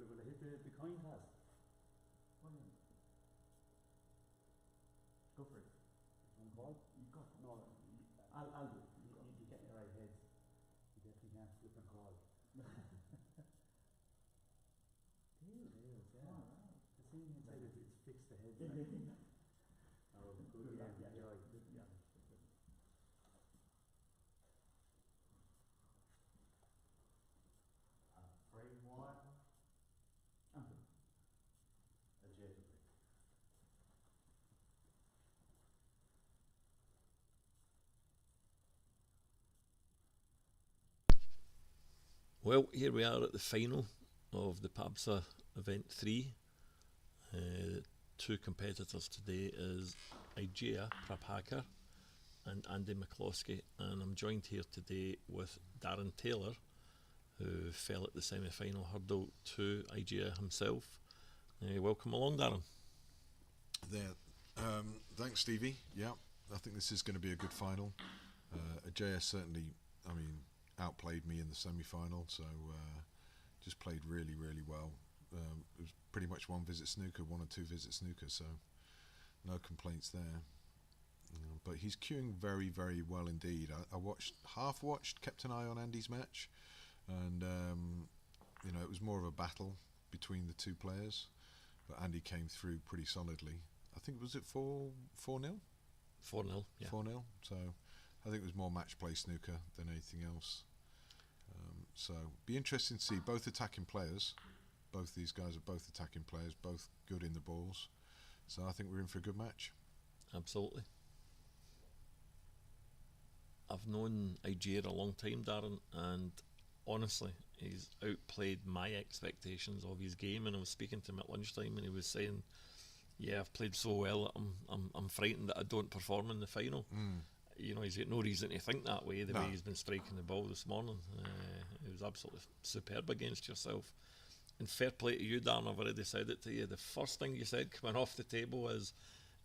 will I hit the coin toss? What do you go for it? One call? You go. No, I'll do it. You get me right heads. You definitely can't flip and call. Tails, yeah. Oh, The thing inside it's fixed the heads. right. Oh, good, yeah, enjoy. Yeah. Frame one, Okay. a jet to play. Well, here we are at the final of the PABSA Event 3. Two competitors today is Ijaya Prabhakar and Andy McCloskey, and I'm joined here today with Darren Taylor, who fell at the semi-final hurdle to Ijaya himself. Welcome along, Darren. There. Thanks, Stevie. Yeah, I think this is going to be a good final. Ijaya certainly, outplayed me in the semi-final, so just played really, really well. It was pretty much one or two visit snooker, so no complaints there. But he's queuing very, very well indeed. I half watched, kept an eye on Andy's match, and it was more of a battle between the two players, but Andy came through pretty solidly. I think, was it 4-0? 4-0, yeah. 4-0, so I think it was more match play snooker than anything else. So be interesting to see both attacking players. Both these guys are both attacking players, both good in the balls. So I think we're in for a good match. Absolutely. I've known Ijaya a long time, Darren, and honestly, he's outplayed my expectations of his game. And I was speaking to him at lunchtime, and he was saying, "Yeah, I've played so well that I'm frightened that I don't perform in the final." He's got no reason to think that way. The way he's been striking the ball this morning, it was absolutely superb against yourself. And fair play to you, Darren. I've already said it to you. The first thing you said coming off the table is,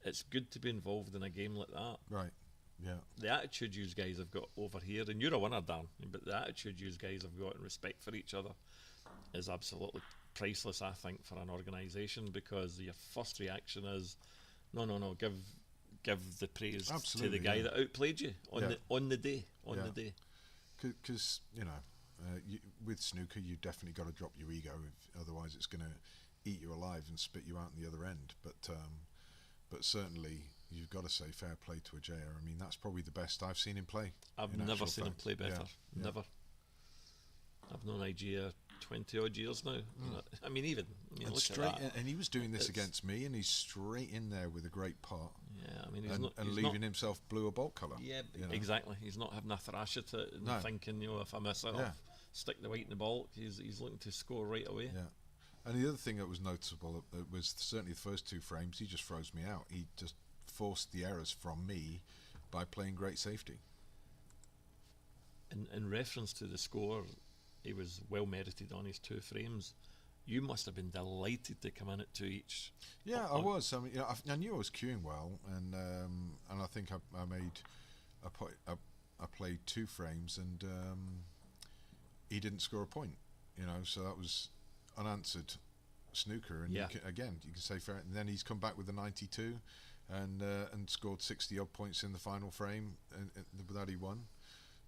"It's good to be involved in a game like that." Right. Yeah. The attitude you guys have got over here, and you're a winner, Dan, but the attitude you guys have got and respect for each other is absolutely priceless, I think, for an organisation, because your first reaction is, no, give the praise Absolutely, to the guy yeah. that outplayed you on the day. Because with snooker, you definitely got to drop your ego, otherwise it's going to eat you alive and spit you out in the other end. But certainly you've got to say fair play to Ijaya. I mean, that's probably the best I've seen him play. I've never seen him play better. Yeah. Never. I've known Ijaya 20 odd years now. I mean, even and straight, and he was doing this against me, and he's straight in there with a great pot. Yeah, I mean, he's leaving himself blue or bolt colour. Yeah, exactly. He's not having a thrash at it and thinking, if I miss it, I'll stick the white in the baulk. He's looking to score right away. Yeah. And the other thing that was noticeable was certainly the first two frames, he just froze me out. He just forced the errors from me by playing great safety. In reference to the score, he was well merited on his two frames. You must have been delighted to come in at 2 each. Yeah, I was. I mean, I knew I was queuing well, and I think I played 2 frames, and he didn't score a point. So that was unanswered snooker, and you can say fair. And then he's come back with a 92, and scored 60 odd points in the final frame, and that he won.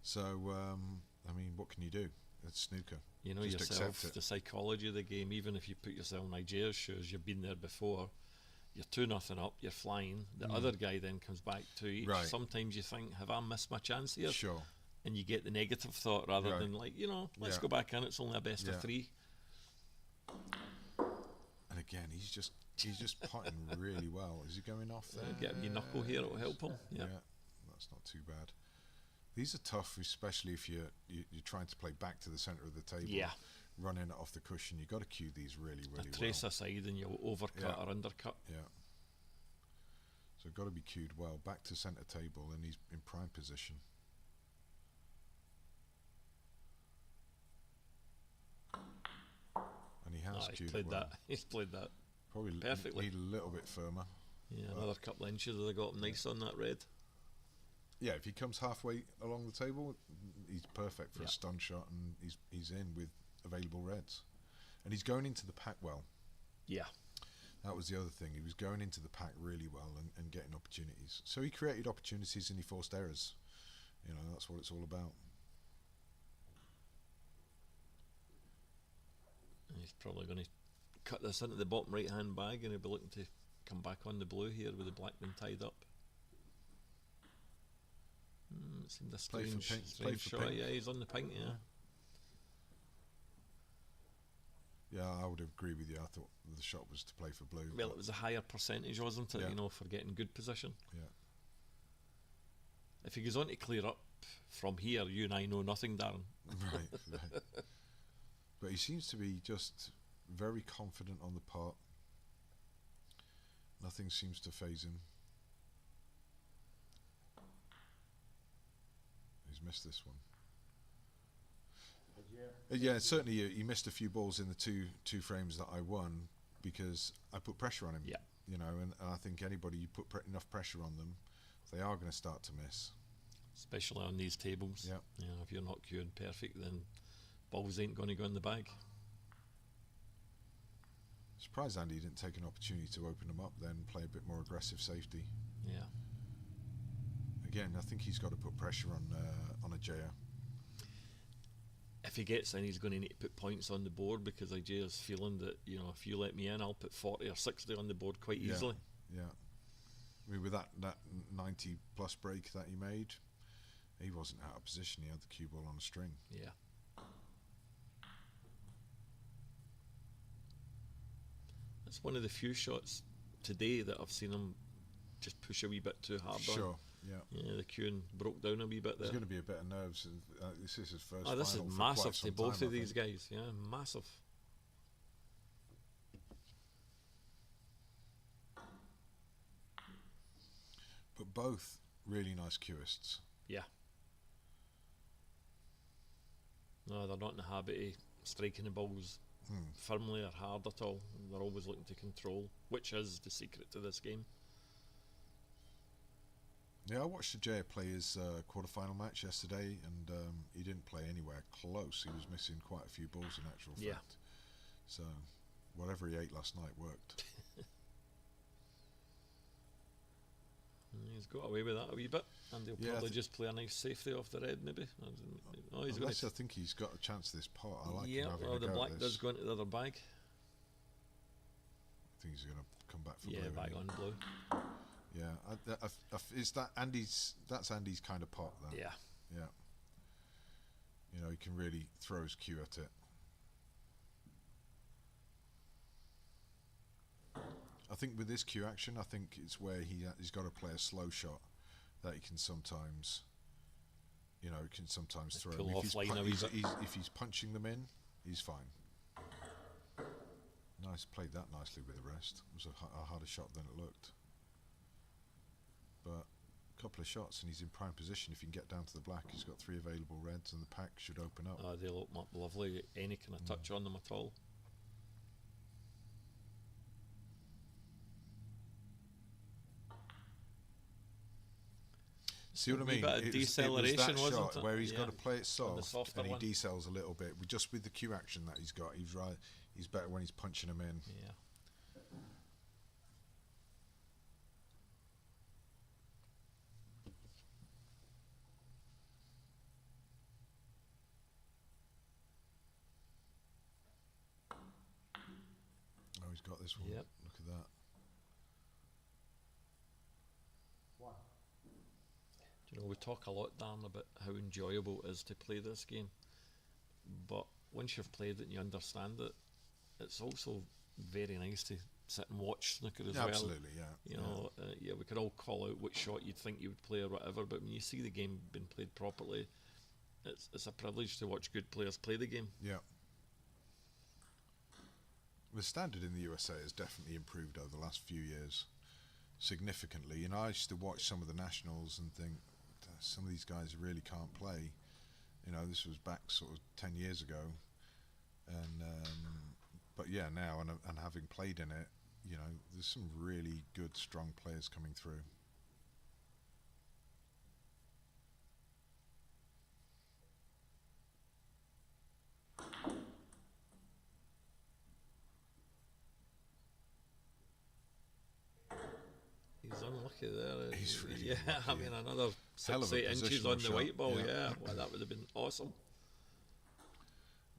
So I mean, what can you do? It's snooker. You know Just yourself, accept it. the psychology of the game. Even if you put yourself in Ijaya's shoes, you've been there before. You're 2-0 up, you're flying. The other guy then comes back 2 each. Right. Sometimes you think, have I missed my chance here? Sure. And you get the negative thought rather than let's go back in. It's only a best of 3. And again, he's just potting really well. Is he going off there? Get your knuckle here, it'll help him. Yeah, that's not too bad. These are tough, especially if you're trying to play back to the centre of the table. Yeah. Running it off the cushion. You've got to cue these really, really well. Trace aside and you'll overcut or undercut. Yeah. So got to be cued well. Back to centre table, and he's in prime position. And he has cued played well. that. He's played that Probably perfectly. Need a little bit firmer. Yeah, another couple of inches would have got him nice on that red. Yeah, if he comes halfway along the table, he's perfect for a stun shot, and he's in with available reds. And he's going into the pack well. Yeah. That was the other thing. He was going into the pack really well and getting opportunities. So he created opportunities and he forced errors. You know, that's what it's all about. He's probably going to cut this into the bottom right hand bag and he'll be looking to come back on the blue here with the blackman tied up. It seemed a strange shot. Yeah, he's on the pink, yeah. Yeah, I would agree with you. I thought the shot was to play for blue. Well, it was a higher percentage, wasn't it? Yeah. You know, for getting good position. Yeah. If he goes on to clear up from here, you and I know nothing, Darren. Right. But he seems to be just very confident on the putt. Nothing seems to faze him. He's missed this one. Yeah, certainly he missed a few balls in the two frames that I won because I put pressure on him. Yeah. You know, and I think anybody you put enough pressure on them, they are going to start to miss. Especially on these tables. Yeah. You know, if you're not cued perfect, then balls ain't going to go in the bag. Surprised Andy didn't take an opportunity to open them up then, play a bit more aggressive safety. Yeah. Again, I think he's got to put pressure on Ajaya. If he gets in, he's going to need to put points on the board because Ajaya's feeling that, you know, if you let me in, I'll put 40 or 60 on the board quite easily. Yeah. I mean, with that 90 plus break that he made, he wasn't out of position. He had the cue ball on a string. Yeah. It's one of the few shots today that I've seen him just push a wee bit too hard on. Sure, yeah. Yeah, the cueing broke down a wee bit there. There's going to be a bit of nerves. This is his first Oh, this is final for massive quite to some both time, of I these think. guys. Yeah, massive. But both really nice cueists. Yeah. No, they're not in the habit of striking the balls firmly or hard at all. They're always looking to control, which is the secret to this game. Yeah, I watched Ajaya play his quarterfinal match yesterday, and he didn't play anywhere close. He was missing quite a few balls in actual fact. Yeah. So whatever he ate last night worked. He's got away with that a wee bit, and he'll probably just play a nice safety off the red, maybe. Oh, he's Unless I think he's got a chance this pot. I like him having well, a the go black at does this. go into the other bag. I think he's going to come back for blue. Yeah, back isn't on blue. he? Yeah, is that Andy's? That's Andy's kind of pot. That. Yeah. Yeah. You know, he can really throw his cue at it. I think with this cue action, I think it's where he's got to play a slow shot that he can sometimes, you know, throw. Pull If off he's, line a wee bit. if he's punching them in, he's fine. Nice, played that nicely with the rest. It was a harder shot than it looked. But a couple of shots and he's in prime position. If he can get down to the black, he's got 3 available reds and the pack should open up. They'll open up lovely. Any kind of touch on them at all. See what I mean? Bit of deceleration, it was that wasn't shot it? where he's Yeah. got to play it soft softer and he one. decels a little bit. Just with the cue action that he's got, he's right. He's better when he's punching them in. Yeah. Oh, he's got this one. Yep. Look at that. Why? You know, we talk a lot, Dan, about how enjoyable it is to play this game, but once you've played it and you understand it, it's also very nice to sit and watch snooker as well. Absolutely, yeah. You know, we could all call out which shot you'd think you would play or whatever, but when you see the game being played properly, it's a privilege to watch good players play the game. Yeah. The standard in the USA has definitely improved over the last few years, significantly. You know, I used to watch some of the nationals and think, some of these guys really can't play. You know, this was back sort of 10 years ago, and but yeah, now and having played in it, you know, there's some really good, strong players coming through. unlucky there. He's really yeah, unlucky, I mean, another Hell of 6, a 8 inches positional on the shot, white ball, yeah. yeah. Well, that would have been awesome.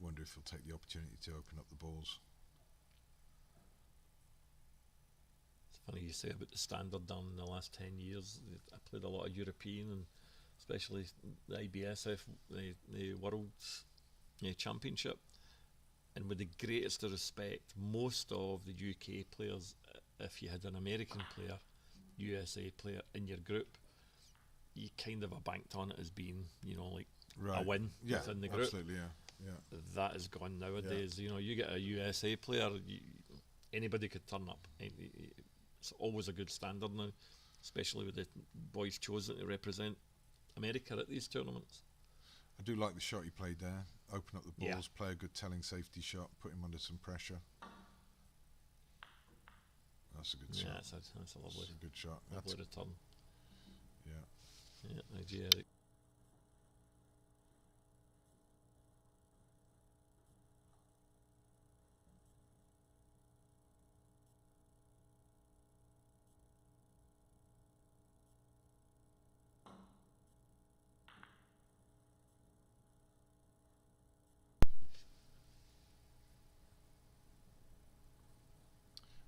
Wonder if he'll take the opportunity to open up the balls. It's funny you say about the standard down in the last 10 years. I played a lot of European and especially the IBSF, the World Championship. And with the greatest of respect, most of the UK players, if you had an American player, USA player in your group, you kind of are banked on it as being, like a win within the group. Absolutely, yeah. That is gone nowadays. You get a USA player, anybody could turn up. It's always a good standard now, especially with the boys chosen to represent America at these tournaments. I do like the shot he played there. Open up the balls, play a good telling safety shot, put him under some pressure. That's a good shot. Yeah, that's a lovely, That's a good shot. lovely return. Yeah. Yeah, Nigeria.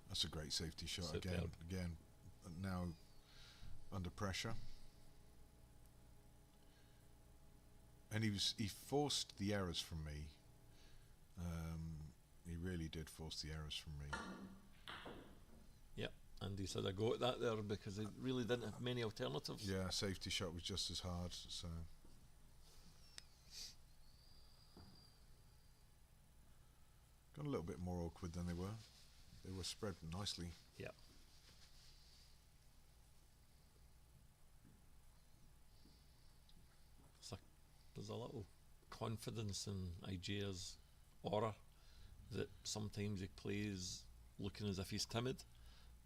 That's a great safety shot. Superb. Again, now under pressure. And he forced the errors from me. He really did force the errors from me. Yep, and he said I go at that there because they really didn't have many alternatives. Yeah, safety shot was just as hard. So got a little bit more awkward than they were. They were spread nicely. Yep. There's a little confidence in Igea's aura that sometimes he plays looking as if he's timid.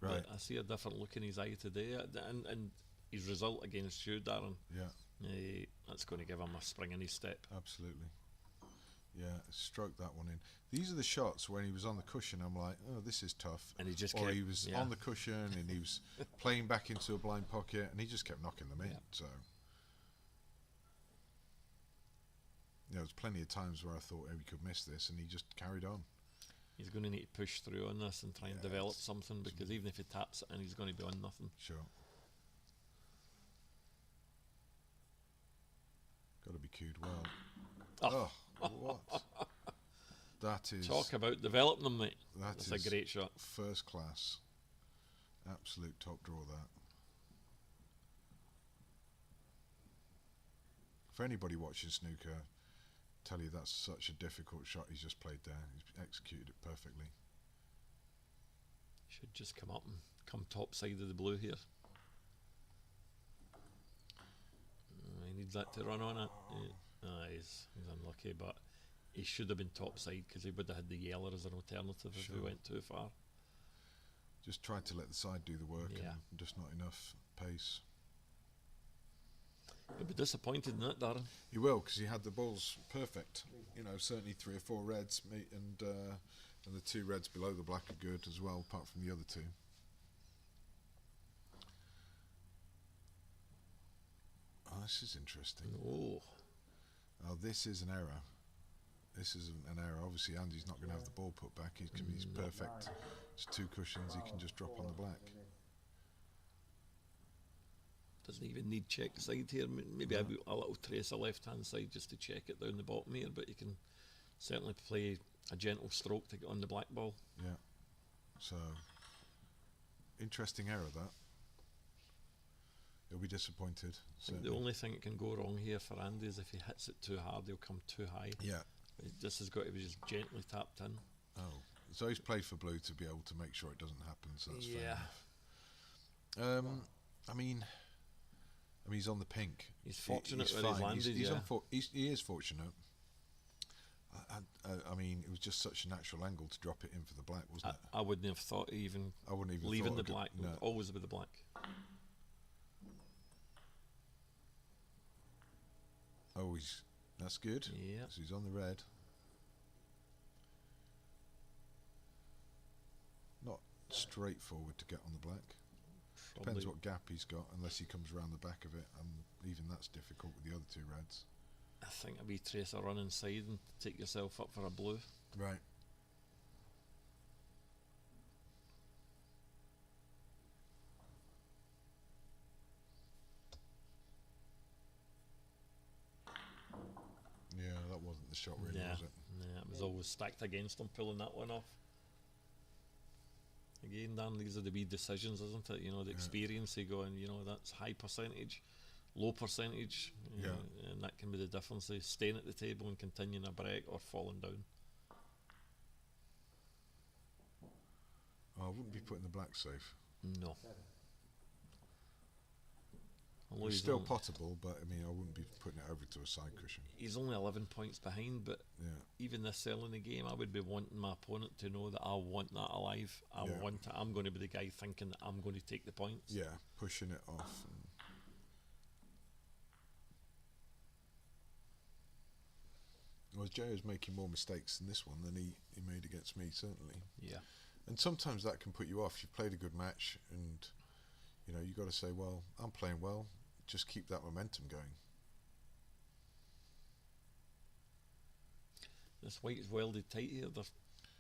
Right. But I see a different look in his eye today, and his result against you, Darren. Yeah. That's going to give him a spring in his step. Absolutely. Yeah, stroked that one in. These are the shots when he was on the cushion. I'm like, oh, this is tough. And he just or kept, he was on the cushion and he was playing back into a blind pocket, and he just kept knocking them in. Yeah. So there was plenty of times where I thought, oh, he could miss this, and he just carried on. He's going to need to push through on this and try and develop something, because even if he taps it in, he's going to be on nothing. Sure. Got to be cued well. Oh, what? That is... Talk about developing them, mate. That's a is great shot. First class. Absolute top draw, that. For anybody watching snooker, tell you that's such a difficult shot he's just played there. He's executed it perfectly. Should just come up and come top side of the blue here. He needs that to run on it. He's unlucky, but he should have been top side because he would have had the yeller as an alternative if he went too far. Just tried to let the side do the work, Yeah. and just not enough pace. He'll be disappointed in that, Darren. He will, because he had the balls perfect. Certainly 3 or 4 reds, and the 2 reds below the black are good as well, apart from the other 2. Oh, this is interesting. Oh, This is an error. This is an error. Obviously, Andy's not going to have the ball put back. He's perfect. It's 2 cushions. He can just drop on the black. doesn't even need check side here. Maybe a little trace of left hand side just to check it down the bottom here, but you can certainly play a gentle stroke to get on the black ball. Yeah. So, interesting error, that. He'll be disappointed. I think the only thing that can go wrong here for Andy is if he hits it too hard, he'll come too high. Yeah. This has got to be just gently tapped in. Oh. So he's played for blue to be able to make sure it doesn't happen, so that's fair enough. I mean, he's on the pink. He's fortunate he's where he's fine. landed, He is fortunate. I mean, it was just such a natural angle to drop it in for the black, wasn't it? I wouldn't have thought even I wouldn't even leaving thought the black. no. Always with the black. Oh, that's good. Yeah. So he's on the red. Not straightforward to get on the black. Depends Probably, what gap he's got, unless he comes around the back of it, and even that's difficult with the other two reds. I think a wee tracer run inside and take yourself up for a blue. Right. Yeah, that wasn't the shot really, Yeah. was it? Yeah, it was always stacked against him pulling that one off. Again, Dan, these are the wee decisions, isn't it? You know, the Yeah. experience, you go and, you know, that's high percentage, low percentage, you Yeah. know, and that can be the difference. They staying at the table and continuing a break or falling down. Oh, I wouldn't be putting the black safe. No. Although It's he's still only, potable, but I mean, I wouldn't be putting it over to a side cushion. he's only 11 points behind, but Yeah. even this early in the game, I would be wanting my opponent to know that I want that alive. Yeah. I'm going to be the guy thinking that I'm going to take the points. Yeah, pushing it off. Well, Jay was making more mistakes in this one than he made against me, certainly. Yeah. And sometimes that can put you off. You've played a good match, and you know you got to say, "Well, I'm playing well. Just keep that momentum going." This white is welded tight here.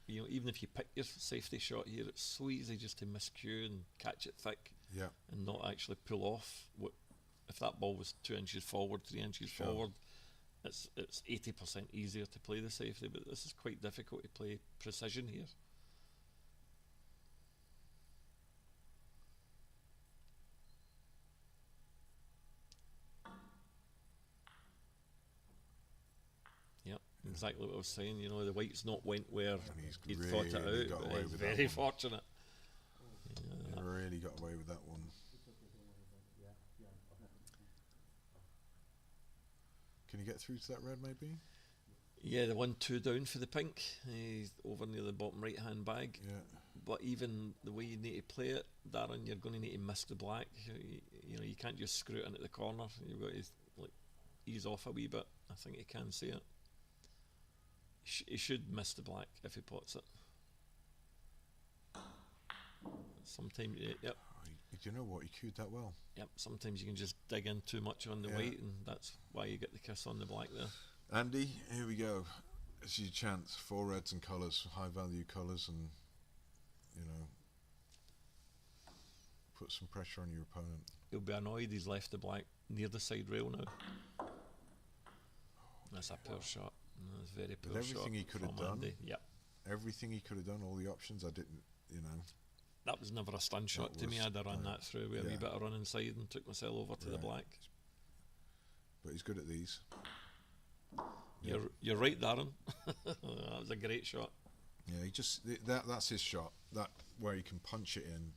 You know, even if you pick your safety shot here, it's so easy just to miscue and catch it thick Yeah, and not actually pull off. If that ball was 2 inches forward, 3 inches Sure. forward, it's 80% easier to play the safety. But this is quite difficult to play precision here. Yep, exactly what I was saying. You know, the white's not went where and he's he'd really thought it out. got But away he's with very that one. fortunate. He really got away with that one. Can you get through to that red, maybe? Yeah, the 1-2 down for the pink. He's over near the bottom right hand bag. Yeah, But even the way you need to play it, Darren, you're going to need to miss the black. You know, you can't just screw it into the corner. You've got to ease off a wee bit. I think he can see it. He should miss the black if he pots it. Sometimes, yep. do you know what? He queued that well. Yep, sometimes you can just dig in too much on the Yeah. white, and that's why you get the kiss on the black there. Andy, here we go. It's your chance. 4 reds and colours, high value colours, and you know, put some pressure on your opponent. He'll be annoyed he's left the black near the side rail now. That's a poor shot. That's a very poor With shot. everything he could have from done, Andy. Yep. everything he could have done, all the options, I didn't, you know. That was never a stun shot to me. was, I'd have run that through with a wee yeah. bit of run inside and took myself over to the Right. black. But he's good at these. Yeah. You're right, Darren. That was a great shot. Yeah, he just that's his shot. That where he can punch it in,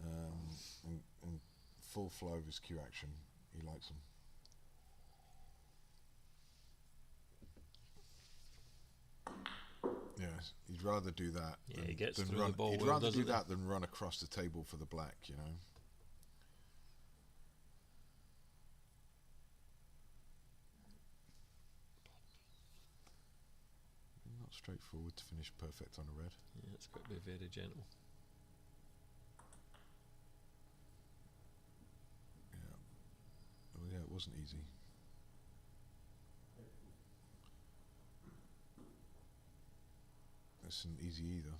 and full flow of his cue action. He likes them. Yeah, he'd rather do that. Yeah, than, he gets than through run. the ball He'd well, rather do doesn't he? that than run across the table for the black. You know. Not straightforward to finish perfect on a red. Yeah, it's got to be very gentle. Yeah. Oh yeah, it wasn't easy. It isn't easy either.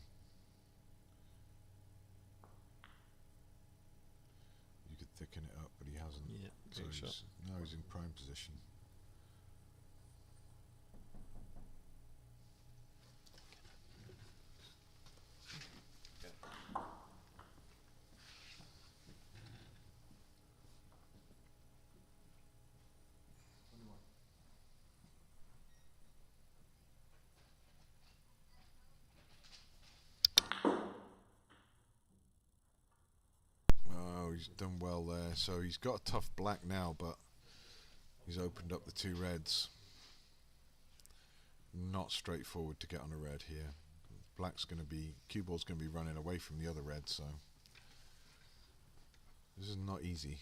You could thicken it up, but he hasn't. Yeah, So great shot. now he's in prime position. Oh, he's done well there. So he's got a tough black now, but he's opened up the 2 reds. Not straightforward to get on a red here. Black's going to be, cue ball's going to be running away from the other red, so this is not easy.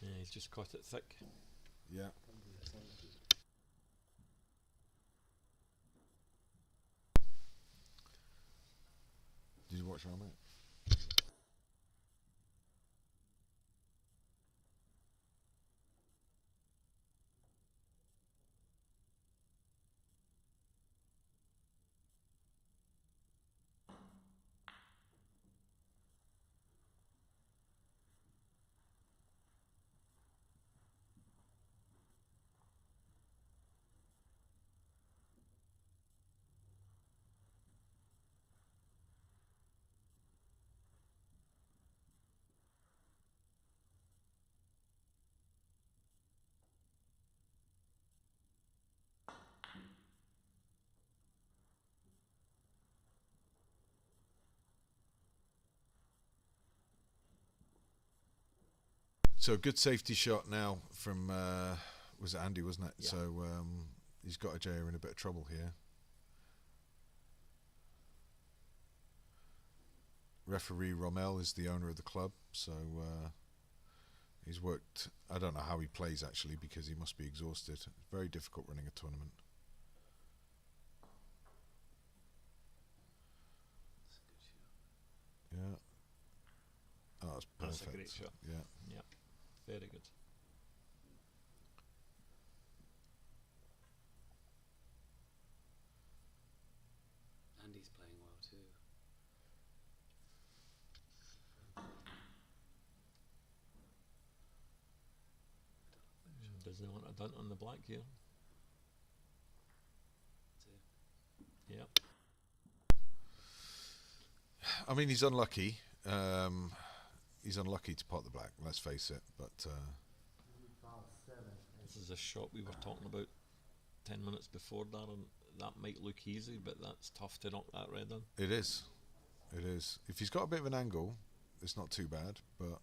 Yeah, he's just caught it thick. Yeah. Did you watch our match? So good safety shot now from was it Andy, wasn't it? Yeah. So he's got Ajay in a bit of trouble here. Referee Rommel is the owner of the club, so he's worked. I don't know how he plays actually, because he must be exhausted. It's very difficult running a tournament. Yeah. Oh, that's perfect. That's a great shot. Yeah. Yeah, very good. Andy's playing well too. Doesn't want a dent on the black here. Yep. I mean, he's unlucky. He's unlucky to pot the black, let's face it. But This is a shot we were talking about 10 minutes before, Darren. That might look easy, but that's tough to knock that red on. it is. It is. If he's got a bit of an angle, it's not too bad. But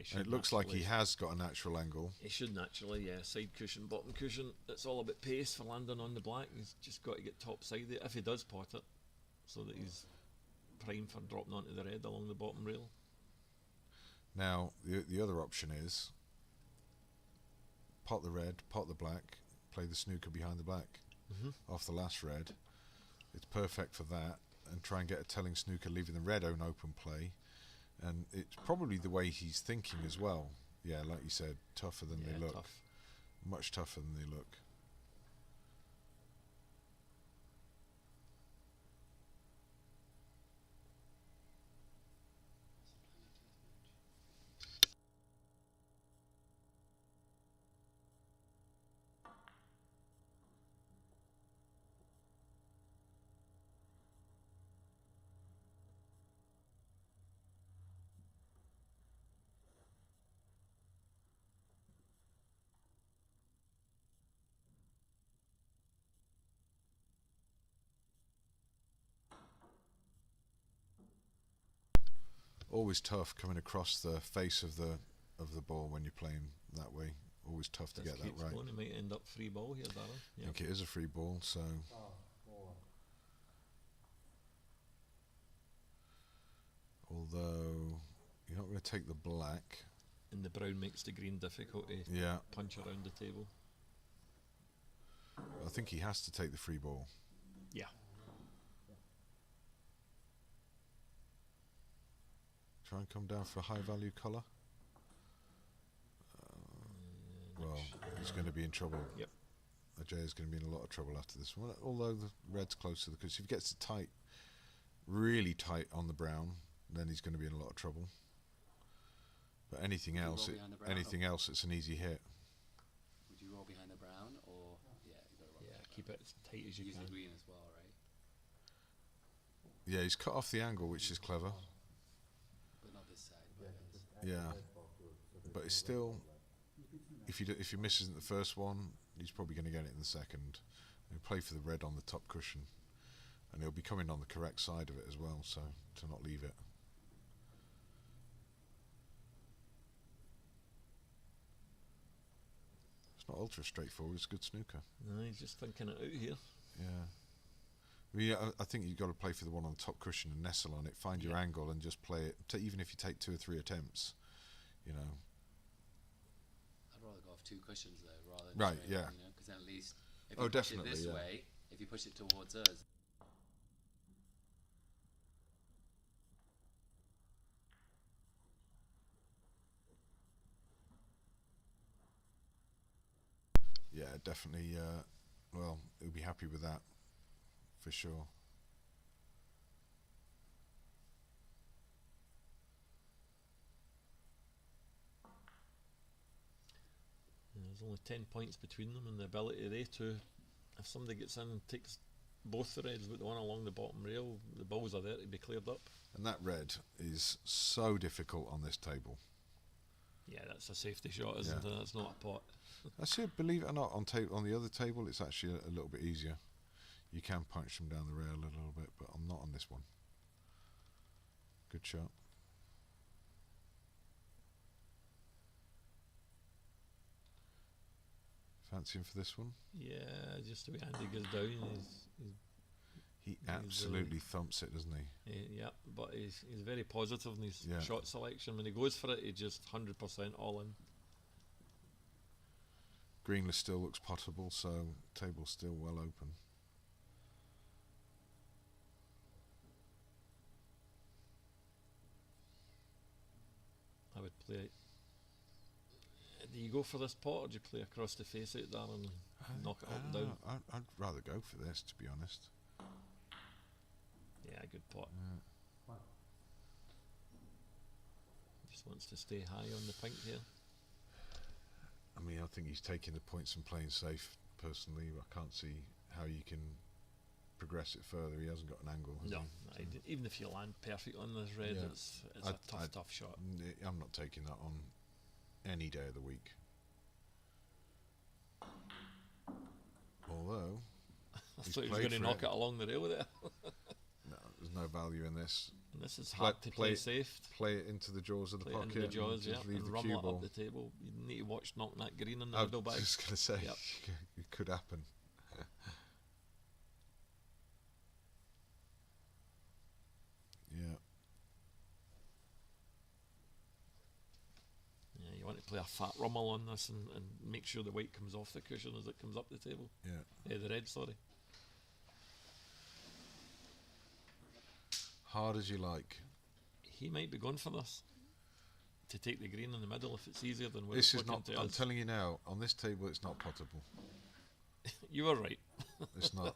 He it looks like he naturally- has got a natural angle. He should naturally, yeah. Side cushion, bottom cushion. It's all about pace for landing on the black. He's just got to get top side there, if he does pot it, so that he's primed for dropping onto the red along the bottom rail. Now, the other option is pot the red, pot the black, play the snooker behind the black off the last red. It's perfect for that, and try and get a telling snooker, leaving the red on open play. And it's probably the way he's thinking as well. Yeah, like you said, tougher than Yeah, they look. tough. Much tougher than they look. Always tough coming across the face of the ball when you're playing that way. Always tough to This get that keeps right. going, he might end up free ball here, Darren. I think it is a free ball, so although you're not going to take the black. And the brown makes the green difficult to Yeah, punch around the table. I think he has to take the free ball. Yeah. Try and come down for a high value colour. Well, he's going to be in trouble. Yep. Ajay is going to be in a lot of trouble after this one. Although the red's close to the, because if he gets it tight, really tight on the brown, then he's going to be in a lot of trouble. But anything Would you else, roll behind the brown, anything else, it's an easy hit. Would you roll behind the brown, or yeah, you got to roll Yeah, behind the keep brown. it as tight as you Use can. the green as well, right? Yeah, he's cut off the angle, which is clever. But not this side. But Yeah, but it's still, if he misses in the first one, he's probably going to get it in the second. He'll play for the red on the top cushion, and he'll be coming on the correct side of it as well, so to not leave it. It's not ultra straightforward. It's good snooker. No, he's just thinking it out here. Yeah. Well, yeah, I think you've got to play for the one on the top cushion and nestle on it, find your Yeah. angle and just play it. Even if you take 2 or 3 attempts, you know, off 2 cushions though, rather than Right, straight, yeah. You know, because then at least if Oh, you push definitely, it this yeah. way, if you push it towards us. Yeah, definitely. Well, he'll be happy with that for sure. There's only 10 points between them, and the ability they two, if somebody gets in and takes both the reds but the one along the bottom rail, the balls are there to be cleared up. And that red is so difficult on this table. Yeah, that's a safety shot, isn't Yeah. it? That's not a pot. Actually, believe it or not, on the other table, it's actually a little bit easier. You can punch them down the rail a little bit, but I'm not on this one. Good shot. Fancy him for this one? Yeah, just the way Andy goes down, He absolutely thumps it, doesn't he? yeah, but he's very positive in his Yeah. shot selection. When he goes for it, he just 100% all in. Greenless still looks potable, so table's still well open. I would play. Do you go for this pot, or do you play across the face out there and knock it up and down? I'd rather go for this, to be honest. Yeah, good pot. Wow. Just wants to stay high on the pink here. I mean, I think he's taking the points and playing safe, personally. I can't see how you can progress it further. He hasn't got an angle, has No, he? even if you land perfect on this red, Yeah. it's a tough shot. I'm not taking that on any day of the week. Although, I he's thought he was played going to for knock it. it along the rail there. no, there's no value in this. And this is Play- hard to play play- safe. Play it into the jaws of the Play it pocket into the jaws, and just yeah, leave and the rumble cue it up ball. the table. You need to watch knocking that green in the I middle was bag. just going to say, Yep. it could happen. Yeah. Yeah, you want to play a fat rummel on this and make sure the white comes off the cushion as it comes up the table. Yeah. The red, sorry. Hard as you like. He might be going for this to take the green in the middle if it's easier than where This it's is looking not. to I'm us. telling you now. On this table, it's not potable. You were right, It's not.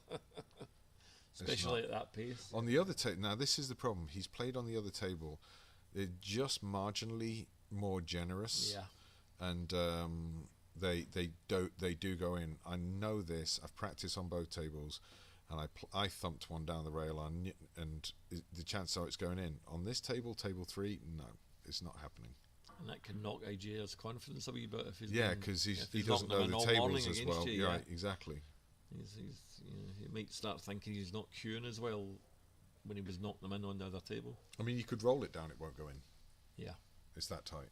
especially at that pace. On the other table, now this is the problem. He's played on the other table. They're just marginally more generous, Yeah, and they do go in. I know this. I've practiced on both tables, and I thumped one down the rail, and the chances are it's going in. On this table, table 3, no, it's not happening. and that can knock IGA's confidence a wee bit if he's Yeah, been- because if he he's doesn't knocking them know in the all morning tables as against well. you, Right, exactly. He might start thinking he's not queuing as well when he was knocking them in on the other table. I mean, you could roll it down; it won't go in. Yeah. It's that tight.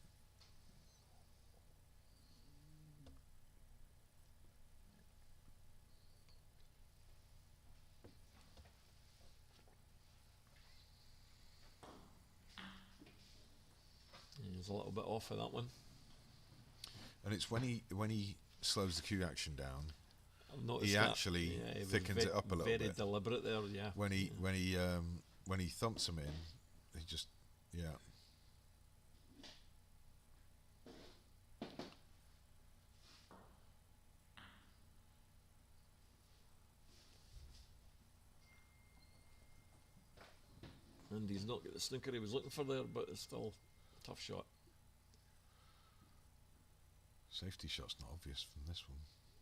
He's a little bit off of that one. And it's when he slows the cue action down, I've noticed he that. actually Yeah, he was thickens it up a little very bit. deliberate there, yeah. When he thumps him in, he just And he's not got the snooker he was looking for there, but it's still a tough shot. Safety shot's not obvious from this one,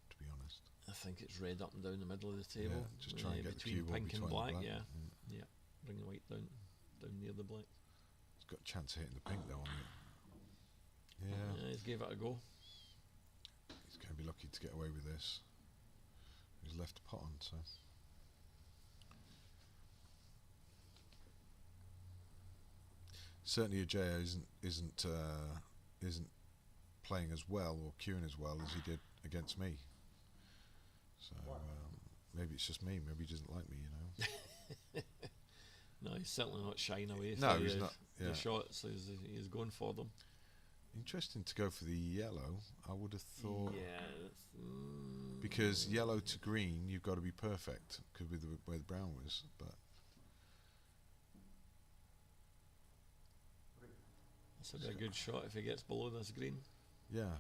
to be honest. I think it's red up and down the middle of the table. Yeah, just try and get the between cue ball pink and between the black, black. yeah. Yeah. Bring the white down near the black. He's got a chance of hitting the pink though on it. Yeah, He's gave it a go. he's going to be lucky to get away with this. He's left a pot on, so. Certainly, Ajay isn't playing as well or queuing as well as he did against me. So maybe it's just me. Maybe he doesn't like me, you know. No, he's certainly not shying away No, from he's not. Yeah. the shots. He's going for them. Interesting to go for the yellow. I would have thought, Yeah. because yellow to green, you've got to be perfect. Because with where the brown was, but This would be a good shot if he gets below this green. yeah,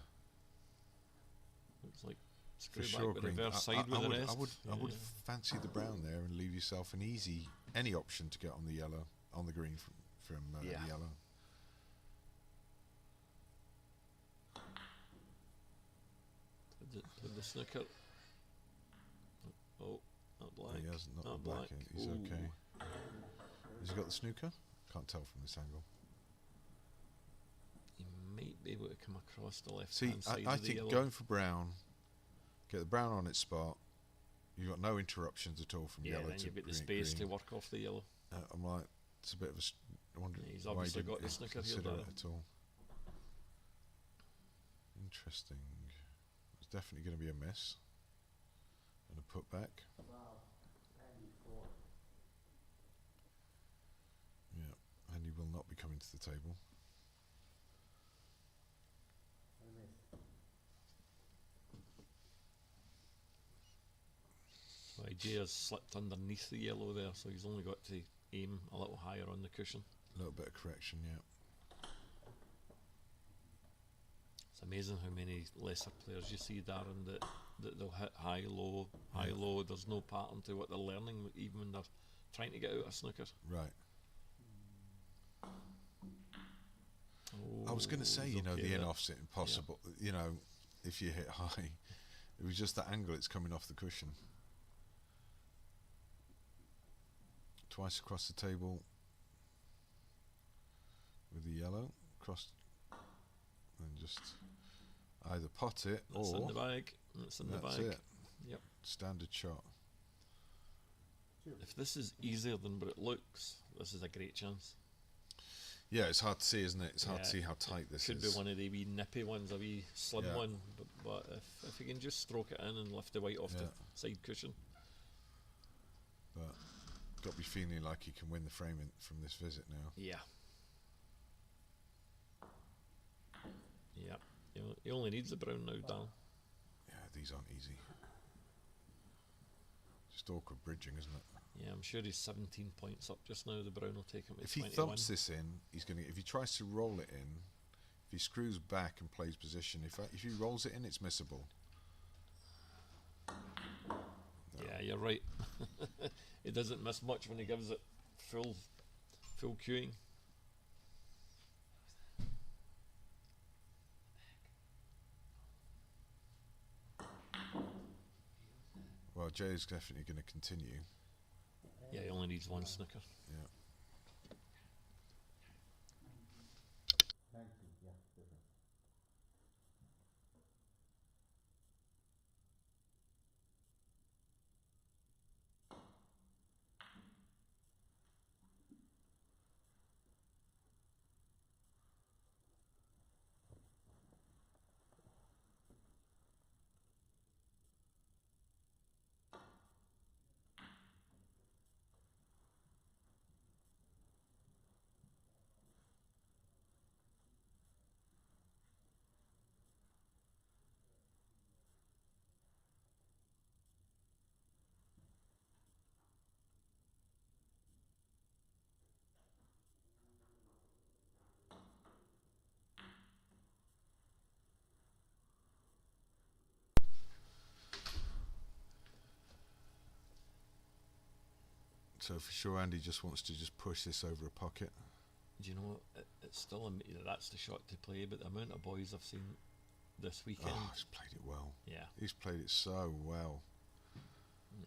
Looks like for screw sure back the green. reverse side with the rest. I would fancy the brown there and leave yourself an easy any option to get on the yellow, on the green from Yeah. the yellow. Played the snooker. Oh, not black. He has not Not the black. black. He's Ooh. okay. Has he got the snooker? Can't tell from this angle. He might be able to come across the left See, hand side I of the think yellow. going for brown, get the brown on its spot. You've got no interruptions at all from Yeah, yellow then to you've got the green. space to work off the yellow. I'm like, it's a bit of a. I wonder Yeah, he's why he obviously didn't got the snooker here, consider Darren. it at all. Interesting. It's definitely going to be a miss and a putback. Wow. 94. Yeah, and he will not be coming to the table. I miss. So IJ has slipped underneath the yellow there, so he's only got to aim a little higher on the cushion. A little bit of correction, yeah. It's amazing how many lesser players you see, Darren, that they'll hit high, low, high, Yeah. low. There's no pattern to what they're learning, even when they're trying to get out of snooker. Right. Oh, I was going to say, he's you know, okay the there. in-off's impossible. You know, if you hit high, it was just the angle it's coming off the cushion. Twice across the table with the yellow, cross, and just either pot it That's in or the bag. That's in the that's bag. it. Yep. Standard shot. If this is easier than what it looks, this is a great chance. Yeah, it's hard to see, isn't it? It's hard to Yeah, see how tight this Could is. be one of the wee nippy ones, a wee slim Yeah. one, but if you can just stroke it in and lift the white off Yeah. the side cushion. But got to be feeling like he can win the frame from this visit now. Yeah. Yeah. He only needs the brown now, Dan. Yeah, these aren't easy. Just awkward bridging, isn't it? Yeah, I'm sure he's 17 points up just now. The brown will take him to If he 21. thumps this in, he's going to. If he tries to roll it in, if he screws back and plays position, if he rolls it in, it's missable. No. Yeah, you're right. He doesn't miss much when he gives it full queuing. Well, Jay's definitely going to continue. Yeah, he only needs one snooker. Yeah. 90, yeah, different. So for sure, Andy just wants to just push this over a pocket. Do you know, it's still that's the shot to play, but the amount of boys I've seen this weekend. Oh, he's played it well. Yeah. He's played it so well.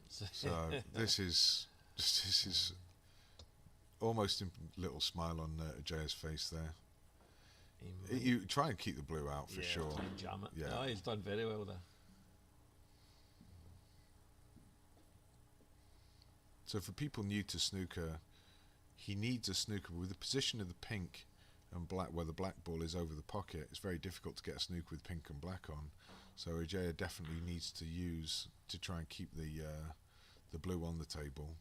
It's- So this is almost a little smile on Jay's face there. he might- You try and keep the blue out for yeah, sure. try and jam it. Yeah. No, he's done very well there. So for people new to snooker, he needs a snooker with the position of the pink and black, where the black ball is over the pocket. It's very difficult to get a snooker with pink and black on. So Ajaya definitely needs to use to try and keep the blue on the table.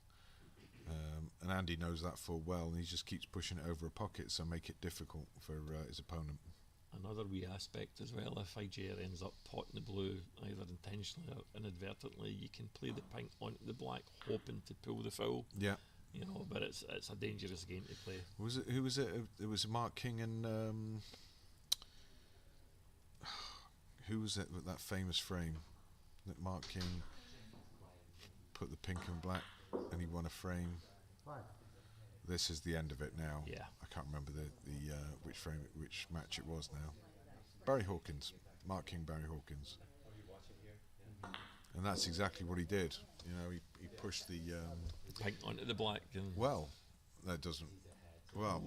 And Andy knows that full well, and he just keeps pushing it over a pocket, so make it difficult for his opponent. another wee aspect as well. If IGR ends up potting the blue, either intentionally or inadvertently, you can play the pink onto the black, hoping to pull the foul. Yeah. You know, but it's a dangerous game to play. Was it? Who was it? It was Mark King and who was it with that famous frame that Mark King put the pink and black and he won a frame. Black. This is the end of it now. Yeah. I can't remember the which match it was now. Barry Hawkins, Mark King, Barry Hawkins, and that's exactly what he did. You know, he pushed the Pink onto the black, and well, that doesn't. Well.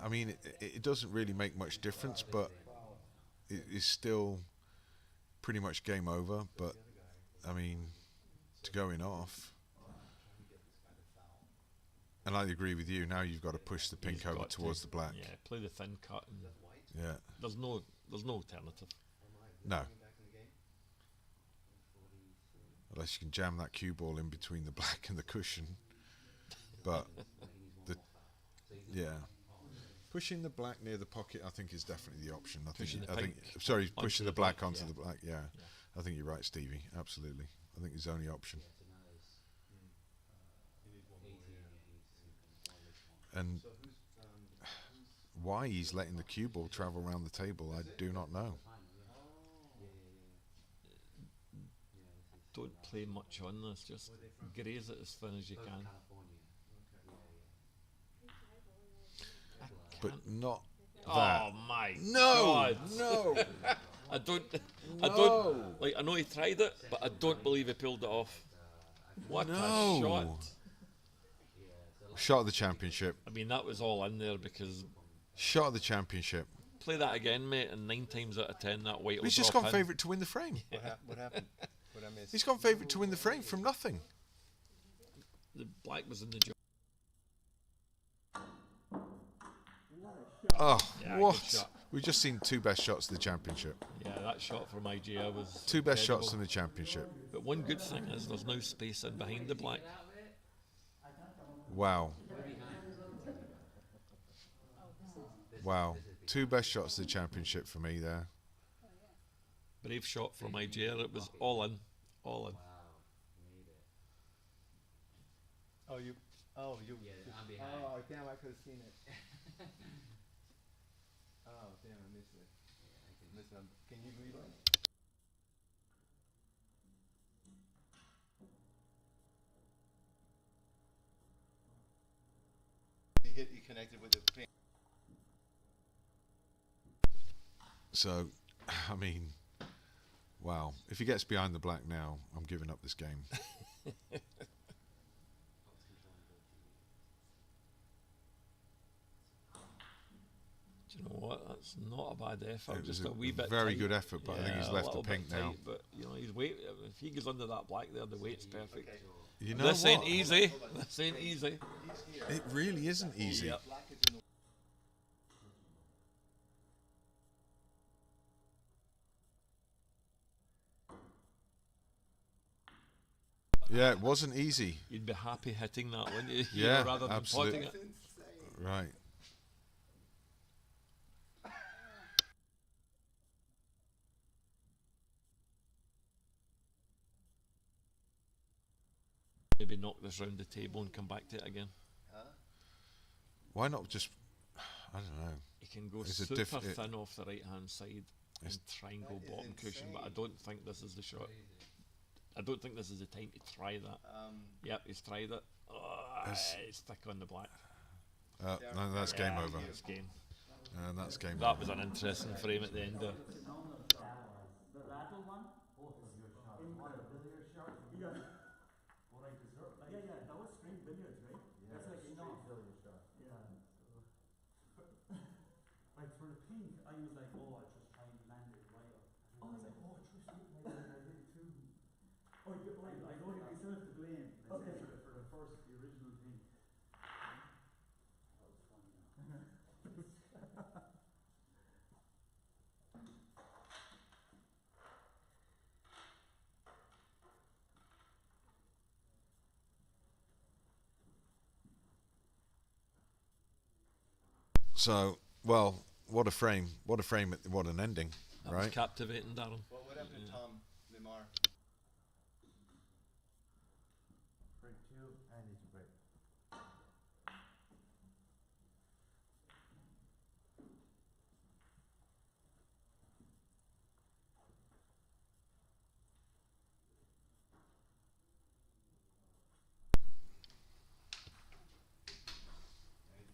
I mean, it doesn't really make much difference, but it is still pretty much game over. But I mean, to going off, and I agree with you. Now you've got to push the pink You've over got towards to, the black. Yeah, play the thin cut. And Yeah. there's no alternative. No. Unless you can jam that cue ball in between the black and the cushion. But pushing the black near the pocket, I think, is definitely the option. Pushing Pushing the the black black, onto yeah. the black. Yeah. I think you're right, Stevie. Absolutely. I think it's the only option. And why he's letting the cue ball travel around the table, I do not know. Don't play much on this. Just graze it as thin as you can. But not that. Oh my No! God! No! I don't like. I know he tried it, but I don't believe he pulled it off. What a shot! Shot of the championship. I mean, that was all in there because Shot of the championship. play that again, mate, and 9 times out of 10 that white will He's just drop gone in. favourite to win the frame. What happened? What I missed? He's gone favourite to win the frame from nothing. The black was in the job. Oh, Yeah, good what? shot. We've just seen 2 best shots of the championship. Yeah, that shot from IGA was 2 best incredible. shots in the championship. But one good thing is there's no space in behind the black. Wow. Wow. 2 best shots of the championship for me there. Brave shot from IGA. It was all in. All in. Oh, you. Oh, you. Yeah, I'm behind. Oh, damn! I could have seen it. Oh, damn! I missed it. Missed it. Can you read it? You connected with the pin. So, I mean, wow. If he gets behind the black now, I'm giving up this game. Do you know what? That's not a bad effort. It was Just a wee bit very tight. good effort, but I think he's Yeah, a left the little bit pink now. tight, but you know, his weight. If he goes under that black there, the weight's perfect. You know This what? ain't easy. This ain't easy. It really isn't easy. Yep. Yeah, it wasn't easy. You'd be happy hitting that, wouldn't you? Yeah, rather than absolutely. potting it. Right. Maybe knock this round the table and come back to it again. Why not just, I don't know. You can go It's a super it- thin off the right hand side and It's- try and go bottom cushion, but I don't think this is the shot. I don't think this is the time to try that. Yep, he's tried it. Oh, It's- it's thick on the black. No, that's game Yeah, over. It's game. And that's game That over. was an interesting frame at the end there. The rattle one, both of your shots. What a billiard shot. Yeah. What I deserve. Like, yeah, that was straight billiards, right? Yeah, That's like enough. billiard shot. Yeah. Like for the pink, I was like, oh, I just try and land it right up. And I was like, oh, I just hit my I did it too. Oh, you, I don't give myself the blame. Let's say for the first, the original thing. That was funny. So, well, what a frame! What a frame! What an ending! That was Right? captivating, Darren. What happened to Yeah. Tom Limar? Break 2, Andy to break.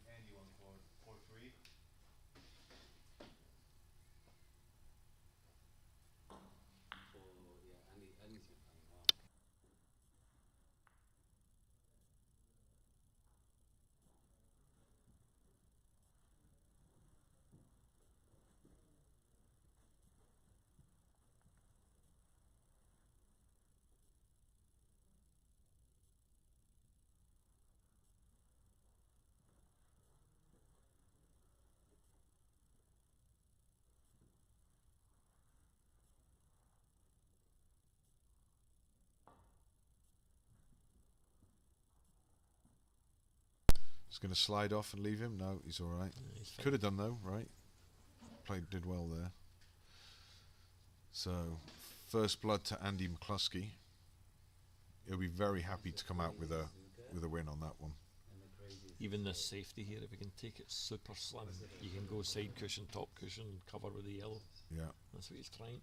Andy won 4-3. Andy's been playing well. He's going to slide off and leave him. No, he's all right. Yeah, he's fine. Could have done though, right? Did well there. So, first blood to Andy McCluskey. He'll be very happy to come out with a win on that one. And the craziest. Even this safety here, if we can take it super slim, you can go side cushion, top cushion, cover with the yellow. Yeah. That's what he's trying.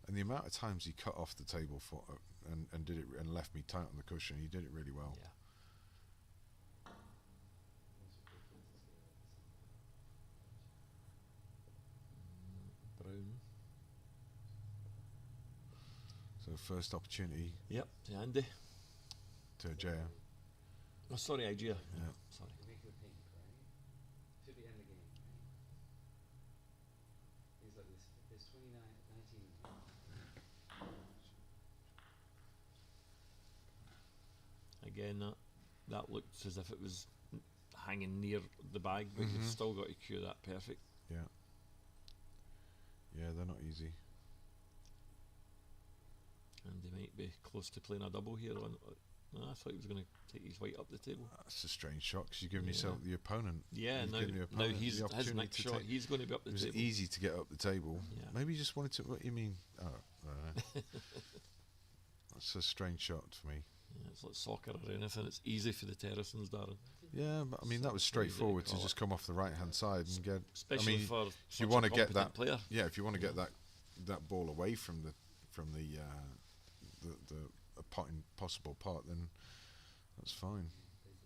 And the amount of times he cut off the table for and did it and left me tight on the cushion, he did it really well. Yeah. Brown. So first opportunity Yep, to Andy. to Jaya. Oh, sorry, Igea. Yeah. Sorry. Could be pink, right? Should be end the game, right? He's like this. There's 29, 19. Again, that looked as if it was hanging near the bag, but you've still got to cue that perfect. Yeah. Yeah, they're not easy. And he might be close to playing a double here. No, I thought he was going to take his white up the table. That's a strange shot because you're giving Yeah. yourself the opponent. Yeah, You've now, given your now opponent he's the his opportunity next to shot. take- He's going to be up the It was table. easy to get up the table. Yeah. Maybe you just wanted to. What you mean? Oh, I don't know. That's a strange shot for me. Yeah, it's like soccer or anything. It's easy for the Terracins, Darren. Yeah, but I mean that was Easy to straightforward to call just it. come off the right hand side and get. Especially I mean, for if such you a want to get competent that player. Yeah, if you want to get that ball away from the possible pot, then that's fine.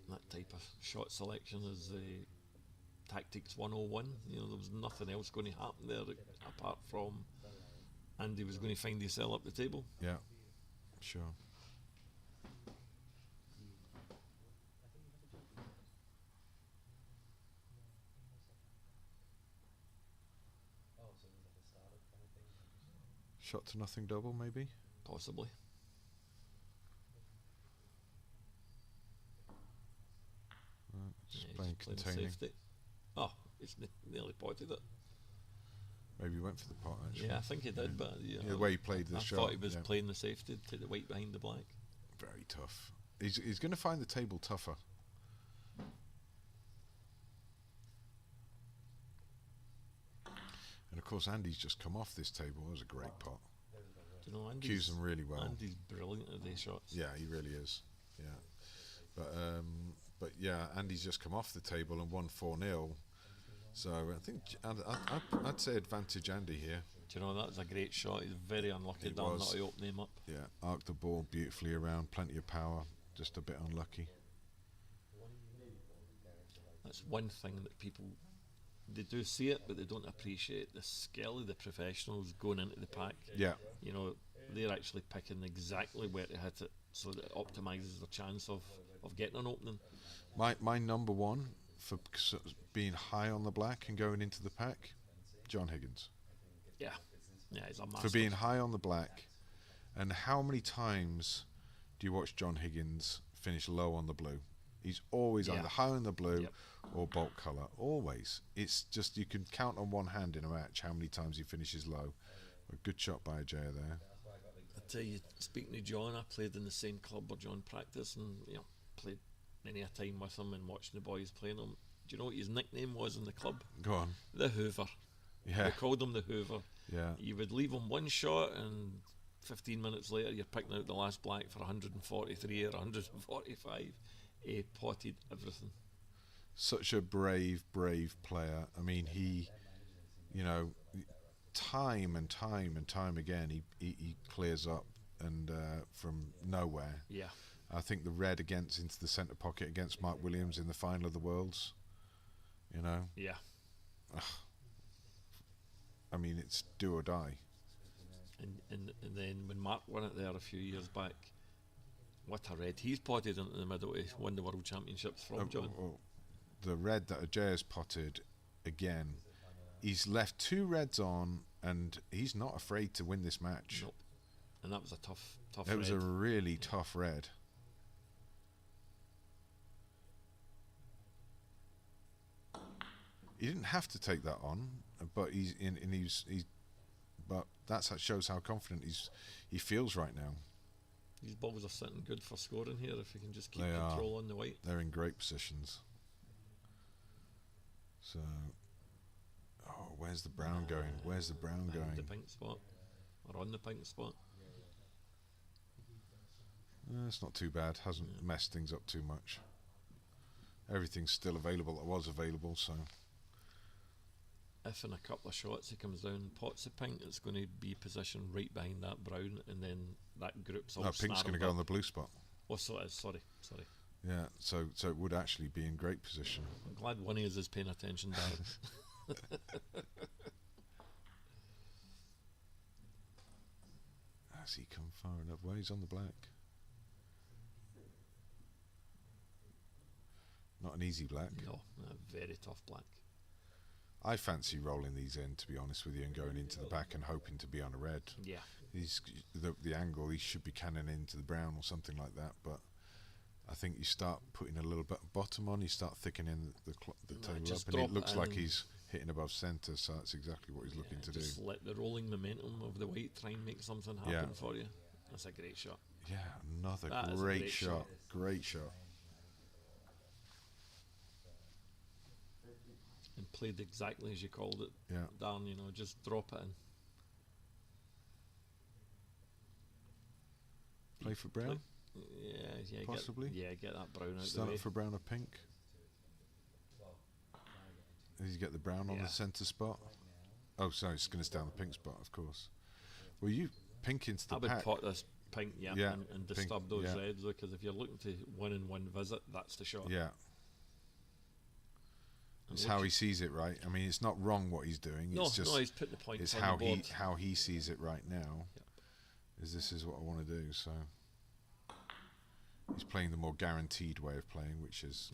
That type of shot selection is tactics 101. You know, there was nothing else going to happen there apart from Andy was going to find himself up the table. Yeah, sure. Shot to nothing double, maybe. Possibly. Just Yeah, playing he's playing containing. safety. Oh, he's nearly potted it. Maybe he went for the pot actually. Yeah, I think he did, but Yeah, the way he played the I shot. thought he was yeah. playing the safety, take the white behind the black. Very tough. He's going to find the table tougher. And of course, Andy's just come off this table. That was a great pot. Do you know, Cues them really well. Andy's brilliant at these shots. Yeah, he really is. Yeah, but yeah, Andy's just come off the table and won 4-0. So I think I'd say advantage Andy here. Do you know, that was a great shot. He's very unlucky It down was. not to open him up. Yeah, arced the ball beautifully around, plenty of power, just a bit unlucky. That's one thing that people, they do see it, but they don't appreciate the skill of the professionals going into the pack. Yeah, You know, they're actually picking exactly where to hit it, so that it optimises their chance of getting an opening. my number one for being high on the black and going into the pack, John Higgins. Yeah, he's a master. For being high on the black, and how many times do you watch John Higgins finish low on the blue? He's always Yeah. either high on the blue Yep. or bulk colour. Always. It's just you can count on one hand in a match how many times he finishes low. A good shot by Ajay there. I tell you, speaking to John, I played in the same club where John practiced, and played many a time with him and watching the boys playing him. Do you know what his nickname was in the club? Go on. The Hoover. Yeah. They called him the Hoover. Yeah. You would leave him one shot, and 15 minutes later, you're picking out the last black for 143 or 145. He potted everything. Such a brave player. I mean, he, you know, time and time again, he clears up and from nowhere. Yeah. I think the red into the centre pocket against Mark Williams in the final of the Worlds. You know. Yeah. I mean, it's do or die. And then when Mark won it there a few years back, what a red he's potted into the middle to win the World Championships from John. The red that Ajaya's potted again, he's left 2 reds on, and he's not afraid to win this match. Nope. And that was a tough It red. was a really tough red. He didn't have to take that on, but but that shows how confident he feels right now. These balls are sitting good for scoring here if you can just keep They control on the white. They're in great positions. So, where's the brown going? Where's the brown Behind going? the pink spot, or on the pink spot. It's not too bad. Hasn't messed things up too much. Everything's still available that was available, so. If in a couple of shots he comes down and pots the pink, it's going to be positioned right behind that brown, and then that group's all Pink's going to go on the blue spot. Oh, so it is. Sorry. Yeah, so it would actually be in great position. I'm glad one of us is paying attention, Darren. Has he come far enough? Well, he's on the black. Not an easy black. No, a very tough black. I fancy rolling these in, to be honest with you, and going into the back and hoping to be on a red. Yeah. He's the angle, he should be cannon into the brown or something like that, but I think you start putting a little bit of bottom on, you start thickening the table up, and it looks like he's hitting above centre, so that's exactly what he's looking to do. Just let the rolling momentum of the white try and make something happen for you. That's a great shot. Yeah, another That is a great great shot. Great shot. And played exactly as you called it. Yeah. Darren, just drop it in. Play for brown? Yeah, Possibly. Get that brown out Start the way. for brown or pink. Did you get the brown on the centre spot? Oh, sorry, it's going to stay on the pink spot, of course. Well, you pink into the I would pack. pot this pink, and pink, disturb those reds, because if you're looking to win in one visit, that's the shot. Yeah. It's how he sees it, right? I mean, it's not wrong what he's doing. No, it's just he's putting the points it's on the board. how he sees it right now. Yep. This is what I want to do. So he's playing the more guaranteed way of playing, which is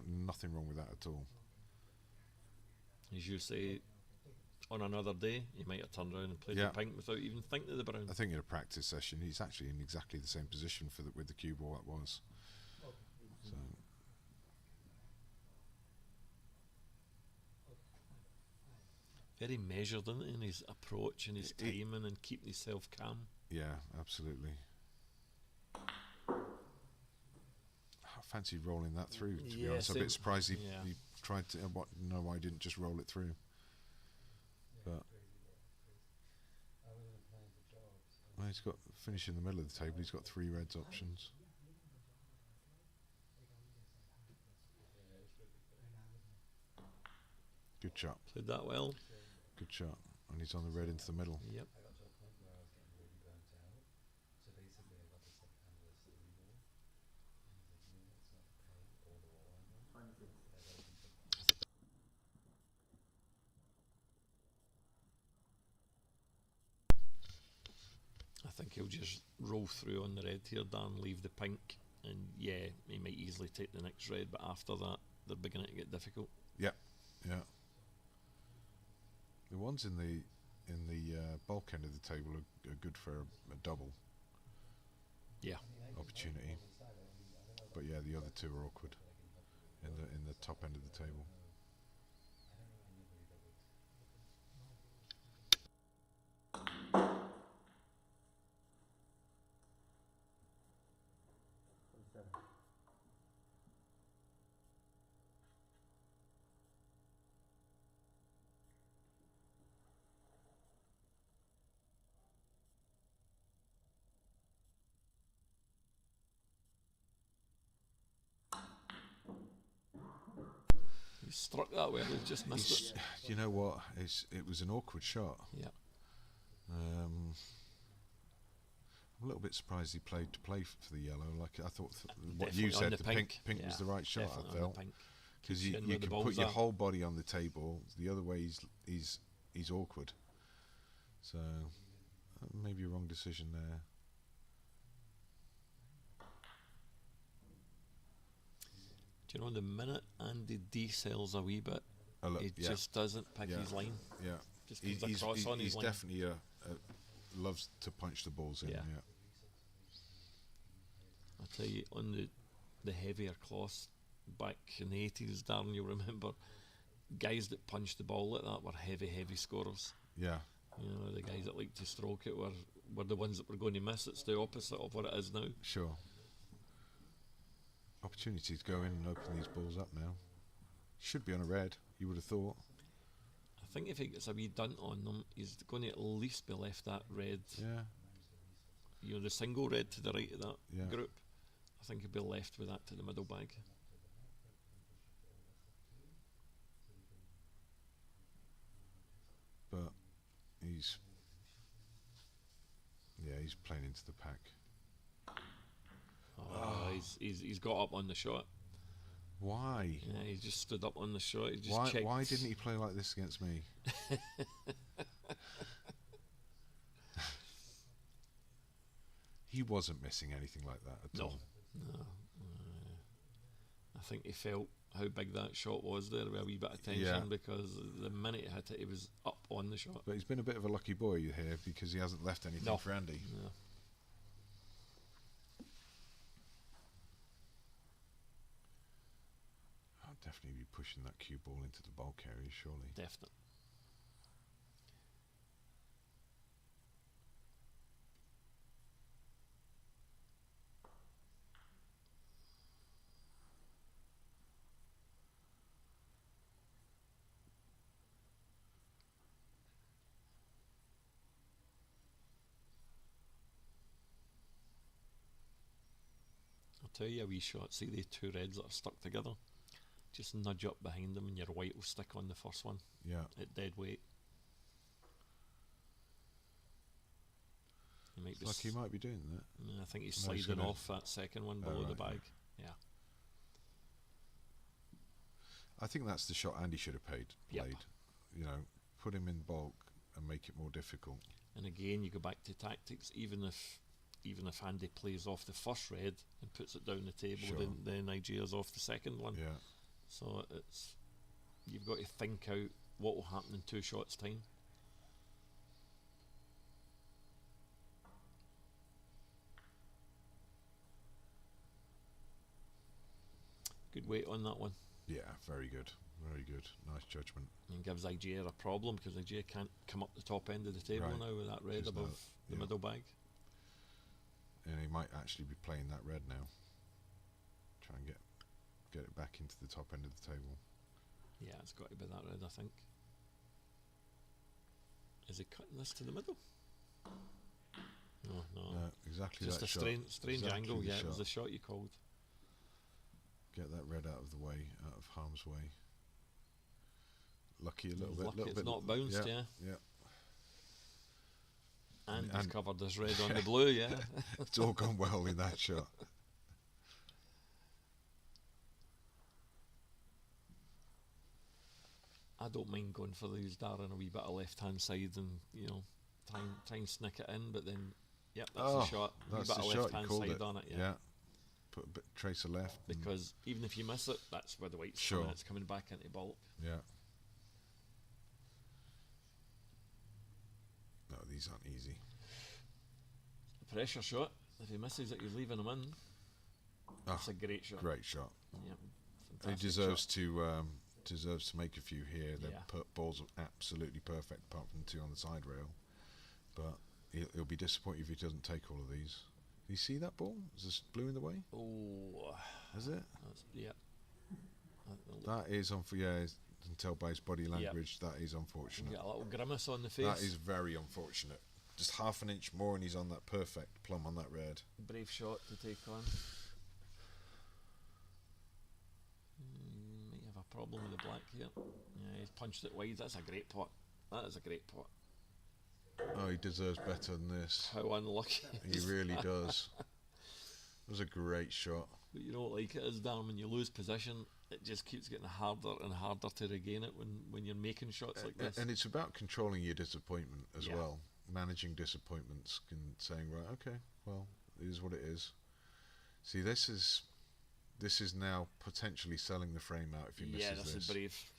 nothing wrong with that at all. As you say, on another day, he might have turned around and played the pink without even thinking of the brown. I think in a practice session, he's actually in exactly the same position with the cue ball that was. So. Very measured in his approach and his timing and keeping himself calm. Yeah, absolutely. I fancy rolling that through, to be honest. I'm a bit surprised he tried to. Why he didn't just roll it through? But well, he's got finish in the middle of the table. He's got 3 reds options. Good shot. Played that well. Good shot. And he's on the red into the middle. Yep. I think he'll just roll through on the red here, Dan, leave the pink, and he might easily take the next red, but after that, they're beginning to get difficult. Yeah. The ones in the bulk end of the table are good for a double. Yeah. Opportunity. But the other 2 are awkward in the top end of the table. just struck that well. He just missed it. You know what? It was an awkward shot. Yeah. I'm a little bit surprised he played to play for the yellow. Like I thought, what Definitely you on said, the the pink. pink was the right shot. Definitely I on the felt pink. because Keeps hitting you where the can put balls your are. whole body on the table. The other way, he's awkward. So maybe a wrong decision there. Do you know the minute Andy decells a wee bit, Oh, look, he yeah, just doesn't pick yeah, his line. yeah. Just comes across on his He's line. definitely loves to punch the balls in. Yeah. Yeah. I tell you, on the heavier cloth back in the 80s, Darren, you'll remember guys that punched the ball like that were heavy scorers. Yeah. You know, the guys that like to stroke it were the ones that were going to miss. It's the opposite of what it is now. Sure. Opportunity to go in and open these balls up now. Should be on a red, you would have thought. I think if he gets a wee dunt on them, he's going to at least be left that red. Yeah. You know, the single red to the right of that Yeah. group. I think he'll be left with that to the middle bag. But he's playing into the pack. Oh, he's got up on the shot. Why? Yeah, he just stood up on the shot. He just checked. Why didn't he play like this against me? He wasn't missing anything like that at all. No. I think he felt how big that shot was there with a wee bit of tension, Yeah. because the minute he hit it, he was up on the shot. But he's been a bit of a lucky boy here because he hasn't left anything No. for Andy. Yeah. I'll definitely be pushing that cue ball into the bulk area, surely. Definitely. I'll tell you a wee shot. See the two reds that are stuck together? Just nudge up behind them and your white will stick on the first one Yeah. at dead weight. He might be Like he might be doing that. I think he's No, he's sliding gonna- off that second one Oh, below the right, bag. Yeah. I think that's the shot Andy should have played. Yep. You know, put him in bulk and make it more difficult. And again, you go back to tactics. Even if Andy plays off the first red and puts it down the table, Sure. then Nigeria's off the second one. Yeah. So you've got to think out what will happen in 2 shots' time. Good weight on that one. Yeah, very good. Very good. Nice judgment. And gives Nigeria a problem because Nigeria can't come up the top end of the table Right. now with that red Just above that, the yeah. middle bag. And he might actually be playing that red now. Try and get it back into the top end of the table. Yeah, it's got to be that red, I think. Is he cutting this to the middle? No. Exactly Just that a shot. strange Exactly angle. the Yeah, it was shot. the shot you called. Get that red out of the way, out of harm's way. Lucky a little bit. Lucky Little it's bit. not bounced, yeah. Yeah. And he's And- covered this red on the blue, yeah. It's all gone well in that shot. I don't mind going for these, Darren, a wee bit of left hand side and, try and snick it in, but then, yep, that's the shot. A wee That's bit the of shot. left You hand called side it. on it, Yeah. Put a bit trace of left. and- Because even if you miss it, that's where the white's Sure. coming, it's coming back into bulk. Yeah. No, these aren't easy. Pressure shot. If he misses it, he's leaving him in. That's a great shot. Great shot. Yep. He Fantastic deserves shot. to make a few here. The Yeah. balls are absolutely perfect, apart from the 2 on the side rail. But he'll be disappointed if he doesn't take all of these. Do you see that ball? Is this blue in the way? Oh, Is it? yeah. That is you can tell by his body language. That is You unfortunate. get a little grimace on the face. That is very unfortunate. Just half an inch more, and he's on that perfect plumb on that red. Brave shot to take on. Might have a problem with the black here. Yeah, he's punched it wide. That's a great pot. That is a great pot. Oh, he deserves better than this. How unlucky. He really does. It was a great shot. But you know what like it is, Darren, when you lose position, it just keeps getting harder and harder to regain it when you're making shots like this. And it's about controlling your disappointment as Yeah. well. Managing disappointments and saying, right, okay, well, it is what it is. See, this is now potentially selling the frame out if he misses Yeah, this is brave.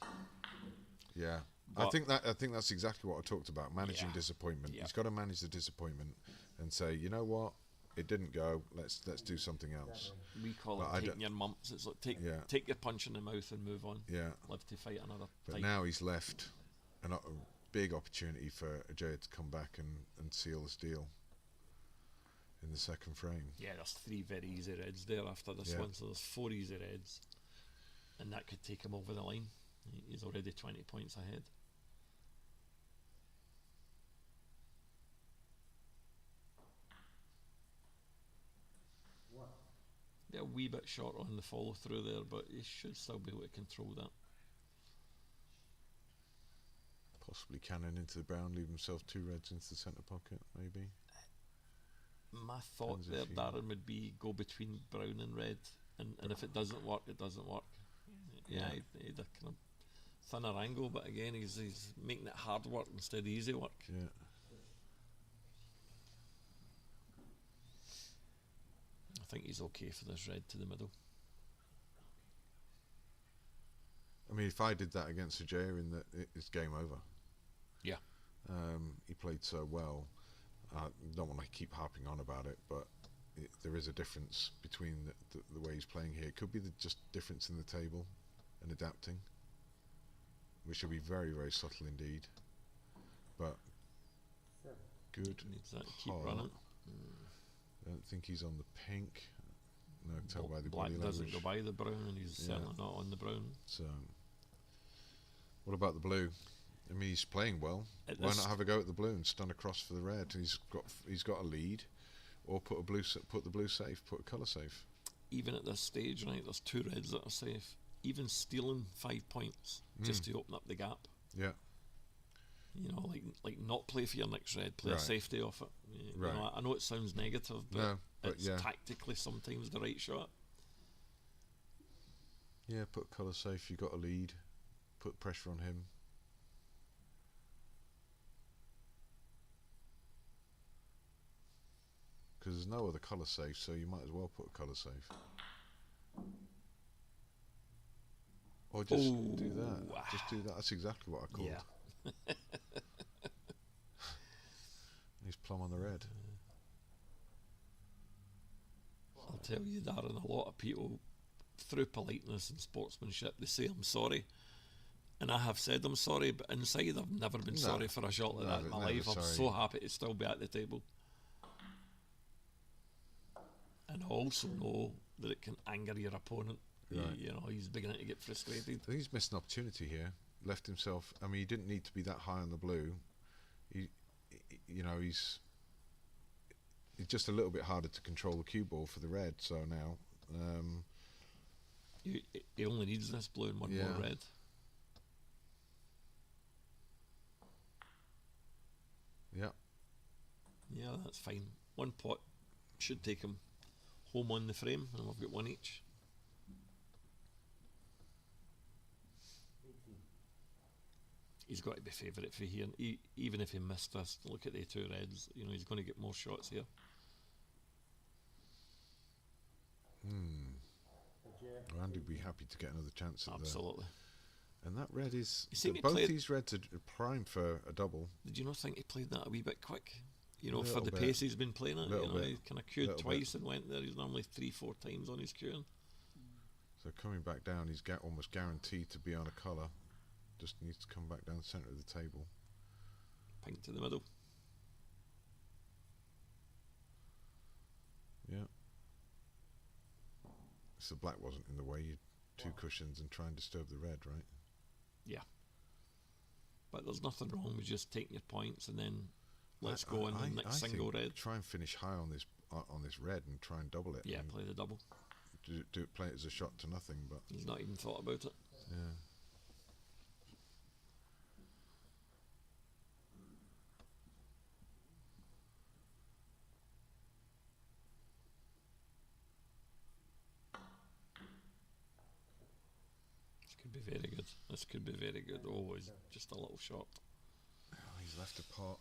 Yeah. But I think that's exactly what I talked about, managing Yeah. disappointment. Yeah. He's got to manage the disappointment and say, you know what, it didn't go, let's do something else. we call But it I taking don't- your mumps. It's like Yeah. take your punch in the mouth and move on. Yeah. Live to fight another But time. now he's left a big opportunity for Ajay to come back and seal this deal in the second frame. Yeah, there's 3 very easy reds there after this Yeah. one, so there's 4 easy reds, and that could take him over the line. He's already 20 points ahead. Yeah, a wee bit short on the follow through there, but he should still be able to control that. Possibly cannon into the brown, leave himself 2 reds into the centre pocket, maybe. My thought Depends there, if you- Darren, would be go between brown and red, and if it doesn't work, it doesn't work. Yeah, he'd a kind of thinner angle, but again, he's making it hard work instead of easy work. Yeah. I think he's okay for this red to the middle. I mean, if I did that against Ajay, it's game over. Yeah. He played so well. I don't want to keep harping on about it, but there is a difference between the way he's playing here. It could be just difference in the table and adapting, which will be very, very subtle indeed. But good. Needs that to keep pot. running. I don't think he's on the pink. No, tell by the Black body doesn't language. go by the brown, and he's Yeah. certainly not on the brown. So, what about the blue? I mean, he's playing well. At Why this- not have a go at the blue and stand across for the red? He's got a lead, or put the blue safe, put a colour safe. Even at this stage, right, there's 2 reds that are safe. Even stealing 5 points just to open up the gap. Yeah, You know, like not play for your next red, play a Right. safety off it. You Right. know, I know it sounds negative, but, No, but it's yeah. tactically sometimes the right shot. yeah. Put a colour safe. You got a lead. Put pressure on him. Because there's no other colour safe, so you might as well put a colour safe. Or just do that. Oh. Just do that. That's exactly what I called. Yeah. He's plumb on the red. I'll tell you, Darren, a lot of people, through politeness and sportsmanship, they say I'm sorry. And I have said I'm sorry, but inside I've never been No. sorry for a shot like that in my Never life. I'm sorry. so happy to still be at the table. And I also know that it can anger your opponent. Right. You know, he's beginning to get frustrated. I think he's missed an opportunity here. Left himself. I mean, he didn't need to be that high on the blue. He's just a little bit harder to control the cue ball for the red. So now, He only needs this blue and one Yeah. more red. yeah, Yeah, that's fine. One pot should take him home on the frame, and we've got 1 each. He's got to be favourite for here. Even if he missed this, look at the 2 reds. You know, he's going to get more shots here. Randy would be happy to get another chance at that. Absolutely. And that red is. You see me Both play it- these reds are prime for a double. Did you not think he played that a wee bit quick? You know, for Little the bit. pace he's been playing it. You Little know, bit. he kind of queued Little twice and went there. He's normally 3-4 times on his queuing. So coming back down, he's almost guaranteed to be on a colour. Just needs to come back down the centre of the table. Pink to the middle. Yeah. So black wasn't in the way. You 2 cushions and try and disturb the red, right? Yeah. But there's nothing wrong with just taking your points and then let's go on the next single think red. Try and finish high on this red and try and double it. Yeah, and play the double. play it as a shot to nothing. But He's not even thought about it. yeah, be very good. This could be very good. Oh, he's just a little short. Oh, he's left a pot.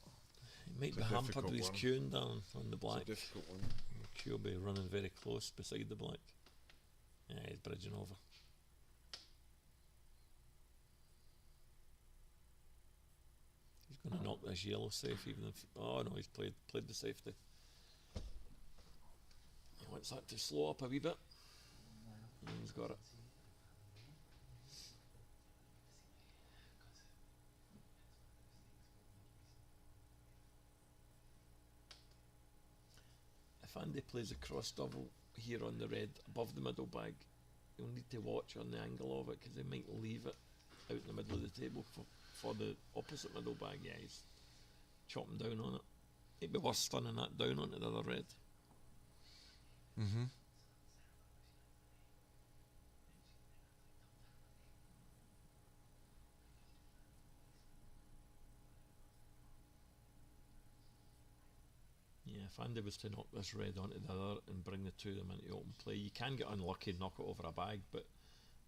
He might It's be a hampered difficult with his one. queuing down on the black. It's a difficult one. The queue will be running very close beside the black. Yeah, he's bridging over. He's going to knock this yellow safe, even if. Oh no, he's played the safety. He wants that to slow up a wee bit. And he's got it. If Andy plays a cross double here on the red above the middle bag, you'll need to watch on the angle of it because he might leave it out in the middle of the table for the opposite middle bag. Yeah, he's chopping down on it. It'd be worth stunning that down onto the other red. Mm-hmm. Yeah, if Andy was to knock this red onto the other and bring the two of them into open play, you can get unlucky and knock it over a bag, but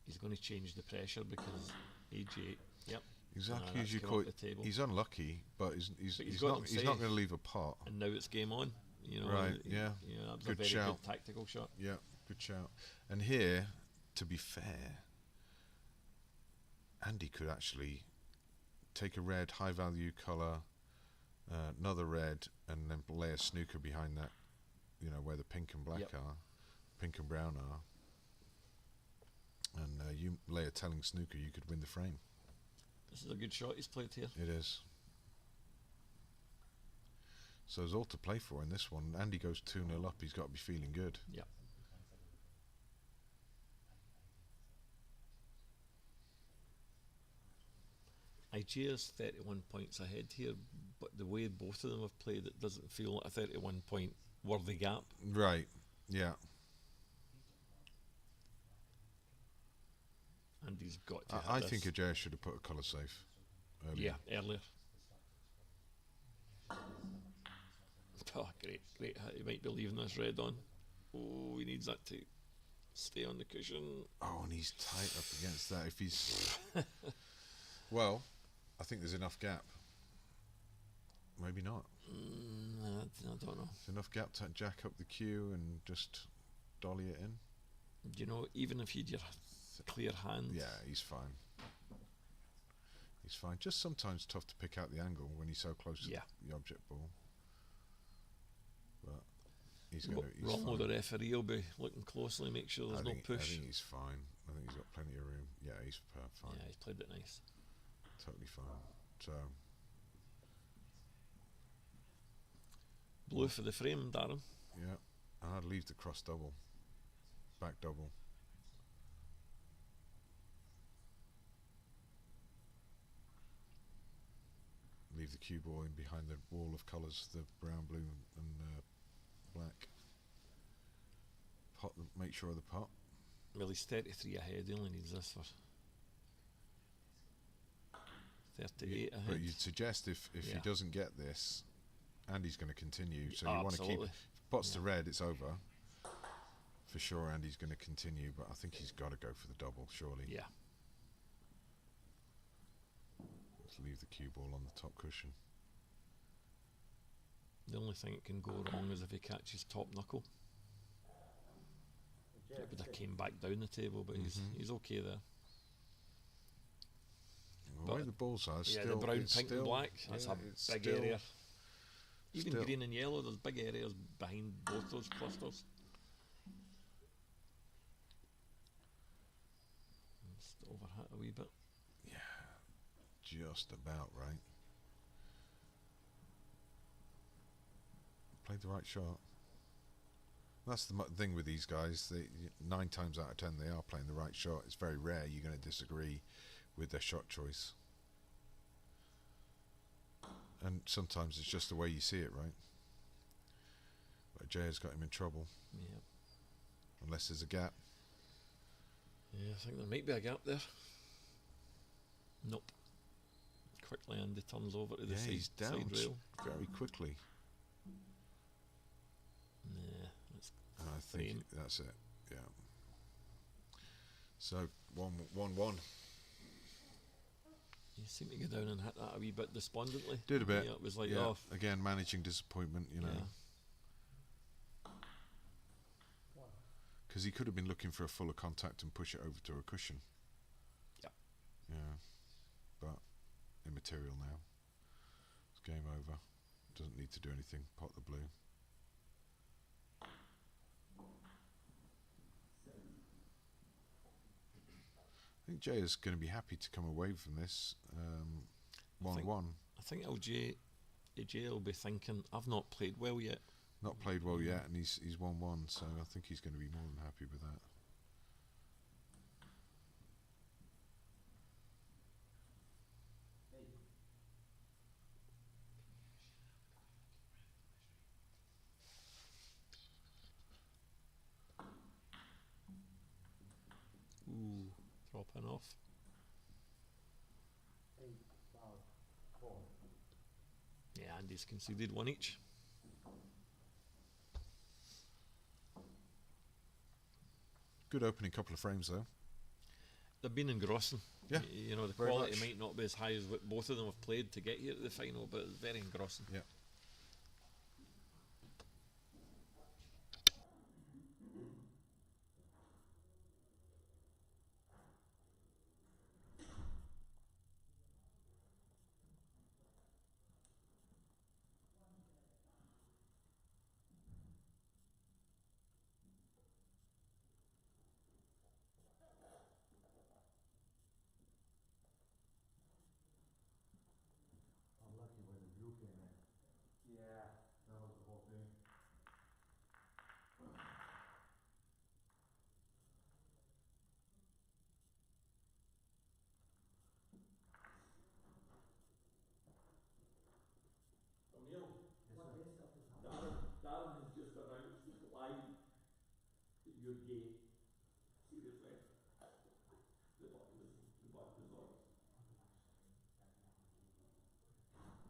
he's going to change the pressure because AJ, yep, Exactly as that's you come call off it. the table. He's unlucky, but he's got not them he's not safe. going to leave a pot. And now it's game on. You know, Right, yeah. that was Good a very shout. good tactical shot. Yeah, good shout. And here, to be fair, Andy could actually take a red high value colour, another red, and then lay a snooker behind that. You know where the pink and black Yep. are, pink and brown are, and you lay a telling snooker, you could win the frame. This is a good shot he's played here. It is. So there's all to play for in this one. Andy goes 2-0 up. He's got to be feeling good. Yep. Igeia's 31 points ahead here, but the way both of them have played, it doesn't feel like a 31 point worthy gap. Right. Yeah. And he's got to I hit think this. Ajay should have put a colour safe earlier. Yeah, earlier. Oh, great hit. He might be leaving this red on. Oh, he needs that to stay on the cushion. Oh, and he's tight up against that. If he's well, I think there's enough gap. Maybe not. I don't know. There's enough gap to jack up the queue and just dolly it in. Do you know, even if you'd your clear hand, Yeah, he's fine. He's fine. Just sometimes tough to pick out the angle when he's so close to Yeah. the object ball. But he's going to. He's Romo, fine. the referee, will be looking closely, make sure there's I no think push. he's fine. I think he's got plenty of room. Yeah, he's fine. Yeah, he's played it nice. Totally fine. So Blue for the frame, Darren. yeah, and I'd leave the cross double, back double. Leave the cue ball in behind the wall of colours, the brown, blue, and black. Pot. Make sure of the pot. Well, he's 33 ahead. He only needs this for 38 ahead. But you'd suggest if Yeah. he doesn't get this, Andy's going to continue. So you want to keep. Absolutely. If pot's to Yeah. red, it's over. For sure, Andy's going to continue, but I think he's got to go for the double, surely. Yeah. Let's leave the cue ball on the top cushion. The only thing that can go wrong is if he catches top knuckle. It would have came back down the table, but he's okay there. The way But- the balls are, Yeah, still, the brown, it's pink, still, and black. That's yeah, a it's big still- area. Even still- green and yellow, there's big areas behind both those clusters. Just overhit a wee bit. Just about right. Played the right shot. That's the thing with these guys. 9 times out of 10 they are playing the right shot. It's very rare you're going to disagree with their shot choice. And sometimes it's just the way you see it, right? But Jay has got him in trouble Yeah. unless there's a gap. Yeah, I think there might be a gap there. Nope. Quickly, Andy turns over to the Yeah, side, he's down side rail. very quickly. Nah, that's And I think Frame. that's it. Yeah. So 1-1. You seem to go down and hit that a wee bit despondently. Did a bit. Yeah, it was like, yeah. oh, Again, managing disappointment, you know. Yeah. Because he could have been looking for a fuller contact and push it over to a cushion. Yeah. Yeah. But immaterial now. It's game over. Doesn't need to do anything. Pot the blue. I think Jay is going to be happy to come away from this 1-1. I think AJ will be thinking, I've not played well yet. Not played well yet, and he's 1-1, so I think he's going to be more than happy with that. Ooh, dropping off. 8, 4. Yeah, Andy's conceded one each. Good opening couple of frames though. They've been engrossing. Yeah, You know, the very quality much. might not be as high as what both of them have played to get here at the final, but it's very engrossing. Yeah. Unlucky when the blue came in. Yeah. That was the whole thing. O'Neill, Yes, what sir. base stuff is Darren has just got out, just live. You're gay. Seriously. The bottom is on.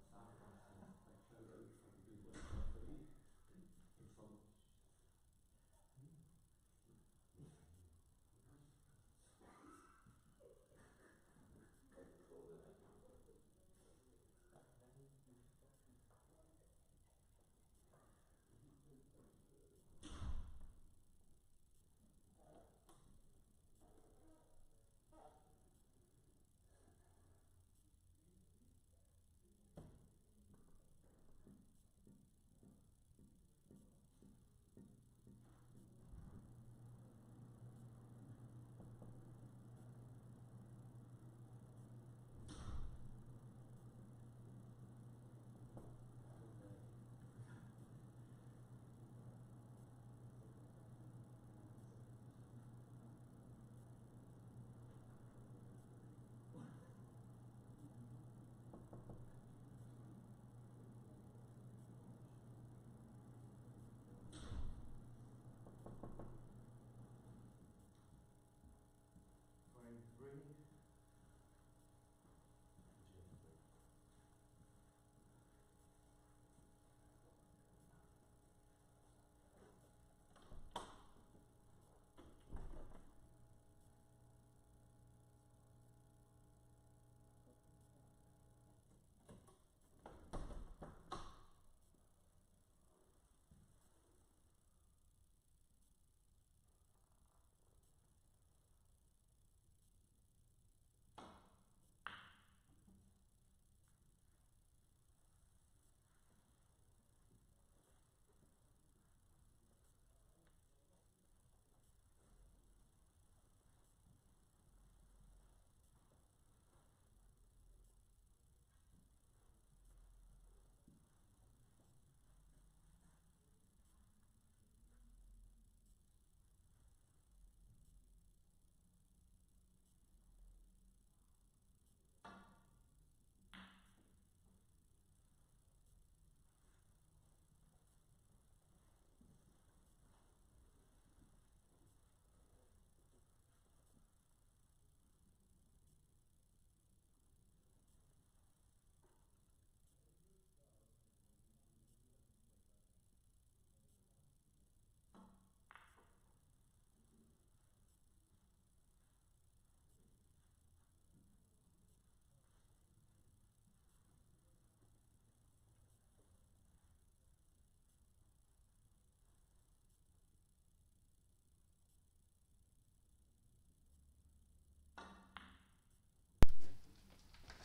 Shout out for the good work referee. There's some.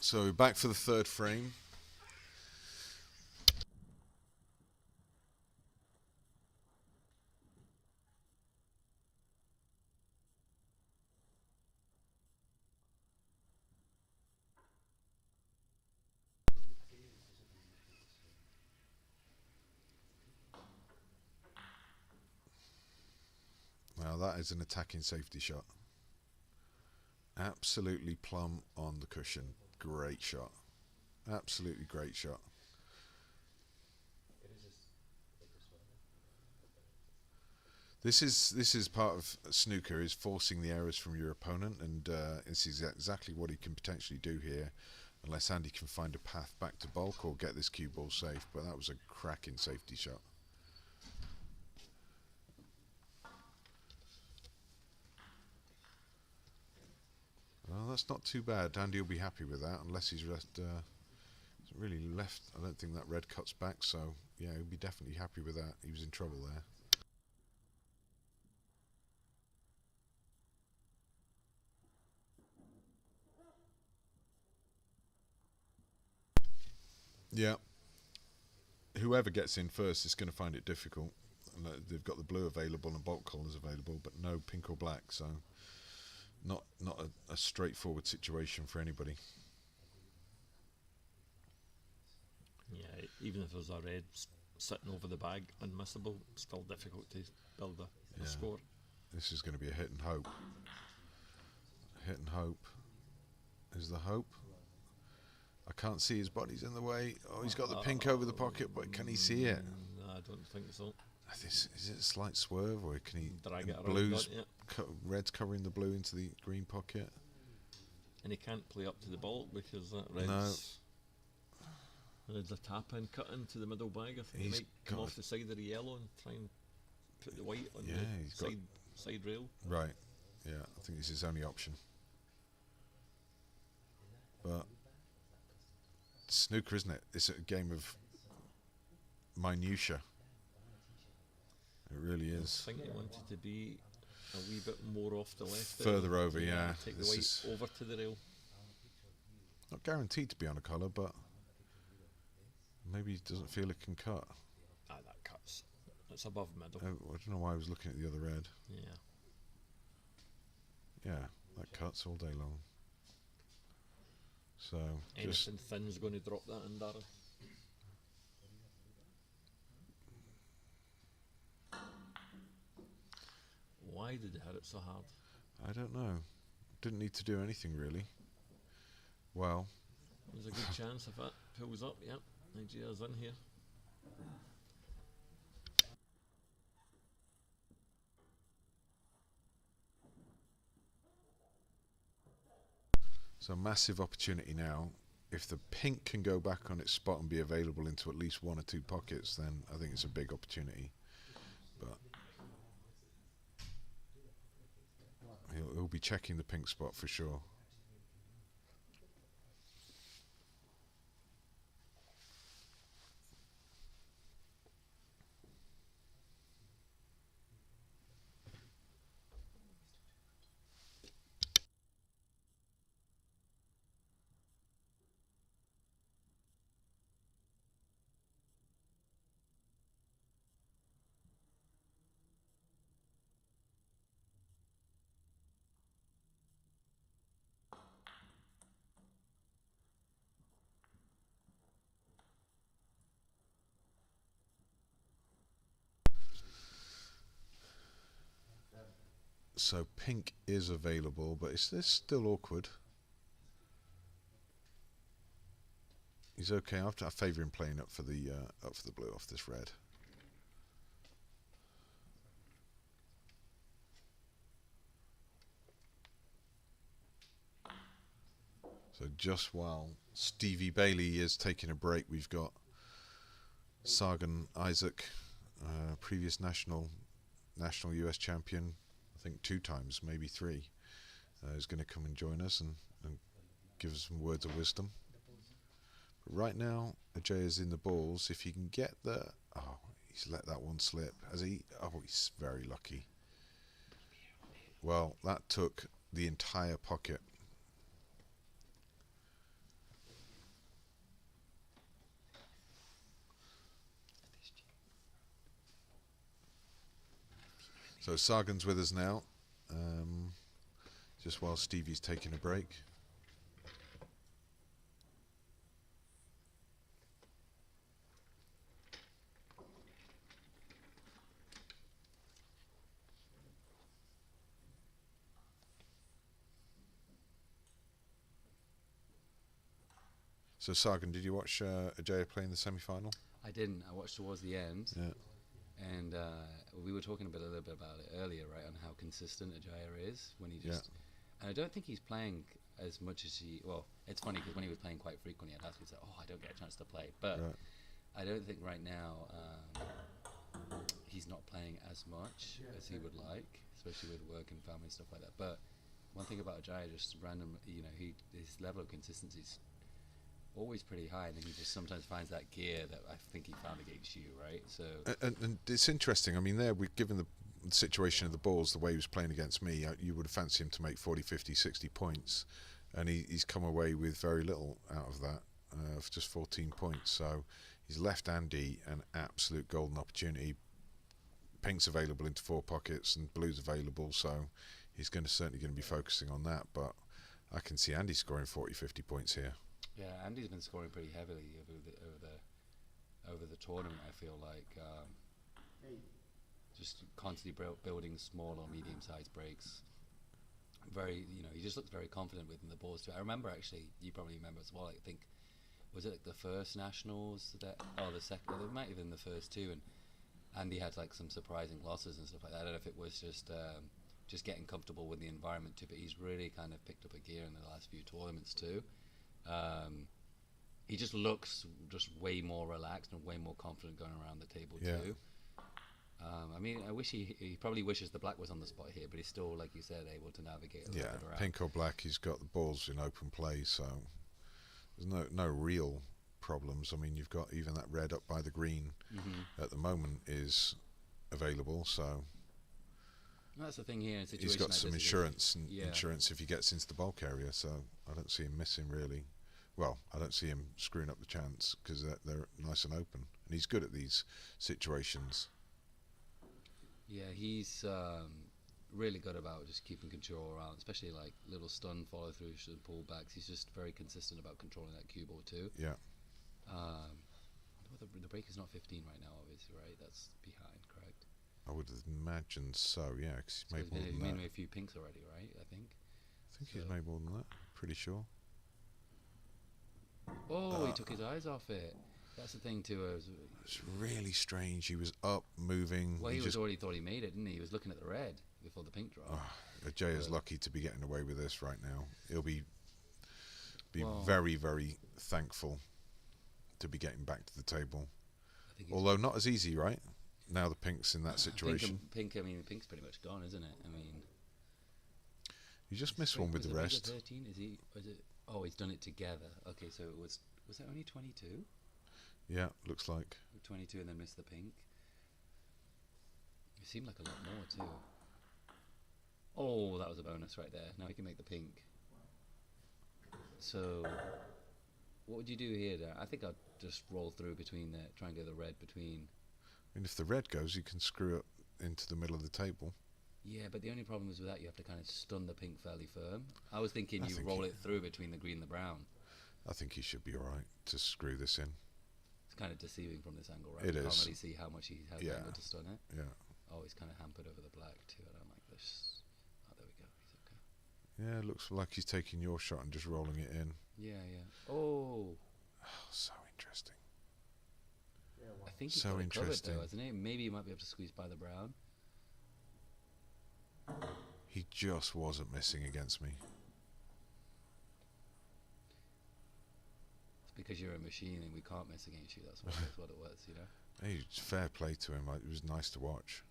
So back for the third frame. Now that is an attacking safety shot. Absolutely plumb on the cushion. Great shot. Absolutely great shot. This is part of snooker, is forcing the errors from your opponent, and this is exactly what he can potentially do here, unless Andy can find a path back to bulk or get this cue ball safe. But that was a cracking safety shot. Well, that's not too bad. Andy will be happy with that, unless he's really left. I don't think that red cuts back, so yeah, he'll be definitely happy with that. He was in trouble there. Yeah. Whoever gets in first is going to find it difficult. They've got the blue available and bulk colours available, but no pink or black, so not a straightforward situation for anybody. Yeah, even if there's a red sitting over the bag, unmissable, still difficult to build a score. This is going to be a hit and hope. Hit and hope. Is the hope? I can't see his body's in the way. Oh, he's got the pink over the pocket, but can he see it? No, I don't think so. Is it a slight swerve, or can he drag it around? Blues, red's covering the blue into the green pocket, and he can't play up to the bulk because that red's a tap in cut into the middle bag. I think he might come off the side of the yellow and try and put the white on the side rail. Right. Yeah, I think this is his only option. But snooker, isn't it? It's a game of minutiae. It really is. I think he wanted to be a wee bit more off the left. Further over, yeah. Take the white over to the rail. Not guaranteed to be on a colour, but maybe he doesn't feel it can cut. Ah, that cuts. It's above middle. I don't know why I was looking at the other red. Yeah. Yeah, that cuts all day long. So anything thin's going to drop that in, Darren. Why did they hit it so hard? I don't know. Didn't need to do anything really. Well, there's a good chance if that pulls up. Yep, Nigeria's in here. So massive opportunity now. If the pink can go back on its spot and be available into at least one or two pockets, then I think it's a big opportunity. But he'll be checking the pink spot for sure. So pink is available, but it's still awkward. He's okay. I favour him playing up for the blue off this red. So just while Stevie Bailey is taking a break, we've got Sargon Isaac, previous national US champion. I think 2 times, maybe 3, is going to come and join us and give us some words of wisdom. But right now, Ajay is in the balls. If he can get the... Oh, he's let that one slip. Has he? Oh, he's very lucky. Well, that took the entire pocket. So Sagan's with us now, just while Stevie's taking a break. So Sagan, did you watch Ajay play in the semi-final? I didn't. I watched towards the end. Yeah. And we were talking a little bit about it earlier, right, on how consistent Ajaya is when he just... And I don't think he's playing as much as he... Well, it's funny because when he was playing quite frequently, I'd ask him, I don't get a chance to play. But I don't think right now he's not playing as much as he would like, especially with work and family and stuff like that. But one thing about Ajaya, just random, his level of consistency is always pretty high, and then he just sometimes finds that gear that I think he found against you, right? So and it's interesting. I mean, we've given the situation of the balls the way he was playing against me. You would have fancied him to make 40, 50, 60 points, and he's come away with very little out of that, of just 14 points. So he's left Andy an absolute golden opportunity. Pink's available into 4 pockets, and blue's available, so he's certainly going to be focusing on that. But I can see Andy scoring 40, 50 points here. Yeah, Andy's been scoring pretty heavily over the tournament. I feel like just constantly building small or medium-sized breaks. Very, he just looks very confident within the balls too. I remember actually, you probably remember as well. I think was it like the first nationals the second? It might have been the first two, and Andy had like some surprising losses and stuff like that. I don't know if it was just getting comfortable with the environment too, but he's really kind of picked up a gear in the last few tournaments too. He just looks way more relaxed and way more confident going around the table too. I mean, I wish he probably wishes the black was on the spot here, but he's still, like you said, able to navigate a little bit around. Pink or black, he's got the balls in open play, so there's no real problems. I mean, you've got even that red up by the green at the moment is available, so that's the thing here. In a situation he's got like some this, insurance if he gets into the bulk area, so I don't see him missing really. Well, I don't see him screwing up the chance because they're nice and open, and he's good at these situations. Yeah, he's really good about just keeping control around, especially like little stun follow throughs and pullbacks. He's just very consistent about controlling that cue ball too. Yeah. The break is not 15 right now, obviously, right? That's behind, correct? I would imagine so, yeah, because he's made more than that. He's made a few pinks already, right? I think he's made more than that, pretty sure. Oh, he took his eyes off it. That's the thing too. It's really strange. He was up, moving. Well, he already thought he made it, didn't he? He was looking at the red before the pink dropped. Jay is lucky to be getting away with this right now. He'll be very, very thankful to be getting back to the table. Although not as easy, right? Now the pink's in that situation. Pink, I mean, the pink's pretty much gone, isn't it? I mean, you just missed one with the rest. 13? Was it? Oh, he's done it together. Okay, so it was that only 22? Yeah, looks like 22 and then missed the pink. It seemed like a lot more too. Oh, that was a bonus right there. Now he can make the pink. So, what would you do here, Dan? I think I'd just roll through between there, try and get the red between. I mean, if the red goes, you can screw it into the middle of the table. Yeah, but the only problem is with that, you have to kind of stun the pink fairly firm. I was thinking you roll it through between the green and the brown. I think he should be alright to screw this in. It's kind of deceiving from this angle, right? It You is. can't really see how much he has able to stun it. Yeah. Oh, he's kind of hampered over the black too. I don't like this. Oh, there we go. He's okay. Yeah, it looks like he's taking your shot and just rolling it in. Yeah, yeah. Oh, so interesting. I think he's So got it covered interesting. though, hasn't he? Maybe he might be able to squeeze by the brown. He just wasn't missing against me. It's because you're a machine and we can't miss against you. That's what it was, you know. Hey, fair play to him. It was nice to watch.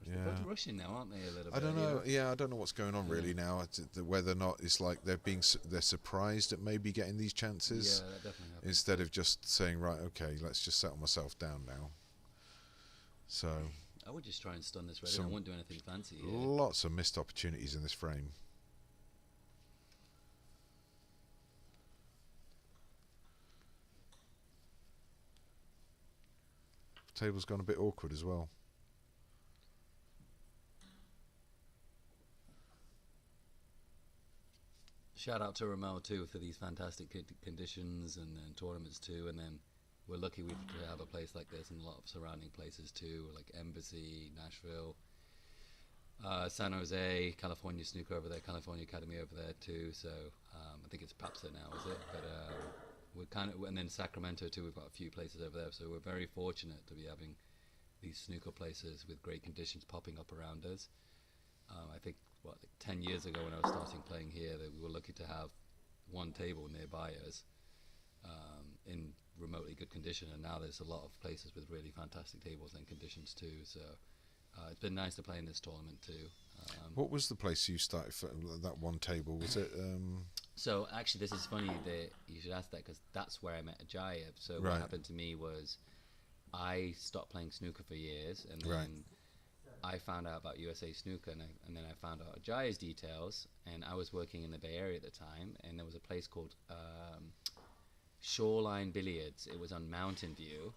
They're both rushing now, aren't they? A little bit. I don't know. Yeah, I don't know what's going on really now. Whether or not it's like they're surprised at maybe getting these chances. Yeah, that definitely happens. Instead of just saying, right, okay, let's just settle myself down now. So I would just try and stun this red. I wouldn't do anything fancy here. Lots of missed opportunities in this frame. table's gone a bit awkward as well. Shout out to Ramel too for these fantastic conditions and then tournaments too. And then we're lucky we have a place like this and a lot of surrounding places too, like Embassy, Nashville, San Jose, California Snooker over there, California Academy over there too. So I think it's PAPSA now, is it? But we're kind of, and then Sacramento too. We've got a few places over there, so we're very fortunate to be having these snooker places with great conditions popping up around us. I think like 10 years ago when I was starting playing here, that we were lucky to have one table nearby us in remotely good condition, and now there's a lot of places with really fantastic tables and conditions too. So it's been nice to play in this tournament too. What was the place you started for that one table? Was it? So actually, this is funny that you should ask that, because that's where I met Ajay. So Right. what happened to me was I stopped playing snooker for years, and then Right. I found out about USA Snooker, and then I found out Ajay's details, and I was working in the Bay Area at the time, and there was a place called Shoreline Billiards. It was on Mountain View.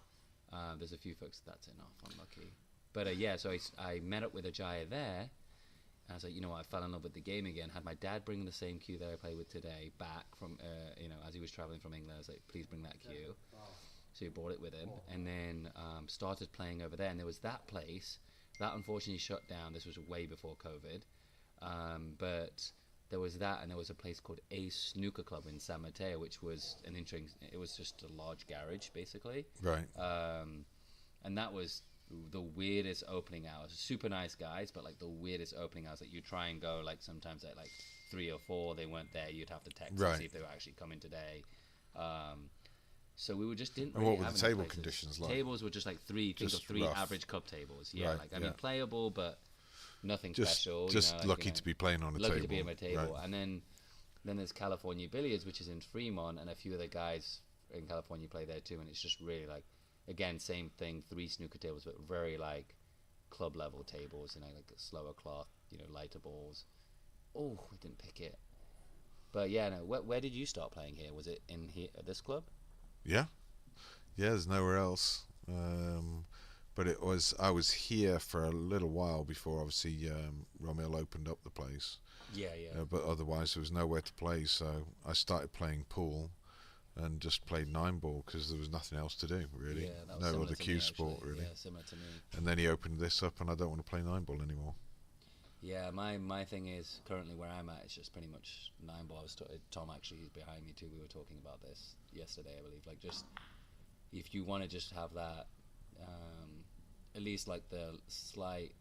There's a few folks that's enough, unlucky. But yeah, so I met up with Ajay there, and I was like, you know what, I fell in love with the game again. Had my dad bring the same cue that I play with today back from, as he was traveling from England. I was like, please bring that cue. So he brought it with him, and then started playing over there. And there was that place that unfortunately shut down. This was way before COVID, but there was that, and there was a place called Ace Snooker Club in San Mateo, which was an interesting. It was just a large garage, basically. Right. And that was the weirdest opening hours. Super nice guys, but like the weirdest opening hours. That you try and go like sometimes at like 3 or 4, they weren't there. You'd have to text Right. and see if they were actually coming today. So we just didn't. And really what were have the any table places. conditions like? Tables were just like three. Think Just of 3 rough. average club tables. Yeah, Right, like I mean, playable, but nothing Just special. just like, lucky to be playing on a lucky table. to be on a table. Right. And then there's California Billiards, which is in Fremont, and a few of the guys in California play there too. And it's just really like, again, same thing, 3 snooker tables, but very like club level tables, like a slower cloth, lighter balls. Oh, we didn't pick it. But yeah, no. Where did you start playing here? Was it in here at this club? Yeah. Yeah, there's nowhere else. But I was here for a little while before, obviously, Romeo opened up the place. Yeah. But otherwise, there was nowhere to play, so I started playing pool and just played 9-ball because there was nothing else to do, really. Yeah, that was no similar other to cue me, sport, actually. really. Yeah, similar to me. And then he opened this up, and I don't want to play 9-ball anymore. Yeah, my thing is currently where I'm at. It's just pretty much 9-ball. I was Tom actually, he's behind me too. We were talking about this yesterday, I believe. Like, just if you want to just have that, at least like the slight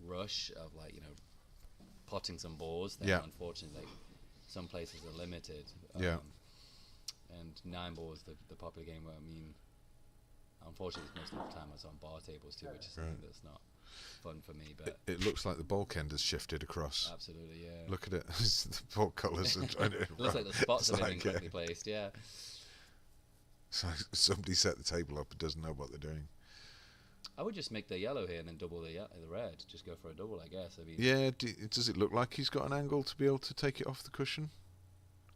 rush of like potting some balls. Then unfortunately, like, some places are limited. Yeah. And 9-ball is the popular game. Where, I mean, unfortunately, most of the time it's on bar tables too, which is something that's not fun for me. But It looks like the bulk end has shifted across. absolutely, yeah. Look at it. The ball colours are trying to... It looks like the spots have It's been like, incorrectly placed. Yeah. So somebody set the table up and doesn't know what they're doing. I would just make the yellow here and then double the red. Just go for a double, I guess. I mean, Yeah, does it look like he's got an angle to be able to take it off the cushion?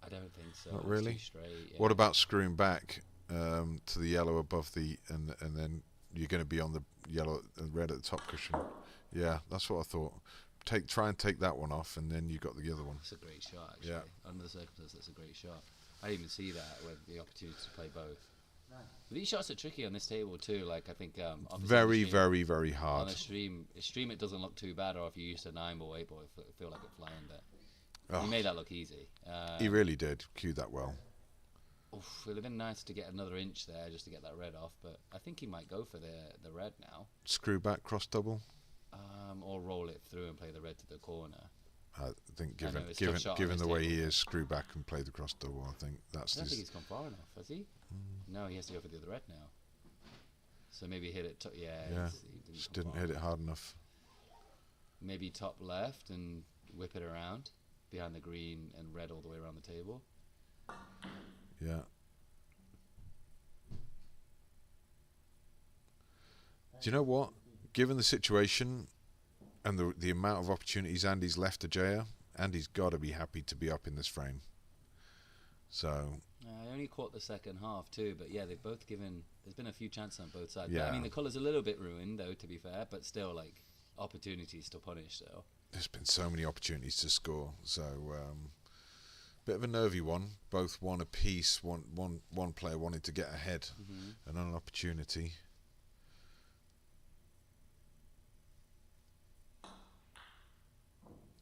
I don't think so. Not It's really? too straight, yeah. What about screwing back to the yellow above and then you're going to be on the yellow and red at the top cushion? Yeah, that's what I thought. Try and take that one off, and then you got the other one. It's a great shot, actually. Yeah. Under the circumstances, that's a great shot. I didn't even see that with the opportunity to play both. But these shots are tricky on this table too. Like I think obviously on the Very, stream- very, very on hard. a stream it doesn't look too bad, or if you're used to 9-ball, 8-ball, it feel like it flying. But Oh, he made that look easy. he really did cue that well. Oof, it would have been nice to get another inch there just to get that red off, but I think he might go for the red now, Screw back, cross double. or roll it through and play the red to the corner. I think I know, it's a tough shot on given this the way table, he but- is, screw back and play the cross double. I think that's I don't think his. he's gone far enough, has he? No, he has to go for the other red now. So maybe hit it. Yeah, he just come didn't far hit it enough. hard enough. Maybe top left and whip it around behind the green and red all the way around the table. Yeah. Do you know what? Given the situation and the amount of opportunities Andy's left to Jaya, Andy's got to be happy to be up in this frame. So I only caught the second half too, but yeah, they've both given. There's been a few chances on both sides. But, Yeah. I mean, the colour's a little bit ruined though, to be fair, but still, like, opportunities to punish. So There's been so many opportunities to score. So bit of a nervy one. Both won a piece. One player wanted to get ahead, and an opportunity.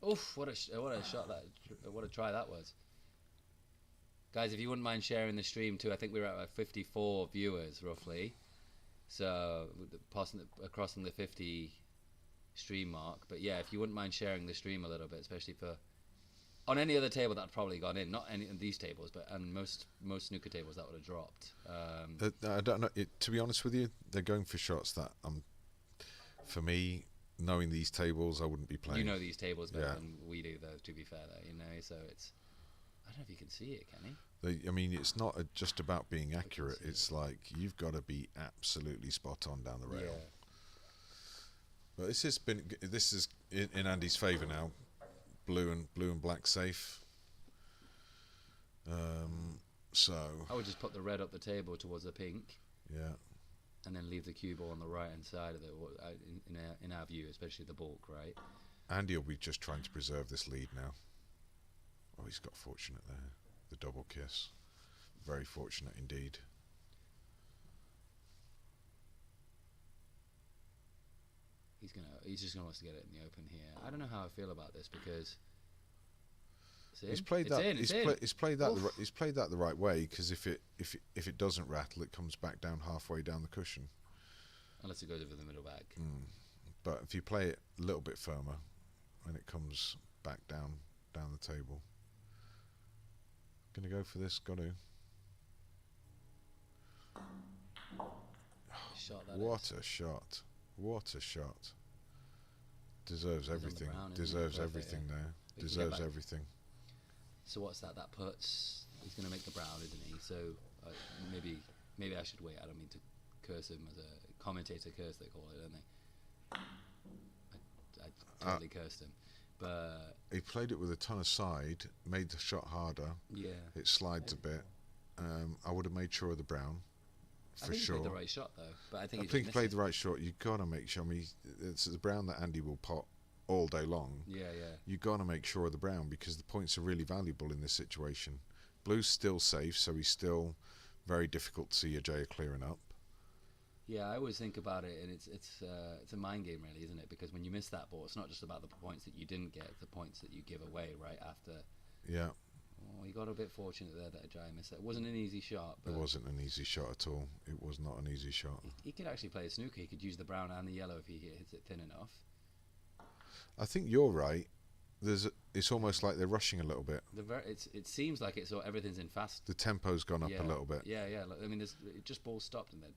oof, what a shot what a try that was. Guys, if you wouldn't mind sharing the stream too, I think we're at like 54 viewers roughly, so crossing the 50 stream mark. But yeah, if you wouldn't mind sharing the stream a little bit, especially for on any other table that'd probably gone in, not any of these tables, but and most snooker tables that would have dropped. I don't know. To be honest with you, they're going for shots that for me, knowing these tables, I wouldn't be playing. You know these tables better Yeah. than we do, though. To be fair, though, you know, so it's. I don't know if you can see it, can you? I mean, it's not just about being accurate. It's like you've got to be absolutely spot on down the rail. Yeah. But this is in Andy's favour now. Blue and black safe. So I would just put the red up the table towards the pink, yeah, and then leave the cue ball on the right hand side of it. In our view, especially the bulk, right? Andy will be just trying to preserve this lead now. Oh, he's got fortunate there. The double kiss. Very fortunate indeed. He's just gonna want to get it in the open here. I don't know how I feel about this because He's played that. He's played that. Oof. He's played that the right way, because if it doesn't rattle, it comes back down halfway down the cushion. Unless it goes over the middle bag. But if you play it a little bit firmer, and it comes back down the table. Gonna go for this. Got to. Shot that What is. a shot! What a shot! Deserves He's on the everything. brown, isn't he? Deserves Perfect, everything yeah. there. We can get Deserves back. everything. So what's that? That puts. He's going to make the brown, isn't he? So maybe I should wait. I don't mean to curse him as a commentator curse. They call it, don't they? I totally cursed him, but He played it with a ton of side, made the shot harder. yeah, It slides a bit. I would have made sure of the brown, I for think sure. he played the right shot though. But I think I think he played the right shot. You got to make sure. I mean, it's the brown that Andy will pot all day long. Yeah, yeah. You got to make sure of the brown, because the points are really valuable in this situation. Blue's still safe, so he's still very difficult to see Ajay clearing up. Yeah, I always think about it, and it's a mind game, really, isn't it? Because when you miss that ball, it's not just about the points that you didn't get; it's the points that you give away right after. Yeah, Oh, he got a bit fortunate there that Ajay missed it. It wasn't an easy shot, but it wasn't an easy shot at all. It was not an easy shot. he could actually play a snooker. He could use the brown and the yellow if he hits it thin enough. I think you're right. It's almost like they're rushing a little bit. It seems like it's everything's in fast. The tempo's gone up yeah, a little bit. Yeah, yeah. Like, I mean, it just ball stopped and then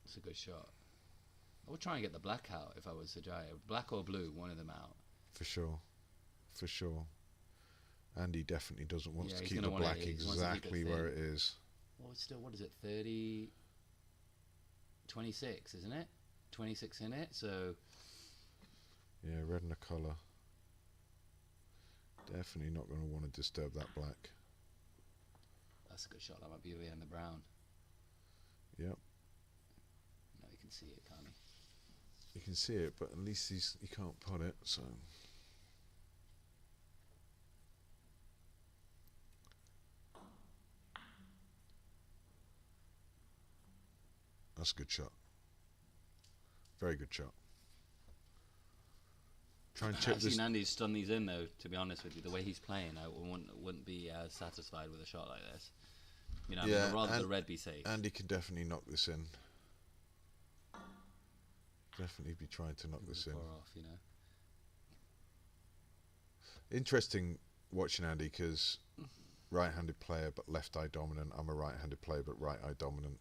It's a good shot. I would try and get the black out if I was Sajaya. Black or blue, one of them out. For sure. For sure. Andy definitely doesn't want Yeah, to he's keep gonna the wanna- black he wants to keep it exactly where it thin. is. Well, it's still, what is it, 30... 26, isn't it? 26 in it, so... Yeah, red and a colour. Definitely not going to want to disturb that black. That's a good shot. That might be behind the brown. Yep. No, you can see it, can't you? You can see it, but at least he can't pot it, so... That's a good shot. Very good shot. Try and check I've this. seen Andy's stun these in, though, to be honest with you. The way he's playing, I wouldn't be satisfied with a shot like this. You know, Yeah, I'd rather and- the red be safe. Andy can definitely knock this in. Definitely be trying to knock this in. Far off, you know. Interesting watching Andy, because right-handed player but left eye dominant. I'm a right-handed player but right eye dominant.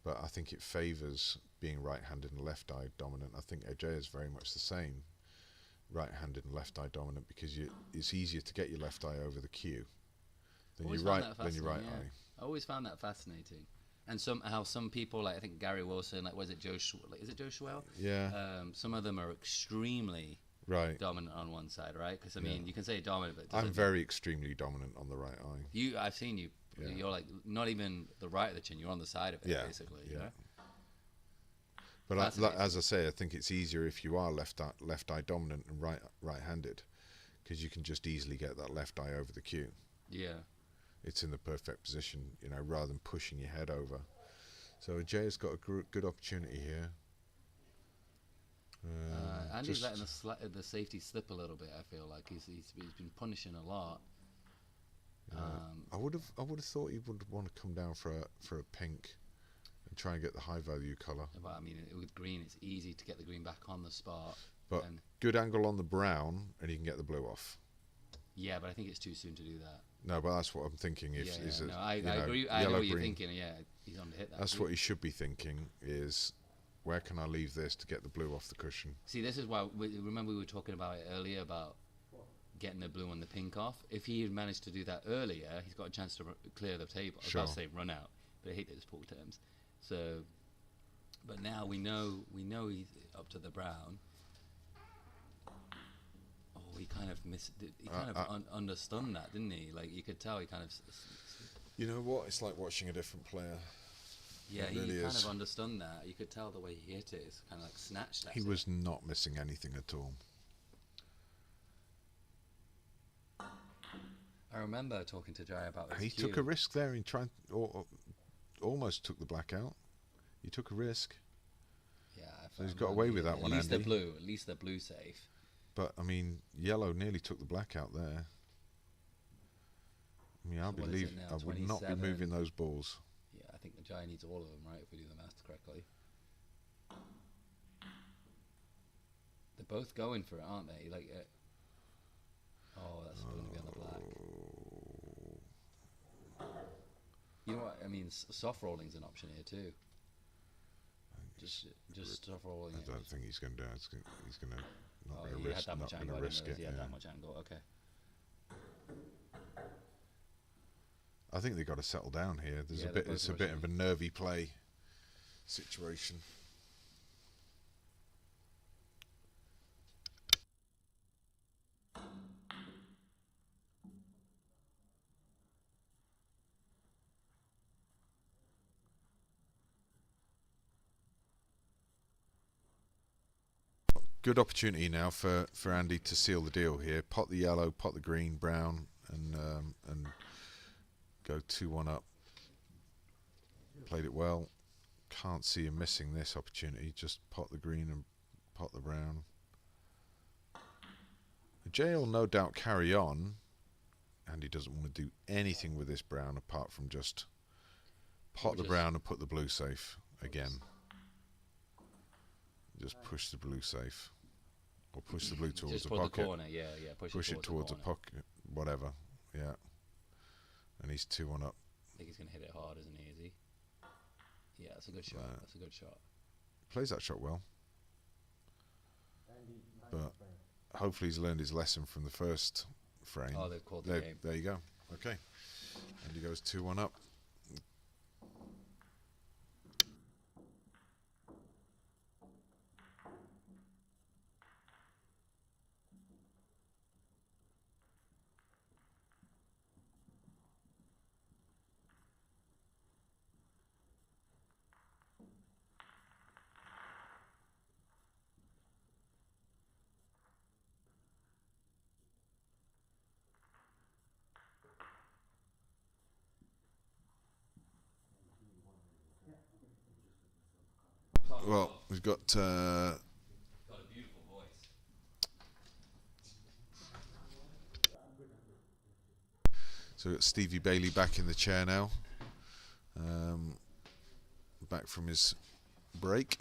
But I think it favours being right-handed and left eye dominant. I think Ajay is very much the same, right-handed and left eye dominant, because it's easier to get your left eye over the cue than Always your found right that than your right fascinating, eye. I always found that fascinating. And some people, like I think Gary Wilson, like was it Joe? Is it Joe Schwell? Yeah. Some of them are extremely Right. dominant on one side, right? Because I mean, you can say dominant, but I'm very extremely dominant on the right eye. I've seen you. Yeah. You're like not even the right of the chin. You're on the side of it, Yeah, basically. yeah. You know? But Fascinating. as I say, I think it's easier if you are left eye dominant and right-handed, because you can just easily get that left eye over the cue. Yeah. It's in the perfect position, you know, rather than pushing your head over. So Jay's got a good opportunity here. Andy's letting the safety slip a little bit. I feel like he's been punishing a lot. I would have thought he would want to come down for a pink and try and get the high value colour. But I mean, with green, it's easy to get the green back on the spot. But good angle on the brown, and he can get the blue off. Yeah, but I think it's too soon to do that. No, but that's what I'm thinking. I agree. I know what you're thinking. Yeah, he's on to hit that. That's what he should be thinking. Is where can I leave this to get the blue off the cushion? See, this is why. Remember, we were talking about it earlier about getting the blue and the pink off. If he had managed to do that earlier, he's got a chance to clear the table. I was about to say run out, but I hate those pool terms. So, but now we know he's up to the brown. He kind of understood that, didn't he? Like you could tell he kind of. You know what? It's like watching a different player. Yeah, it he really kind is. of understood that. You could tell the way he hit it. It's kind of like snatched at He was not missing anything at all. I remember talking to Jai about this. He took a risk there. He tried, or almost took the black out. He took a risk. Yeah, so he's got away with that one. At least the blue safe. But I mean, yellow nearly took the black out there. I mean, I would not be moving those balls. Yeah, I think the Jai needs all of them, right? If we do the maths correctly. They're both going for it, aren't they? Like, oh, that's going to be on the black. You know what? I mean, soft rolling's an option here too. Just soft rolling. I don't think he's going to do it. He's going to not going to risk. Had that much angle. Risk it. He had that much angle. Okay. I think they've got to settle down here. There's a bit. It's a bit of a nervy play situation. Good opportunity now for Andy to seal the deal here. Pot the yellow, pot the green, brown, and go 2-1 up. Played it well. Can't see him missing this opportunity. Just pot the green and pot the brown. Jay will no doubt carry on. Andy doesn't want to do anything with this brown apart from just pot the brown and put the blue safe again. Just push the blue safe, or push the blue towards the pocket. The corner, yeah, push it towards the pocket, whatever, yeah. And he's 2-1 up. I think he's going to hit it hard, isn't he? Is he? Yeah, that's a good shot. That's a good shot. Plays that shot well. But hopefully he's learned his lesson from the first frame. Oh, they've called the game. There you go. Okay. And he goes 2-1 up. Well, we've got got a beautiful voice. So we've got Stevie Bailey back in the chair now. Back from his break.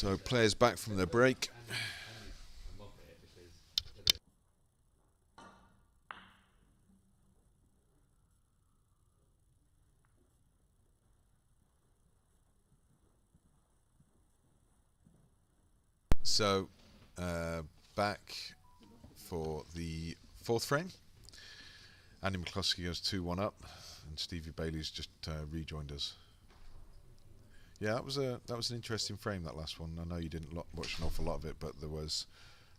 So players back from their break. So back for the fourth frame. Andy McCluskey goes 2-1 up, and Stevie Bailey's just rejoined us. Yeah, that was an interesting frame, that last one. I know you didn't watch an awful lot of it, but there was,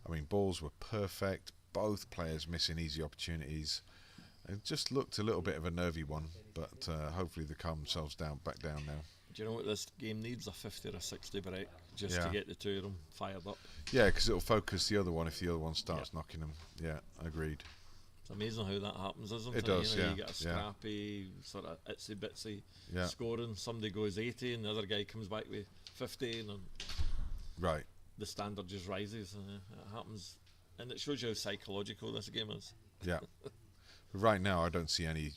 I mean, balls were perfect. Both players missing easy opportunities. It just looked a little bit of a nervy one, but hopefully they calm themselves back down now. Do you know what this game needs? A 50 or a 60 break just to get the two of them fired up. Yeah, because it'll focus the other one if the other one starts knocking them. Yeah, agreed. It's amazing how that happens, isn't it? It does, you know, yeah. You get a scrappy, sort of itsy bitsy Yeah. scoring. Somebody goes 80 and the other guy comes back with 50, and then Right. the standard just rises. And it happens, and it shows you how psychological this game is. Yeah. Right now, I don't see any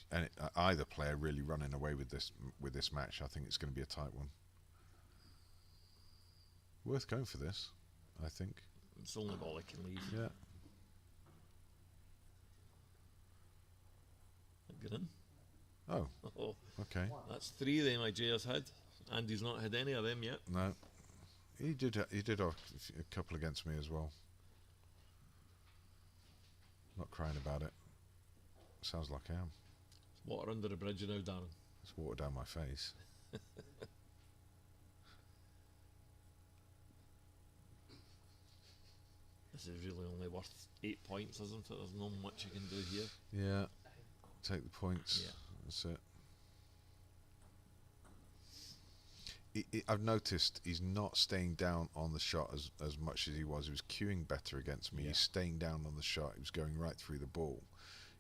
either player really running away with this match. I think it's going to be a tight one. Worth going for this, I think. It's the only ball I can leave. Yeah. Get in. Oh. Oh, Okay. that's 3 the MIJ has had. Andy's not had any of them yet. No. He did a couple against me as well. Not crying about it. Sounds like I am. It's water under the bridge now, Darren. It's water down my face. This is really only worth 8 points, isn't it? There's not much you can do here. Yeah. Take the points. Yeah. That's it. I've noticed he's not staying down on the shot as much as he was. He was queuing better against me. Yeah. He's staying down on the shot. He was going right through the ball.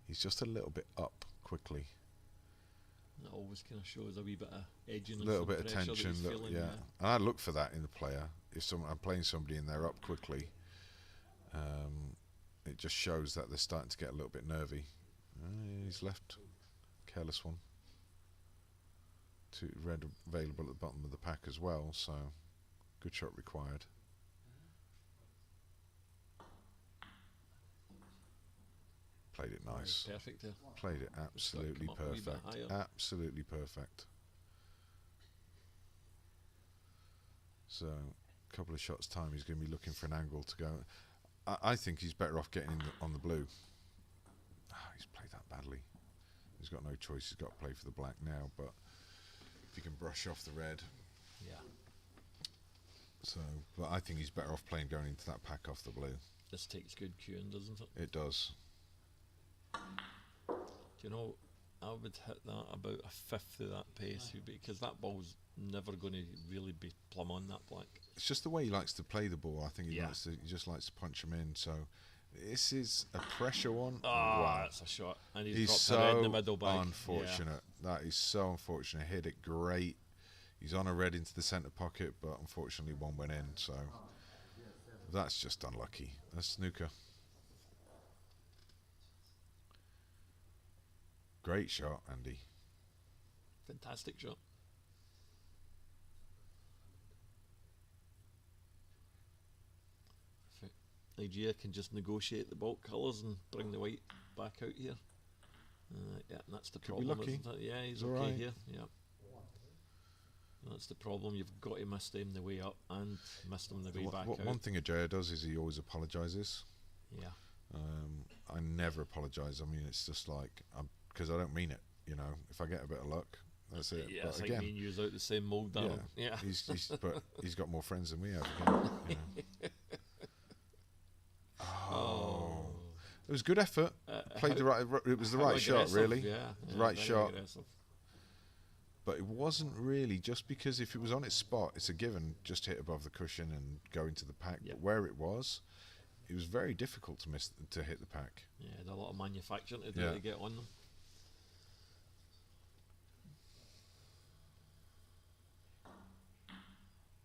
He's just a little bit up quickly. That always kind of shows a wee bit of edginess. A little and bit of pressure that tension. he's feeling, Yeah. And I look for that in the player. If I'm playing somebody and they're up quickly, it just shows that they're starting to get a little bit nervy. He's left. Careless one. 2 red available at the bottom of the pack as well, so good shot required. Played it nice. Perfect there. Played it absolutely come up a wee bit perfect. higher. Absolutely perfect. So, a couple of shots time, he's going to be looking for an angle to go. I think he's better off getting on the blue. He's played that badly. He's got no choice. He's got to play for the black now, but if he can brush off the red. Yeah. So, but I think he's better off playing going into that pack off the blue. This takes good queuing, doesn't it? It does. Do you know, I would hit that about a fifth of that pace, because that ball's never going to really be plumb on that black. It's just the way he likes to play the ball. I think he Yeah. he just likes to punch him in. So this is a pressure one. Oh, Wow. that's a shot. And he's He's dropped a red in the so middle bag. unfortunate. That is so unfortunate. Hit it great. He's on a red into the centre pocket, but unfortunately one went in. So that's just unlucky. That's snooker. Great shot, Andy. Fantastic shot. If Nigeria can just negotiate the bulk colours and bring the white back out here. Yeah, and that's the Could be problem, lucky. isn't it? Yeah, he's He's okay alright. here. Yeah. That's the problem. You've got to miss them the way up and miss them the way back out. One thing Ajaya does is he always apologises. Yeah. I never apologise. I mean, it's just like, because I don't mean it. You know, if I get a bit of luck, that's it. Yeah, But it's again, like me and you's out the same mould, yeah, Darren. Yeah. but he's got more friends than we have. Again, you know. Oh, it was good effort. Played the right. It was the How right shot, aggressive, really. Yeah, The right very shot. aggressive. But it wasn't really, just because if it was on its spot, it's a given, just hit above the cushion and go into the pack. Yep. But where it was very difficult to hit the pack. Yeah, there's a lot of manufacturing to do Yeah. to get on them.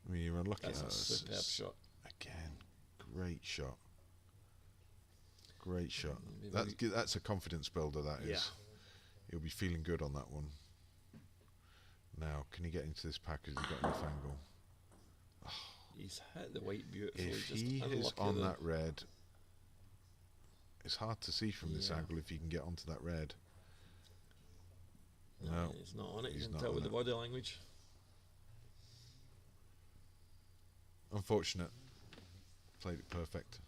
I mean, you're unlucky. That's a superb shot. Again, great shot. Great shot. Maybe That's a confidence builder, that is. Yeah. He'll be feeling good on that one. Now, can he get into this pack? Has he got enough angle? Oh, He's hit the white beautifully. If just he is unlucky on there. that red, it's hard to see from this Yeah. angle if he can get onto that red. No, No, he's not on it. You he's can not tell on with the it. body language. Unfortunate. Played it perfect.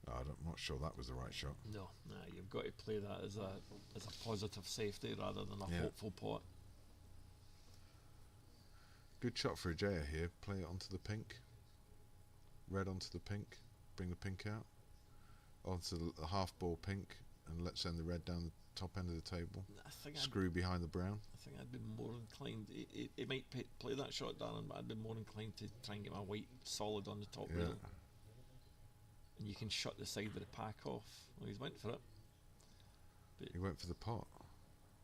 I'm not sure that was the right shot. No, you've got to play that as a positive safety rather than a Yeah. hopeful pot. Good shot for Ajaya here. Play it onto the pink. Red onto the pink. Bring the pink out. Onto the half ball pink. And let's send the red down the top end of the table. I think Screw behind the brown. I'd be more inclined. It might play that shot, Darren, but I'd be more inclined to try and get my white solid on the top Yeah. rail. And you can shut the side of the pack off. Well, he's went for it, He went for the pot.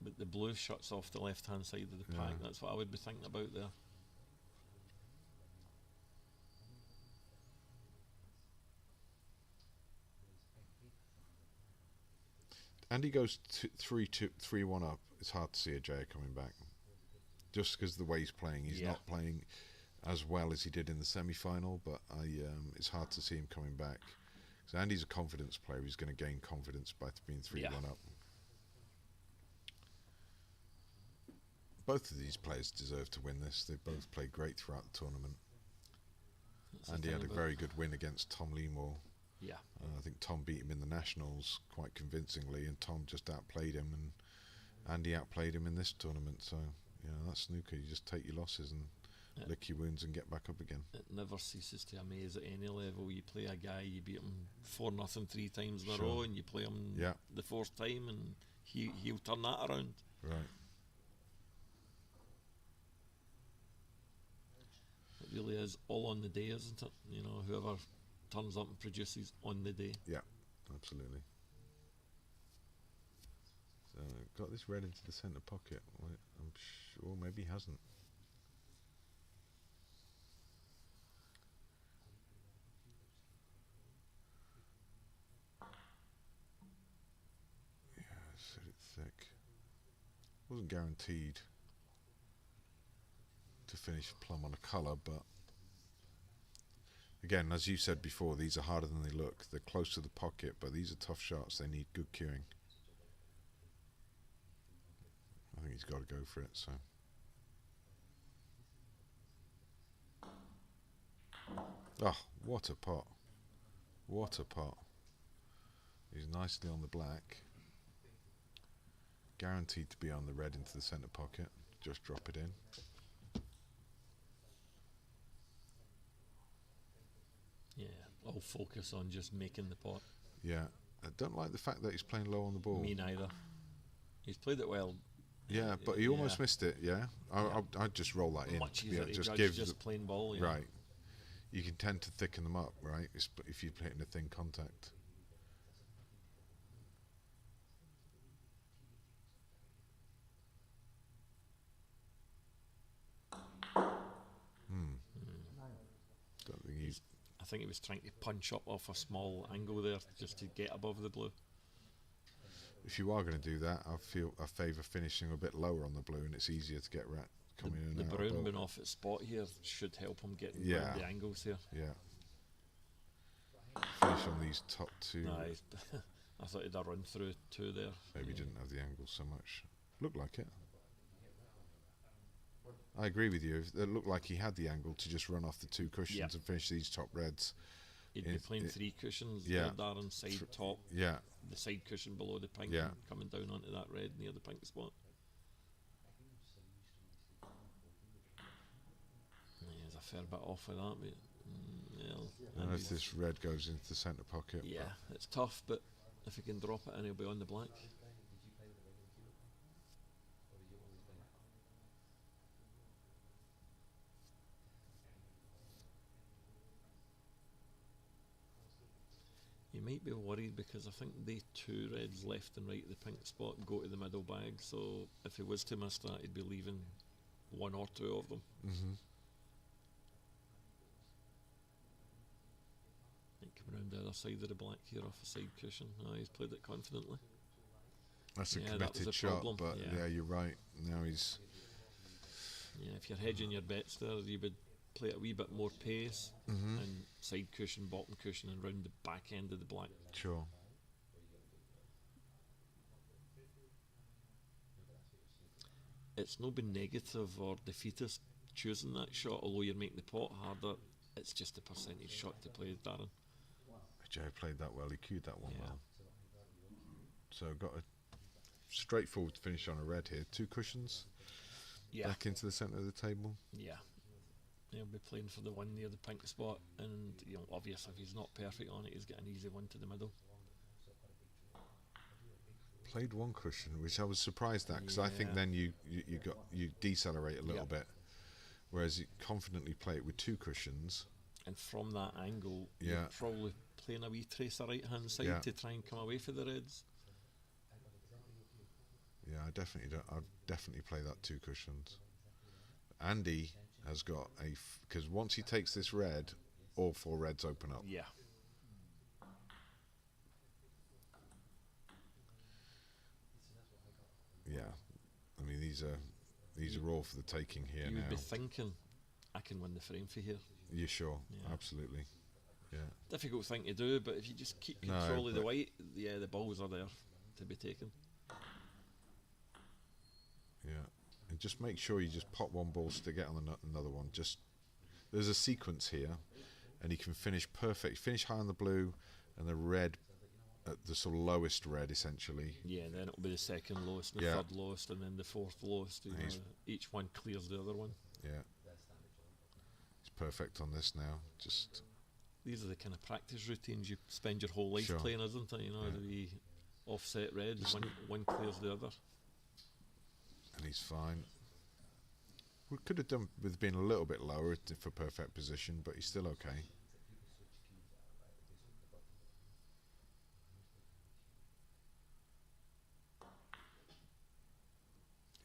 but the blue shuts off the left-hand side of the pack. Yeah. That's what I would be thinking about there. Andy goes 3-1 up. It's hard to see Ajaya coming back. Just because the way he's playing, he's Yeah. not playing as well as he did in the semi-final. But it's hard to see him coming back. So Andy's a confidence player. He's going to gain confidence by being 3-1 up. Both of these players deserve to win this. They both played great throughout the tournament. That's the Andy thing had a about- very good win against Tom Leemore. Yeah. I think Tom beat him in the Nationals quite convincingly, and Tom just outplayed him, and Andy outplayed him in this tournament. So, that's snooker. You just take your losses and Yeah. lick your wounds and get back up again. It never ceases to amaze at any level. You play a guy, you beat him 4-0 3 times in a Sure. row, and you play him Yeah. the fourth time, and he'll turn that around. Right. It really is all on the day, isn't it? Whoever turns up and produces on the day. Yeah, absolutely. So, got this red into the centre pocket. Well, I'm sure maybe he hasn't. Yeah, set it thick. Wasn't guaranteed to finish plumb on a colour, but again, as you said before, these are harder than they look. They're close to the pocket, but these are tough shots. They need good cueing. I think he's got to go for it. So, what a pot! What a pot! He's nicely on the black. Guaranteed to be on the red into the centre pocket. Just drop it in. Yeah, all focus on just making the pot. Yeah, I don't like the fact that he's playing low on the ball. Me neither. He's played it well. Yeah, but he almost missed it. Yeah, I'd just roll that in. Much Yeah, easier to just judge give just plain ball. Yeah. right. You can tend to thicken them up, right? If you're hitting a thin contact. Don't think he's. I think he was trying to punch up off a small angle there just to get above the blue. If you are going to do that, I favour finishing a bit lower on the blue, and it's easier to get coming in The and out. brown above. being off its spot here should help him get Yeah. round the angles here. Yeah. Finish on these top two. I thought he'd have run through two there. Maybe didn't have the angle so much. Looked like it. I agree with you. It looked like he had the angle to just run off the two cushions Yeah. and finish these top reds. He'd be If playing it- 3 cushions, yeah. Darren side top, Yeah, the side cushion below the pink, Yeah. and coming down onto that red near the pink spot. Yeah, there's a fair bit off of that, but and if this red goes into the centre pocket. yeah, it's tough, but if he can drop it in, he'll be on the black. You might be worried because I think the 2 reds left and right of the pink spot go to the middle bag, so if he was to miss that, he'd be leaving 1 or 2 of them. Mm-hmm. Might come around the other side of the black here off a side cushion. He's played it confidently. That's a Yeah, that was committed the shot, problem, but yeah. yeah, you're right. Now he's Yeah, if you're hedging your bets there, you would play a wee bit more pace and side cushion, bottom cushion, and round the back end of the black. sure. It's not been negative or defeatist choosing that shot, although you're making the pot harder. It's just a percentage shot to play, Darren. Joe played that well. He cued that one Yeah. well. So got a straightforward finish on a red here. 2 cushions Yeah. back into the centre of the table. Yeah. He'll be playing for the one near the pink spot, and obviously if he's not perfect on it, he's got an easy one to the middle. Played 1 cushion, which I was surprised at, because I think Yeah. then you decelerate a little bit, whereas you confidently play it with 2 cushions. And from that angle, Yeah. you're probably playing a wee tracer right hand side Yeah. to try and come away for the reds. Yeah, I'd definitely play that 2 cushions. Andy has got because once he takes this red, all 4 reds open up. Yeah. Yeah, I mean these are all for the taking here You would now. be thinking, I can win the frame for here. You sure? Yeah. Absolutely. Yeah. Difficult thing to do, but if you just keep No, control of the but- white, the balls are there to be taken. Yeah, and just make sure you just pop 1 ball to get on another one. Just there's a sequence here, and you can finish perfect. Finish high on the blue, and the red at the sort of lowest red, essentially. Yeah, then it'll be the second lowest, the Yeah. third lowest, and then the fourth lowest. You Nice. know, each one clears the other one. Yeah, it's perfect on this now. Just These are the kind of practice routines you spend your whole life Sure. playing, isn't it? You know, Yeah. the wee offset reds, one clears the other. and he's fine. We could have done with being a little bit lower for perfect position, but he's still okay.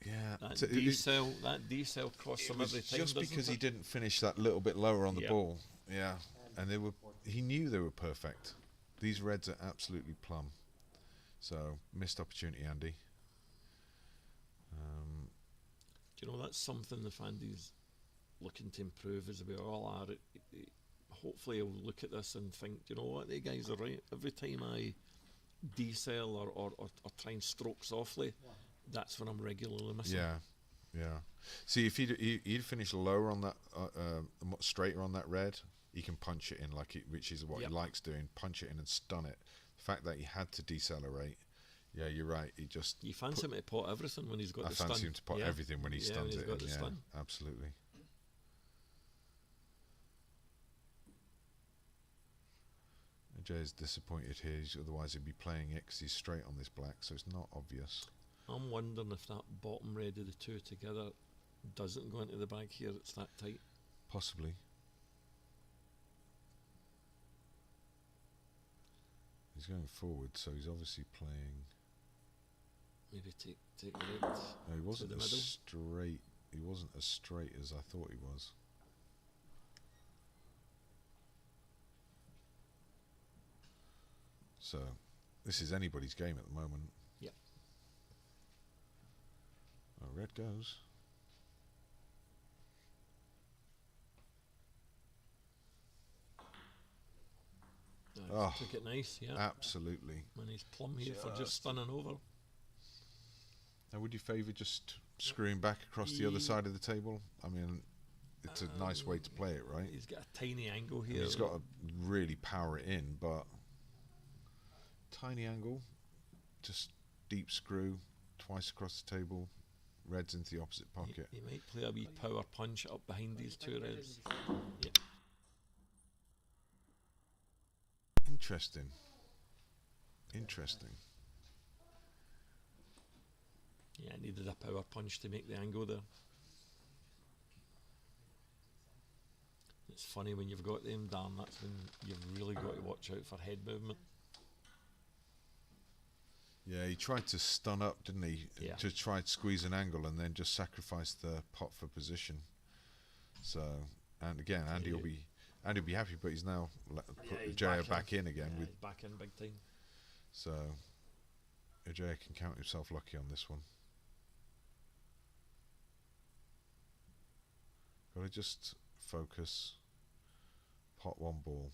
Yeah, That so D cell costs it him was every time. just doesn't because he it? didn't finish that little bit lower on the Yeah. ball. Yeah, and he knew they were perfect. These reds are absolutely plumb. So missed opportunity, Andy. Do you know that's something the Fandy's looking to improve as we all are. Hopefully he'll look at this and think, you know what, the guys are right. Every time I decel or try and stroke softly, that's when I'm regularly missing. Yeah, yeah. See, if he'd finish lower on that, straighter on that red, he can punch it in which is what Yep. he likes doing. Punch it in and stun it. The fact that he had to decelerate, yeah, you're right. You fancy him to pot everything when he's got I the stun. fancy him to pot Yeah. everything when he Yeah, stuns when he's it. got the Yeah, stun. absolutely. Jay's disappointed here. Otherwise, he'd be playing it 'cause he's straight on this black, so it's not obvious. I'm wondering if that bottom red of the two together doesn't go into the bag here. It's that tight. Possibly. He's going forward, so he's obviously playing. Maybe take the red. No, he wasn't the as middle. straight. He wasn't as straight as I thought he was. So, this is anybody's game at the moment. Yep. Oh, red goes. Oh, Took it nice, yeah. absolutely. And he's plumb here for just stunning over. Now, would you favour just screwing back across the other side of the table? I mean, it's a nice way to play it, right? He's got a tiny angle I mean, here. he's got to really power it in, but tiny angle, just deep screw, twice across the table, reds into the opposite pocket. He might play a wee power punch up behind these two reds. Yeah. Interesting. Interesting. Yeah, needed a power punch to make the angle there. It's funny when you've got them down, that's when you've really got to watch out for head movement. Yeah, he tried to stun up, didn't he? Yeah. To try to squeeze an angle and then just sacrifice the pot for position. So, and again, Andy will be happy, but he's now put he's Jaya back back in again Yeah, with. he's back in big time. So, Ajay can count himself lucky on this one. Gotta just focus. Pot one ball.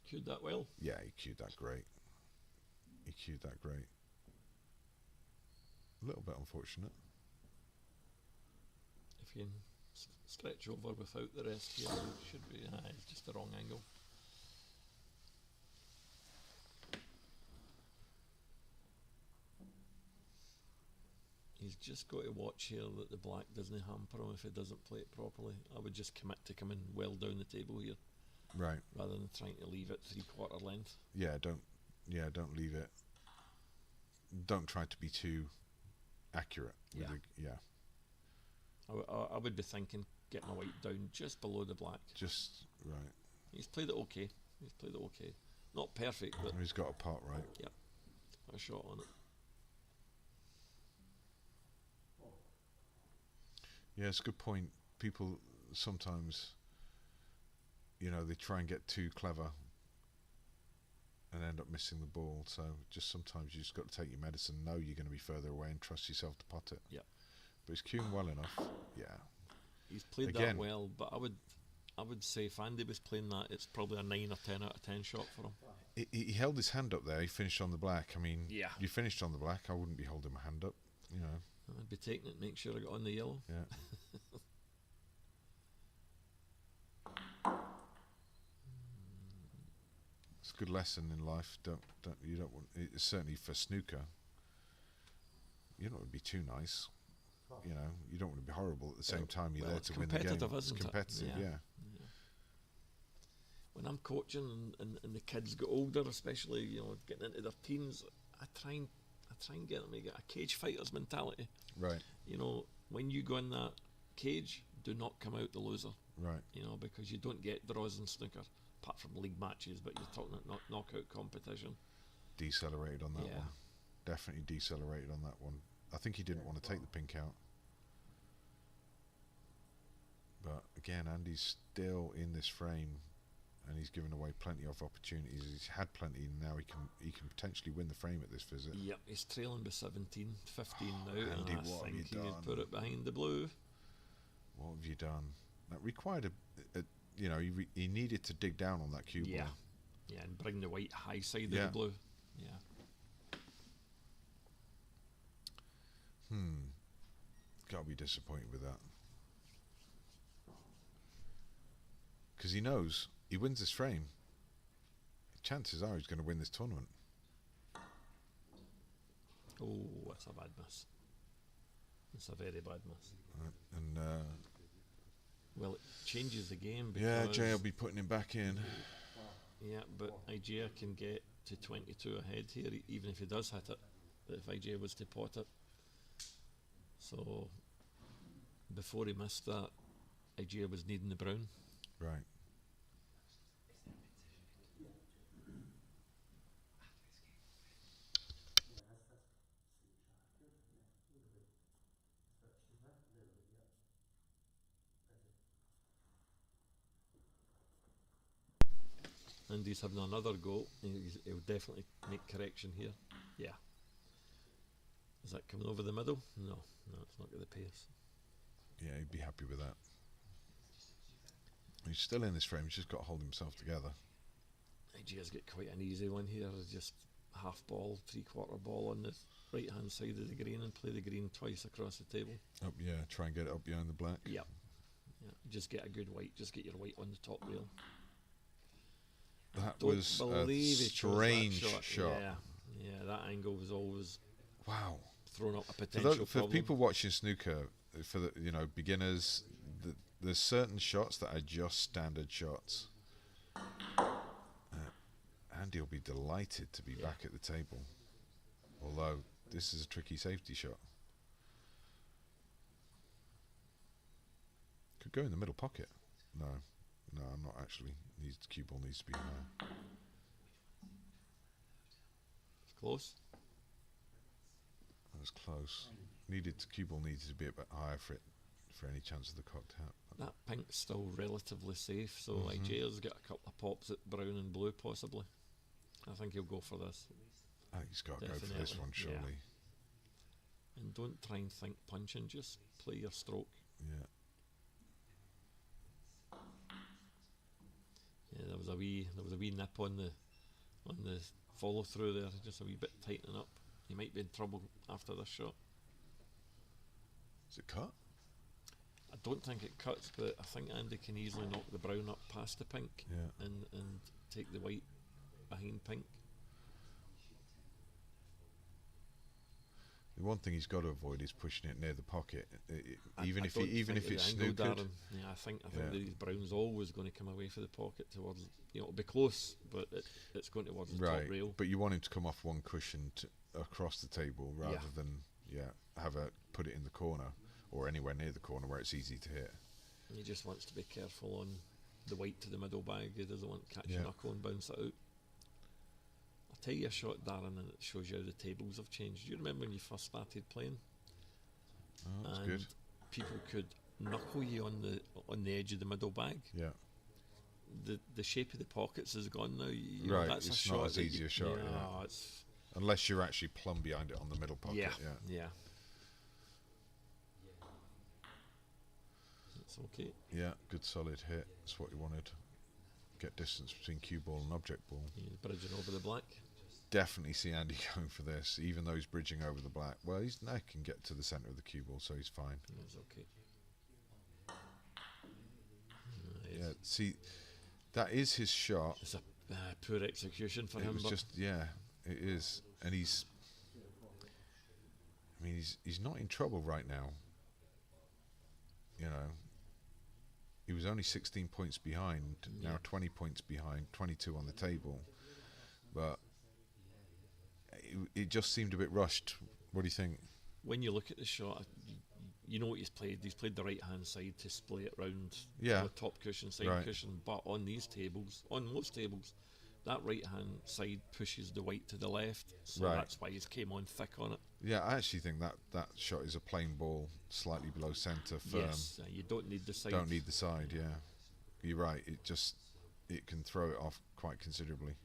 Cued that well. Yeah, he cued that great. He cued that great. A little bit unfortunate. If you can stretch over without the rest here, it should be it's just the wrong angle. He's just got to watch here that the black doesn't hamper him if he doesn't play it properly. I would just commit to coming well down the table here, Right. rather than trying to leave it 3/4 length. Yeah, don't leave it. Don't try to be too accurate. With Yeah. I would be thinking getting a white down just below the black. just right. He's played it okay. Not perfect, but He's got a pot right. a shot on it. Yeah, it's a good point. People sometimes, they try and get too clever and end up missing the ball. So just sometimes you just got to take your medicine, know you're going to be further away, and trust yourself to pot it. Yeah. But he's cueing well enough. Yeah. He's played Again. that well, but I would say if Andy was playing that, it's probably a 9 or 10 out of 10 shot for him. He held his hand up there. He finished on the black. I mean, Yeah. you finished on the black. I wouldn't be holding my hand up. I'd be taking it, make sure I got on the yellow. Yeah. It's a good lesson in life. You don't want. It's certainly for snooker. You don't want to be too nice. You don't want to be horrible at the same time. You're there it's to win the game. competitive, It's isn't it? competitive. Yeah. Yeah. When I'm coaching and the kids get older, especially getting into their teens, I try and get them to get a cage fighter's mentality. Right. When you go in that cage, do not come out the loser. Right. Because you don't get draws in snooker, apart from league matches, but you're talking about knockout competition. Decelerated on that Yeah. one. Definitely decelerated on that one. I think he didn't want to take the pink out. But again, Andy's still in this frame, and he's given away plenty of opportunities. He's had plenty, and now he can potentially win the frame at this visit. Yep, he's trailing by 17, 15 now, Andy, and I what have think you he done? would put it behind the blue. What have you done? That required he needed to dig down on that cue Yeah. ball. Yeah, and bring the white high side Yeah. of the blue. Yeah. Got to be disappointed with that. Because he knows he wins this frame, chances are he's going to win this tournament. Oh, that's a bad miss. It's a very bad miss. And Well, it changes the game because yeah, Jay will be putting him back in. yeah, but Igea can get to 22 ahead here, even if he does hit it. But if Igea was to pot it, so before he missed that, Igea was needing the brown. Right. And he's having another go. He'll definitely make correction here. Yeah. Is that coming over the middle? No, it's not got the pace. Yeah, he'd be happy with that. He's still in this frame. He's just got to hold himself together. Igea's got quite an easy one here. Just half ball, 3/4 ball on the right hand side of the green and play the green twice across the table. Up, yeah. Try and get it up behind the black. Yep. Yeah. Just get a good white. Just get your white on the top rail. That Don't was a believe he chose that strange shot. shot. Yeah, that angle was always Wow. throwing up a For, potential for problem. people watching snooker, for the beginners, there's certain shots that are just standard shots. Andy will be delighted to be back at the table. Although this is a tricky safety shot. Could go in the middle pocket. No, I'm not actually. Cue ball needs to be higher. It's close. That was close. Cue ball needed to be a bit higher for for any chance of the cock tap. That pink's still relatively safe, so Mhm. IJ's got a couple of pops at brown and blue possibly. I think he'll go for this. I think he's got to go for this Definitely, one, yeah. surely. And don't try and think punching, just play your stroke. Yeah. Yeah, there was a wee nip on the follow through there, just a wee bit tightening up. He might be in trouble after this shot. Is it cut? I don't think it cuts, but I think Andy can easily knock the brown up past the pink Yeah. and take the white behind pink. The one thing he's got to avoid is pushing it near the pocket, I even if don't think it's the angle, snookered. Darren, yeah, I think Yeah. that these brown's always going to come away for the pocket towards, it'll be close, but it's going towards the Right, top rail. but you want him to come off one cushion across the table rather Yeah. than put it in the corner or anywhere near the corner where it's easy to hit. He just wants to be careful on the white to the middle bag. He doesn't want to catch Yeah. a knuckle and bounce it out. I'll tell you a shot, Darren, and it shows you how the tables have changed. Do you remember when you first started playing? Oh, that's and good. people could knuckle you on the edge of the middle bag. Yeah. The shape of the pockets is gone now. You Right, know, that's it's a not shot as that easy a shot, yeah. It's Unless you're actually plumb behind it on the middle pocket. yeah. It's okay. Yeah, good solid hit. That's what you wanted. Get distance between cue ball and object ball. He's bridging over the black. Definitely see Andy going for this, even though he's bridging over the black. Well, he's now can get to the centre of the cue ball, so he's fine. It's okay. Yeah, see, that is his shot. It's a poor execution for It him. was But just, yeah, it is, and he's not in trouble right now. You know, he was only 16 points behind, Yeah. now 20 points behind, 22 on the table, but it just seemed a bit rushed. What do you think? when you look at the shot, you know what he's played. He's played the right hand side to splay it round. Yeah. The top cushion, side Right. cushion. But on these tables, on most tables, that right hand side pushes the white to the left. So Right. that's why he's came on thick on it. Yeah, I actually think that shot is a plain ball, slightly below centre, firm. Yes, you don't need the side. Don't need the side, yeah. You're right, it can throw it off quite considerably.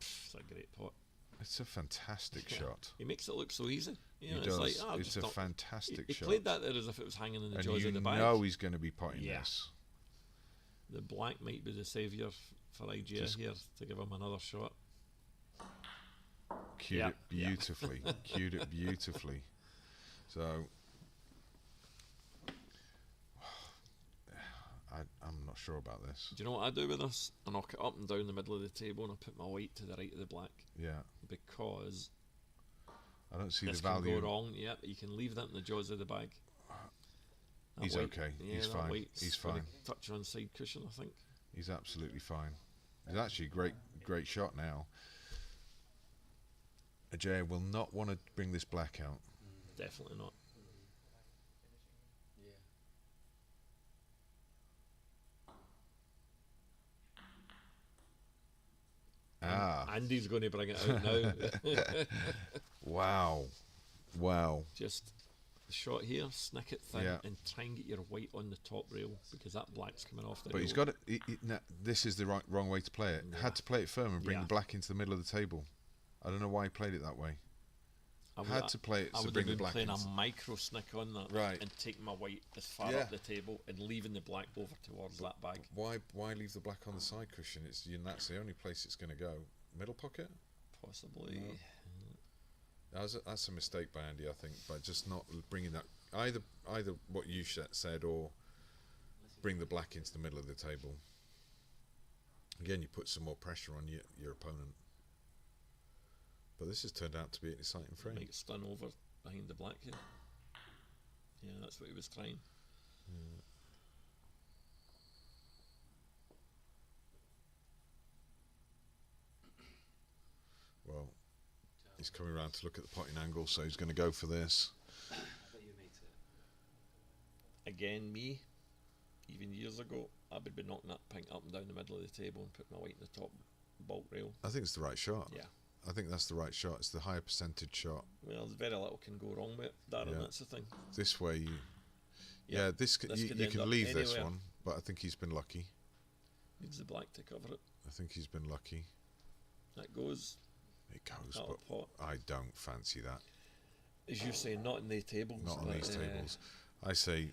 It's a great pot. It's a fantastic Yeah. shot. He makes it look so easy. You know, He it's does. like, It's just a not- fantastic he shot. played that there as if it was hanging in the And jaws you of the bag. know he's going to be potting Yeah. this. The black might be the saviour for IGA Just- here to give him another shot. Cued Yeah, it yeah. beautifully. Cued it beautifully. So I'm not sure about this. Do you know what I do with this? I knock it up and down the middle of the table and I put my white to the right of the black Yeah, because I don't see this the can value. go wrong. Yeah, you can leave that in the jaws of the bag. That He's white- okay. Yeah, He's that fine. white's He's got a fine. touch on side cushion, I think. He's absolutely fine. It's actually a great shot now. Ajay will not want to bring this black out. Definitely not. Andy's going to bring it out now. Wow. Just the shot here, snick it thin, Yeah. and try and get your white on the top rail because that black's coming off the But rail. he's got it. This is the wrong way to play it. Yeah. Had to play it firm and bring Yeah. the black into the middle of the table. I don't know why he played it that way. I would- Had to play it I to would bring have the been black playing into. a micro snick on that, Right. and taking my white as far Yeah. up the table and leaving the black over towards that bag. Why leave the black on the side cushion? That's the only place it's going to go. Middle pocket. Possibly. No. That's a mistake by Andy, I think, by just not bringing that either what you said or bring the black into the middle of the table. Again, you put some more pressure on your opponent. But this has turned out to be an exciting frame. Might stun over behind the black here. Yeah, that's what he was trying. Well, he's coming around to look at the potting angle, so he's going to go for this. Again, me, even years ago, I would be knocking that pink up and down the middle of the table and putting my white in the top. bulk rail. I think it's the right shot. Yeah. I think that's the right shot. It's the higher percentage shot. Well, there's very little can go wrong with it, Darren. Yeah. That's the thing. This way, Yeah, this this you could you end can up leave this anywhere. one, but I think he's been lucky. Needs the black to cover it. I think he's been lucky. That goes. It goes, Out but of pot. I don't fancy that. As you say, not in the tables. Not on but, these tables. I say,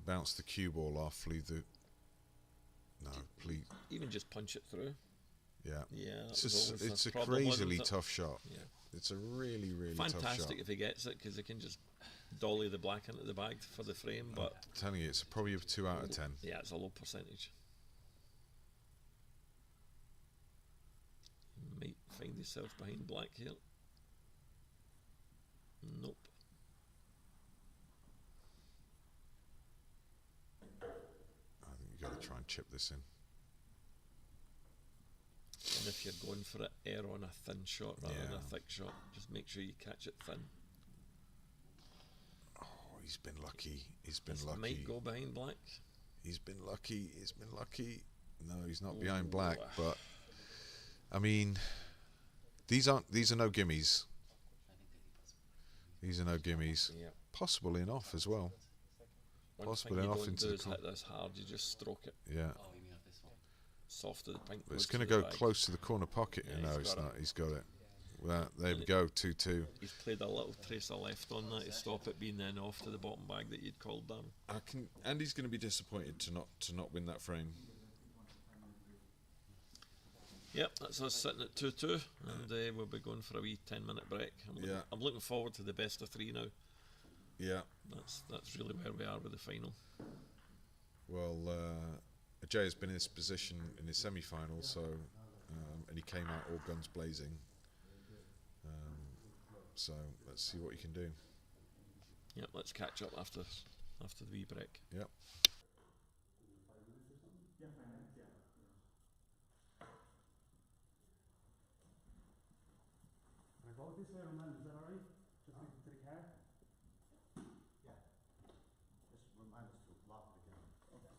bounce the cue ball off. Leave the. No, please. Even just punch it through. Yeah. Yeah, It's a crazily tough shot. Yeah. It's a really, really tough shot. Fantastic if he gets it, because he can just dolly the black into the bag for the frame. But I'm telling you, it's probably a 2 out of 10. yeah, it's a low percentage. You might find yourself behind black here. Nope. I think you've got to try and chip this in. And if you're going for it, err on a thin shot rather than Yeah. a thick shot. Just make sure you catch it thin. Oh, he's been lucky. He's been This lucky. might go behind black. He's been lucky. He's been lucky. No, he's not behind Ooh. black. But I mean, these are no gimmies. These are no gimmies. Yeah. Possible in off as well. One Possibly thing you off don't into do the is hit this hard. You just stroke it Yeah, Oh, you mean off this one? soft as the pink. but it's goes going to to the go bag. close to the corner pocket. Yeah, No, he's it's got not. it. He's got it. Well, there And we go. 2-2. He's played a little tracer left on that to stop it being then off to the bottom bag that you'd called down. Andy's going to be disappointed to not win that frame. Yep, that's us sitting at 2-2, and we'll be going for a wee 10-minute break. I'm looking forward to the best of 3 now. Yeah. That's really where we are with the final. Well, Ajay has been in this position in his semi-final, so and he came out all guns blazing. So let's see what he can do. Yep, let's catch up after the wee break. Yep. Yeah, 5 minutes, yeah. Can I go this way around then? Is that alright? Just to the car? Yeah. Just remind us to lock it again. Okay.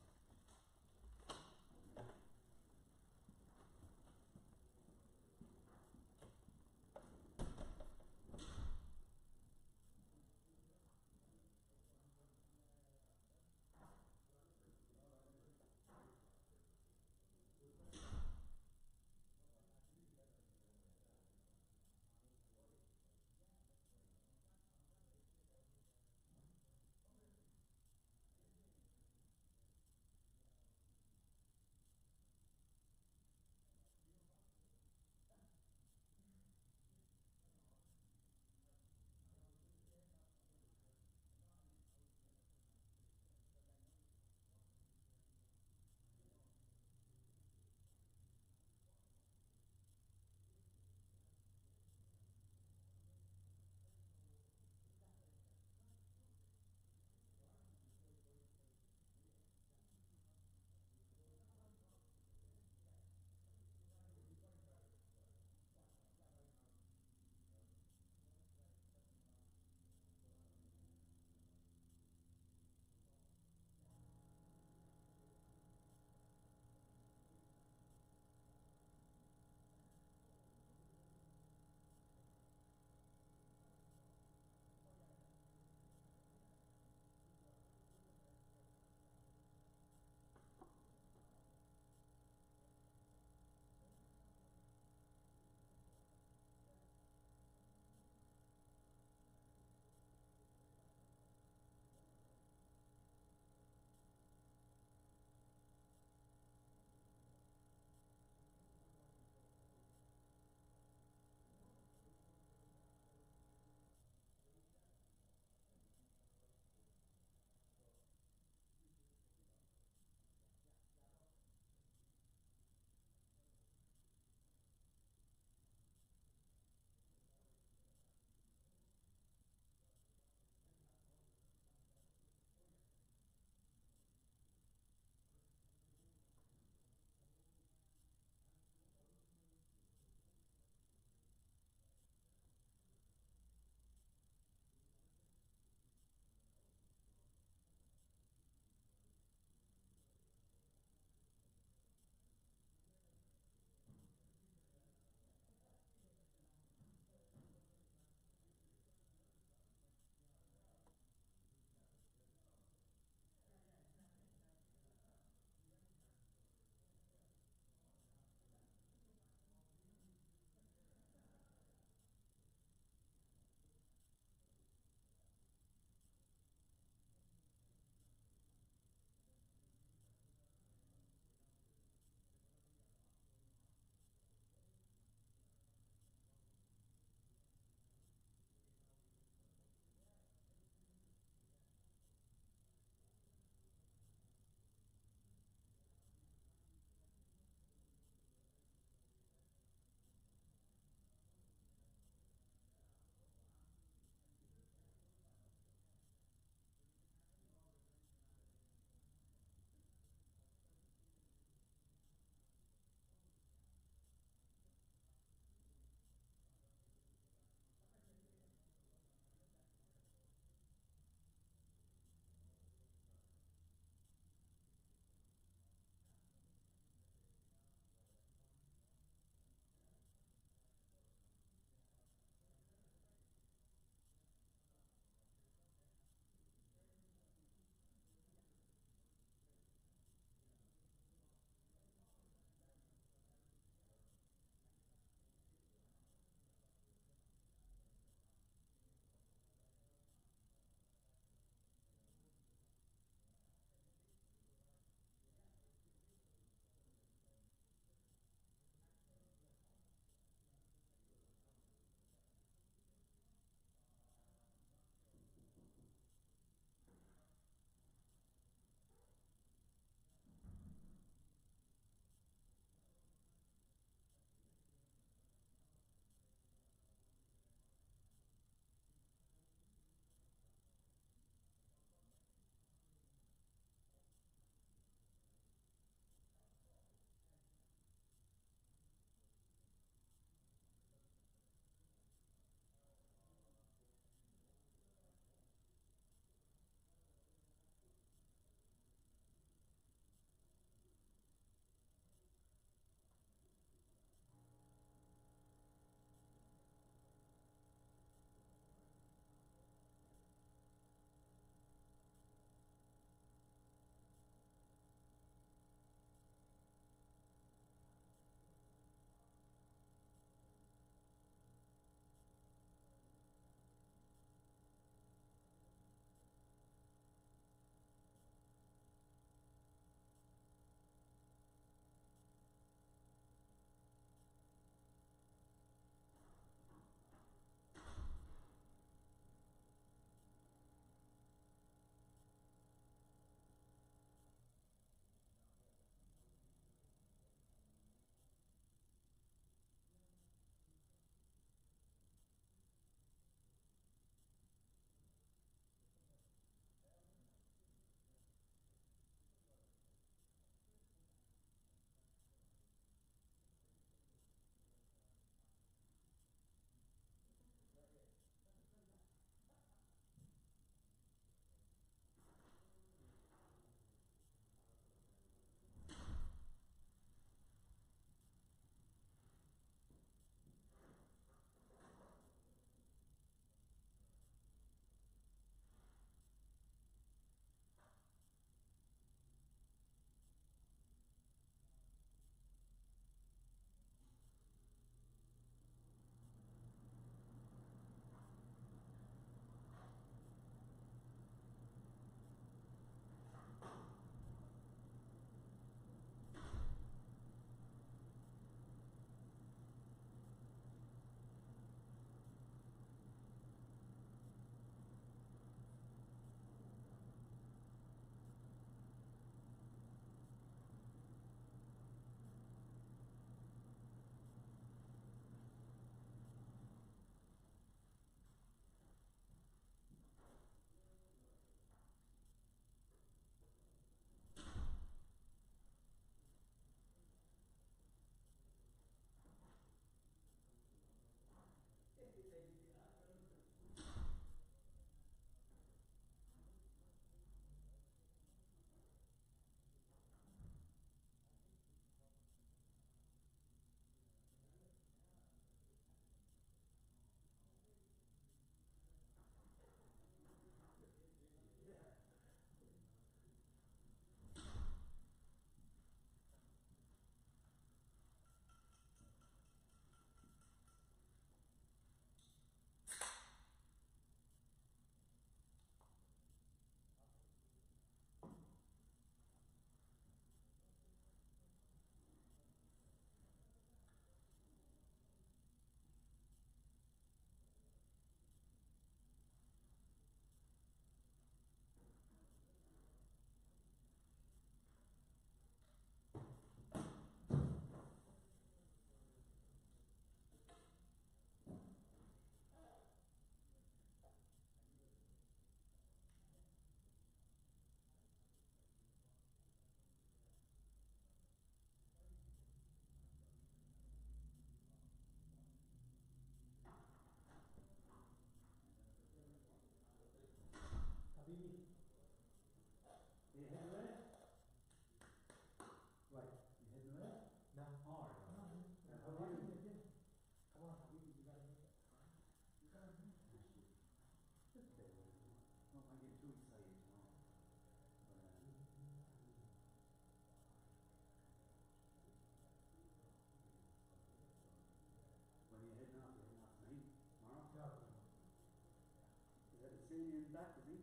Sicilian back, is he?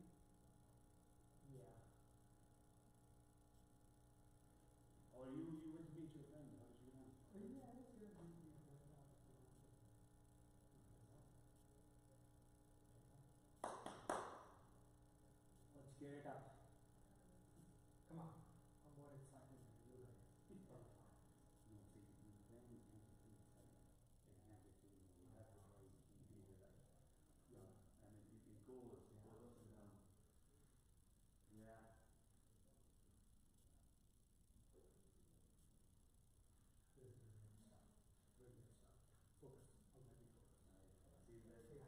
Yeah. Or you went to meet your friend, how did you get on? Well, yeah, it's good. Let's get it up. Come on. I'm more excited than you guys. No, see, you playing, you can't get too excited. You can't get too, you have to try to keep it like, and if it goes, it goes up and down. Yeah. This is really good stuff. Really good stuff. Focus. I'm ready to focus. See you later. Yeah.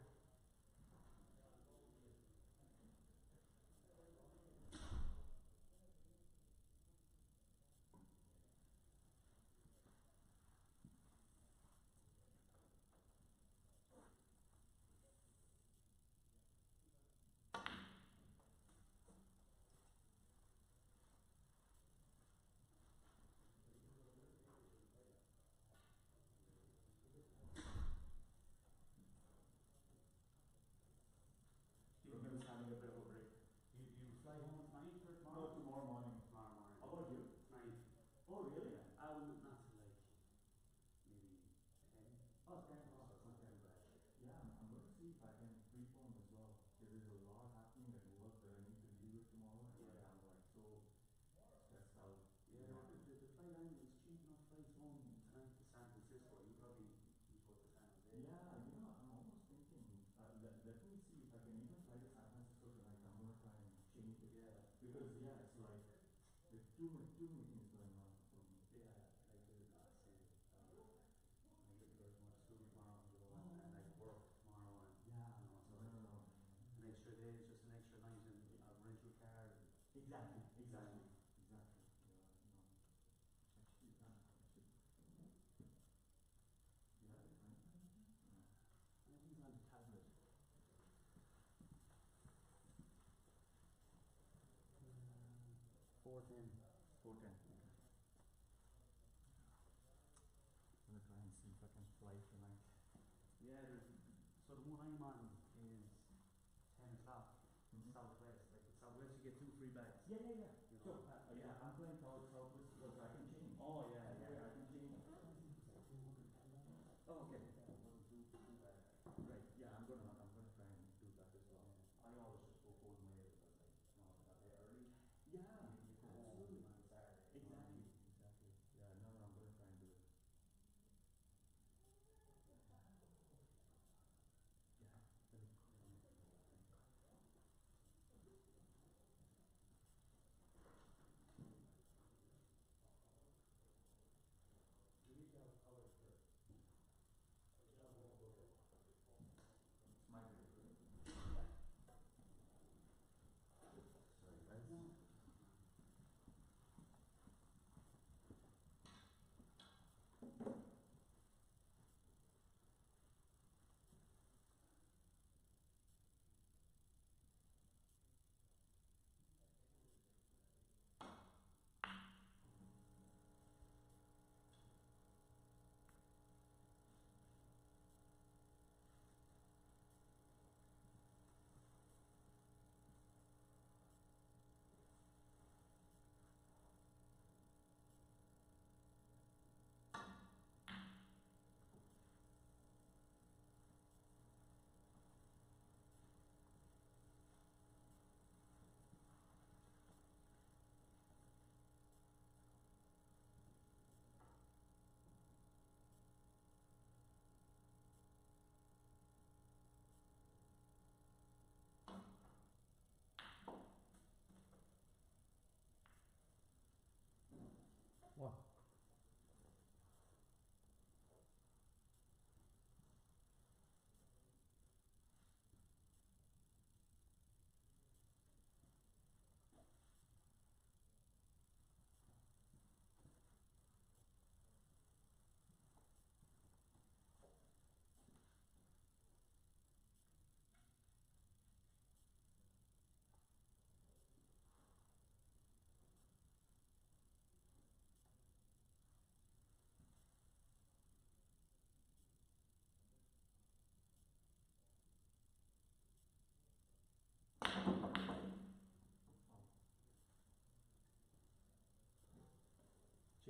We're going to having a bit of a break. You fly home tonight or No, tomorrow? tomorrow morning. Tomorrow morning. How about you? Tonight. Oh, really? Yeah. I will not till like, maybe 10. Oh, okay. So it's not too bad. Yeah, I'm going to see if I can pre-phone as well. There is a lot happening at work that I need to deal with tomorrow, and Yeah. I'm like so stressed out. Yeah, the flight landing is cheap enough flights home tonight to San Francisco. You probably go to San Jose. Yeah, I'm almost thinking, let me see if I can even fly to San Francisco tonight. I'm going to try and change it. Yeah. Because, yeah, it's like, there's too many things going on for me. Yeah, I do the same. I get to go to school tomorrow and like work tomorrow and Yeah, you know, so no. an extra day is just an extra night in a rental car. Exactly. Yeah, no. Actually, you have it, right? Yeah. Everything's on the tablet. 410. 410. I'm gonna try and see if I can fly tonight. Yeah, so the one I'm on is 10 o'clock Mhm. southwest. Like with southwest, you get 2 free bags. Yeah. You know? So, yeah, I'm playing Southwest because I can change. Oh yeah, I can change. Oh, okay. Two bags. Right. Yeah, I'm gonna try and do that as well. I always just go home way because like, you know, if I pay early, Yeah, you go home absolutely. on Saturday. Exactly. Yeah, no, I'm gonna try and do it. Yeah.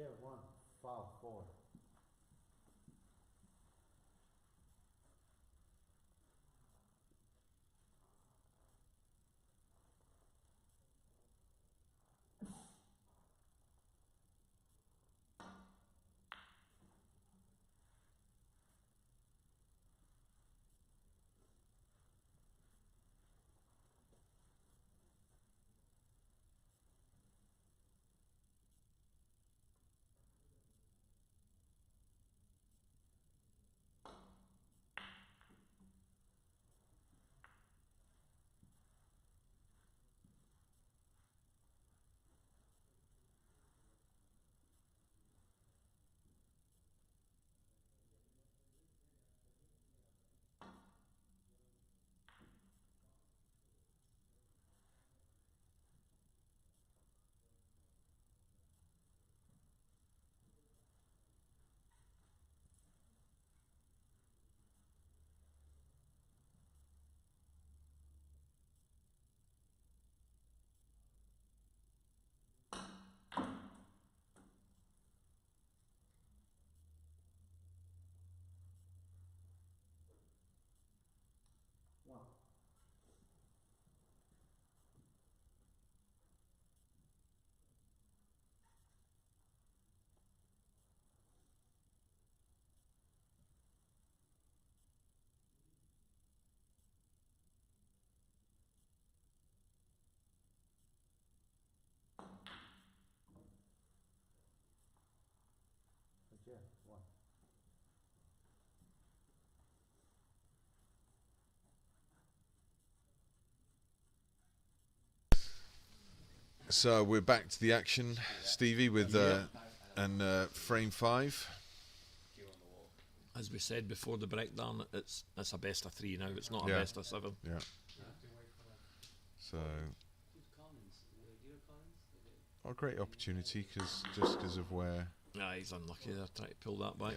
Ajay, 1, foul, 4. One. Ajay, 1. So we're back to the action, Stevie, with frame 5. As we said before the breakdown, it's a best of 3 now. It's not a Yeah. best of 7. Yeah. So, a great opportunity just because of where. Nah, he's unlucky there trying to pull that back.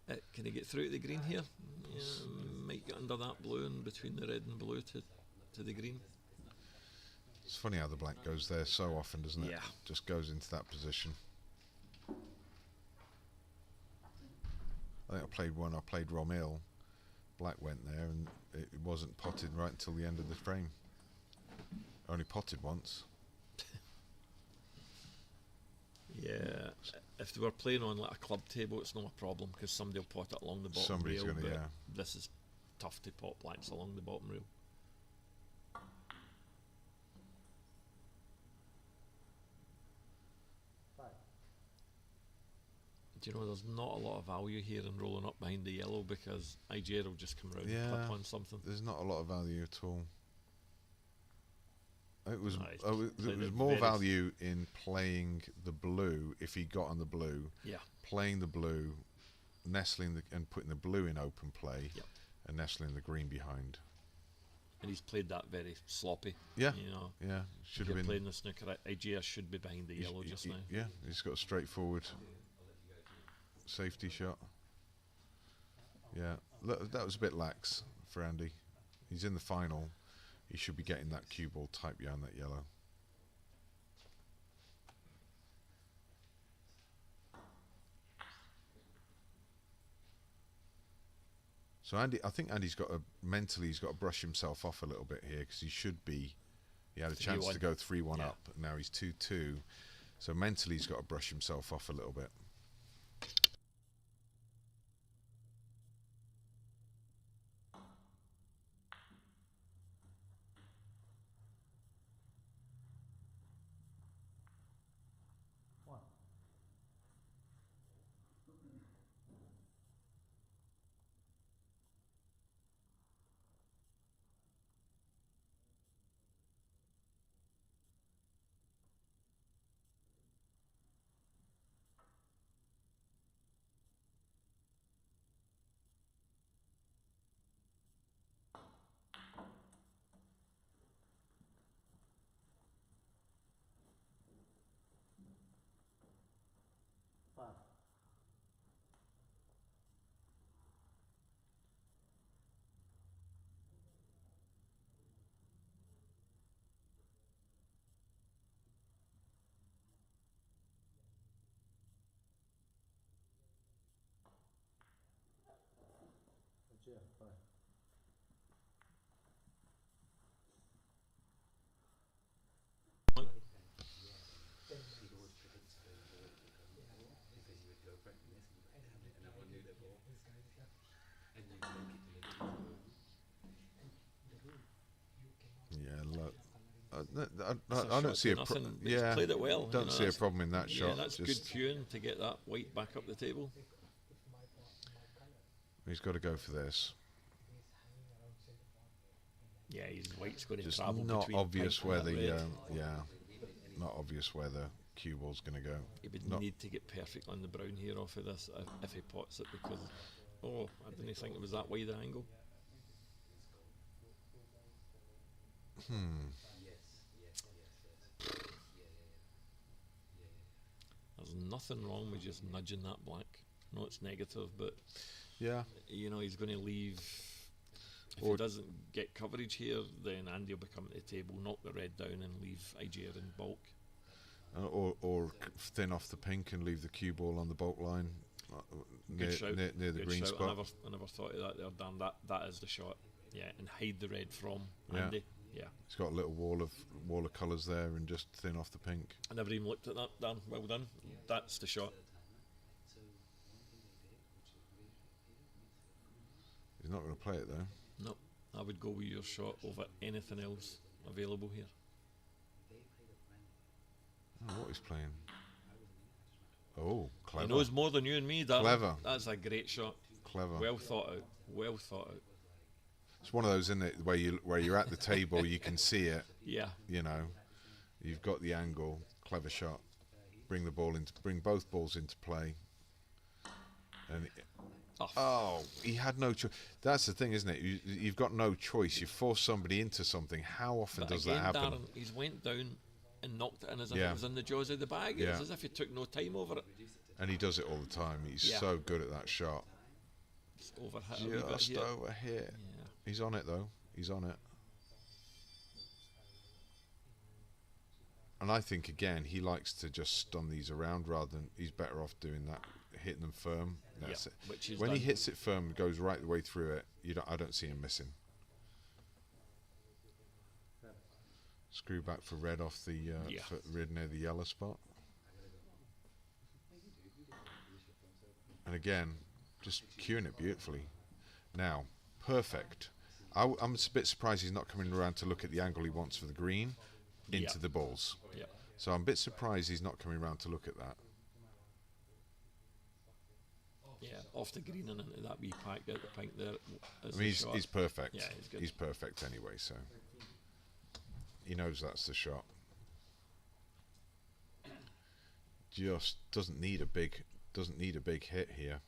Yeah. Can he get through to the green here? Yeah, might get under that blue and between the red and blue to the green. It's funny how the black goes there so often, doesn't it? Yeah. Just goes into that position. I think I played Romil. Black went there and it wasn't potted right until the end of the frame. Only potted once. Yeah, if they were playing on like a club table, it's not a problem because somebody will pot it along the bottom Somebody's rail. gonna, But yeah. this is tough to pot blacks along the bottom rail. Do you know, there's not a lot of value here in rolling up behind the yellow because IJ will just come around and clip on something. There's not a lot of value at all. It was No, there was more value in playing the blue if he got on the blue. Yeah. Playing the blue, nestling and putting the blue in open play, Yep. and nestling the green behind. And he's played that very sloppy. Yeah. You know, Yeah. Should if have you're been. playing the snooker, IJ should be behind the yellow just now. Yeah, he's got a straightforward safety shot. Yeah, look, that was a bit lax for Andy. He's in the final. He should be getting that cue ball type behind that yellow. So I think Andy's got mentally he's got to brush himself off a little bit here because he should be. He had a chance to go 3-1 up, and now he's 2-2. So mentally he's got to brush himself off a little bit. Yeah, fine. Yeah, It's a I don't shot see to a nothing, but yeah. he's played it well. you Don't know, see a that's- problem in that Yeah, shot. that's good Just viewing to get that white back up the table. he's got to go for this. Yeah, his white's going to Just travel not between obvious pink where and that the red. not obvious where the cue ball's going to go. He would Not- need to get perfect on the brown here off of this if he pots it, because I didn't think it was that wide an angle. There's nothing wrong with just nudging that black. No, it's negative, but Yeah, you know he's going to leave. If Or- he doesn't get coverage here, then Andy will be coming to the table, knock the red down, and leave IGR in bulk. or thin off the pink and leave the cue ball on the bulk line Good shout. near the Good green shout. spot. I never thought of that there, Dan. That is the shot. Yeah, and hide the red from Yeah. Andy. Yeah, He's got a little wall of colours there and just thin off the pink. I never even looked at that, Dan. Well done. That's the shot. He's not going to play it though. No, I would go with your shot over anything else available here. I don't know what he's playing. Oh, clever. He knows more than you and me, Dan. Clever. That's a great shot. Clever. Well thought out. Well thought out. It's one of those, isn't it, where you're at the table, you can see it. Yeah. You know, you've got the angle. Clever shot. Bring both balls into play. And he had no choice. That's the thing, isn't it? You've got no choice. You force somebody into something. How often But does again, that happen? Darren, he's went down and knocked it in as if Yeah. it was in the jaws of the bag. Yeah. It's as if he took no time over it. And he does it all the time. He's Yeah. so good at that shot. Just overhit a wee bit Just here. over here. Yeah. He's on it though. He's on it. And I think again he likes to just stun these around rather than he's better off doing that, hitting them firm. That's Yeah, it. which he's When he done. hits it firm and goes right the way through it, I don't see him missing. Screw back for red off the Yeah. for red near the yellow spot. And again, just cueing it beautifully. Now, perfect. I'm a bit surprised he's not coming around to look at the angle he wants for the green into Yeah. the balls. Yeah. So I'm a bit surprised he's not coming around to look at that. Yeah. Off the green and into that wee pack, get the pink there. I mean, he's perfect. Yeah, he's good. He's perfect anyway, so he knows that's the shot. Just doesn't need a big hit here.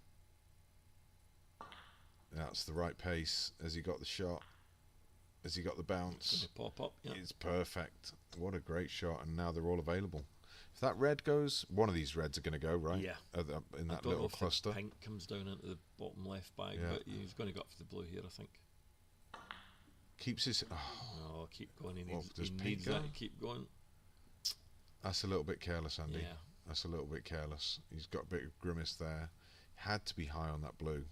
That's the right pace. Has he got the shot? Has he got the bounce? Gonna pop up. Yeah. It's perfect. What a great shot, and now they're all available. If that red goes, one of these reds are going to go, right? Yeah. In I that don't know little if the cluster. pink comes down into the bottom left bag, Yeah. but he's going to go up for the blue here, I think. Keeps his. Oh, keep going. He Well, needs, does he pink needs go? that to keep going. That's a little bit careless, Andy. Yeah. That's a little bit careless. He's got a bit of grimace there. Had to be high on that blue.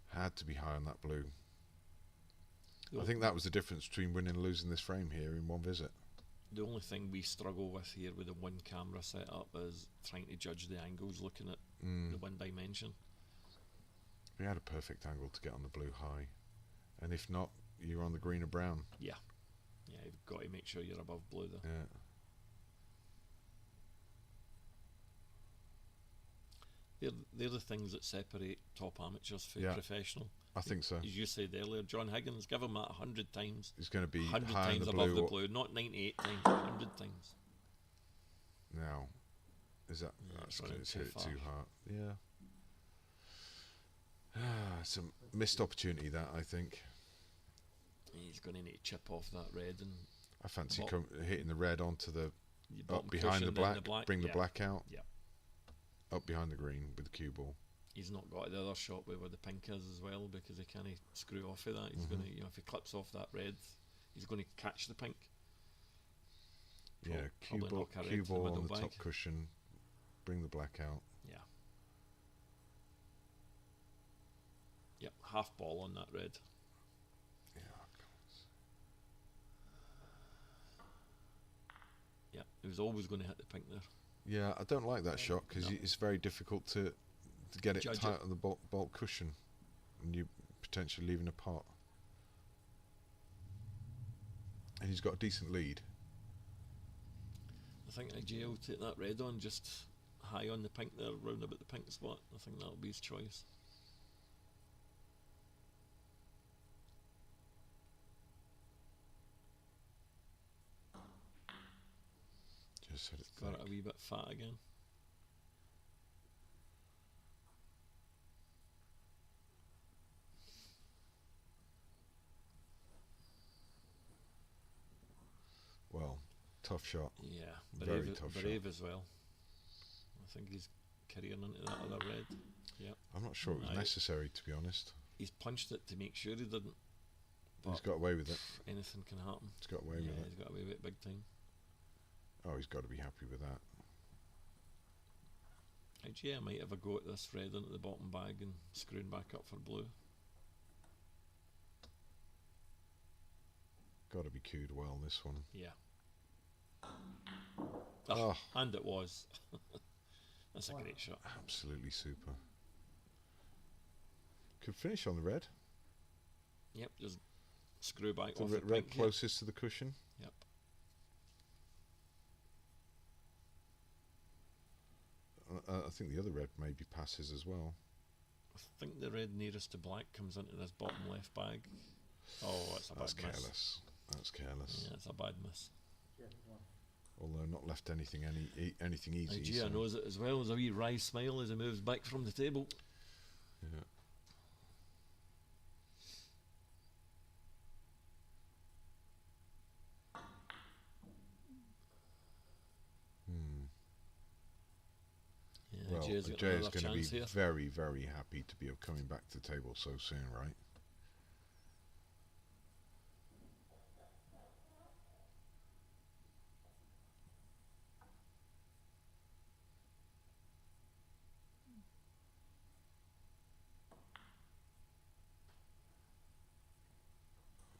Had to be high on that blue. I think that was the difference between winning and losing this frame here in one visit. The only thing we struggle with here with the one camera setup is trying to judge the angles, looking at the one dimension. We had a perfect angle to get on the blue high, and if not, you're on the green or brown. Yeah. Yeah, you've got to make sure you're above blue there. Yeah. They're the things that separate top amateurs from Yeah. professional. I think so. As you said earlier, John Higgins, give him that 100 times. He's going to be 100 high on times the above blue. the blue, not 98 times, 100 times. Now, is that Yeah, that's it's running it's too hit it too far. hard? Yeah. It's a missed opportunity that I think. He's going to need to chip off that red and I fancy Bottom- hitting the red onto the bottom up behind cushion, the then black, bring the yeah. black out. Yeah. Up behind the green with the cue ball. He's not got the other shot where the pink is as well, because he can't screw off of that. He's going to, if he clips off that red, he's going to catch the pink. Yeah, cue Probably ball, knock a red cue to the ball on middle the top bag. cushion. Bring the black out. Yeah. Yep, half ball on that red. Yeah. Yep, he was always going to hit the pink there. Yeah, I don't like that shot because No. it's very difficult to get it Judge tight it. on the bolt cushion, and you potentially leaving a pot. And he's got a decent lead. I think IJ will take that red on just high on the pink there, round about the pink spot. I think that'll be his choice. Just hit it Got thick. it a wee bit fat again. Well, tough shot. Yeah, Very brave, tough brave as well. I think he's carrying into that other red. Yep. I'm not sure it was Aye. necessary, to be honest. He's punched it to make sure he didn't. He's But got away with it. anything can happen. He's got away Yeah, with it. he's got away with it big time. Oh, he's got to be happy with that. IJ might have a go at this red into the bottom bag and screwing back up for blue. Got to be cued well, this one. Yeah. Oh, And it was. That's a Wow. great shot. absolutely super. Could finish on the red. Yep, just screw back The off red, the red pink here. closest to the cushion. Yep. I think the other red maybe passes as well. I think the red nearest to black comes into this bottom left bag. Oh, it's a bad That's miss. careless. That's careless. Yeah, it's a bad miss. Check one. Although not left anything anything easy. IJ so- knows it as well. There's a wee wry smile as he moves back from the table. Yeah. Hmm. Yeah, Well, IJ's got Jay is another going to chance be here. very, very happy to be coming back to the table so soon, right?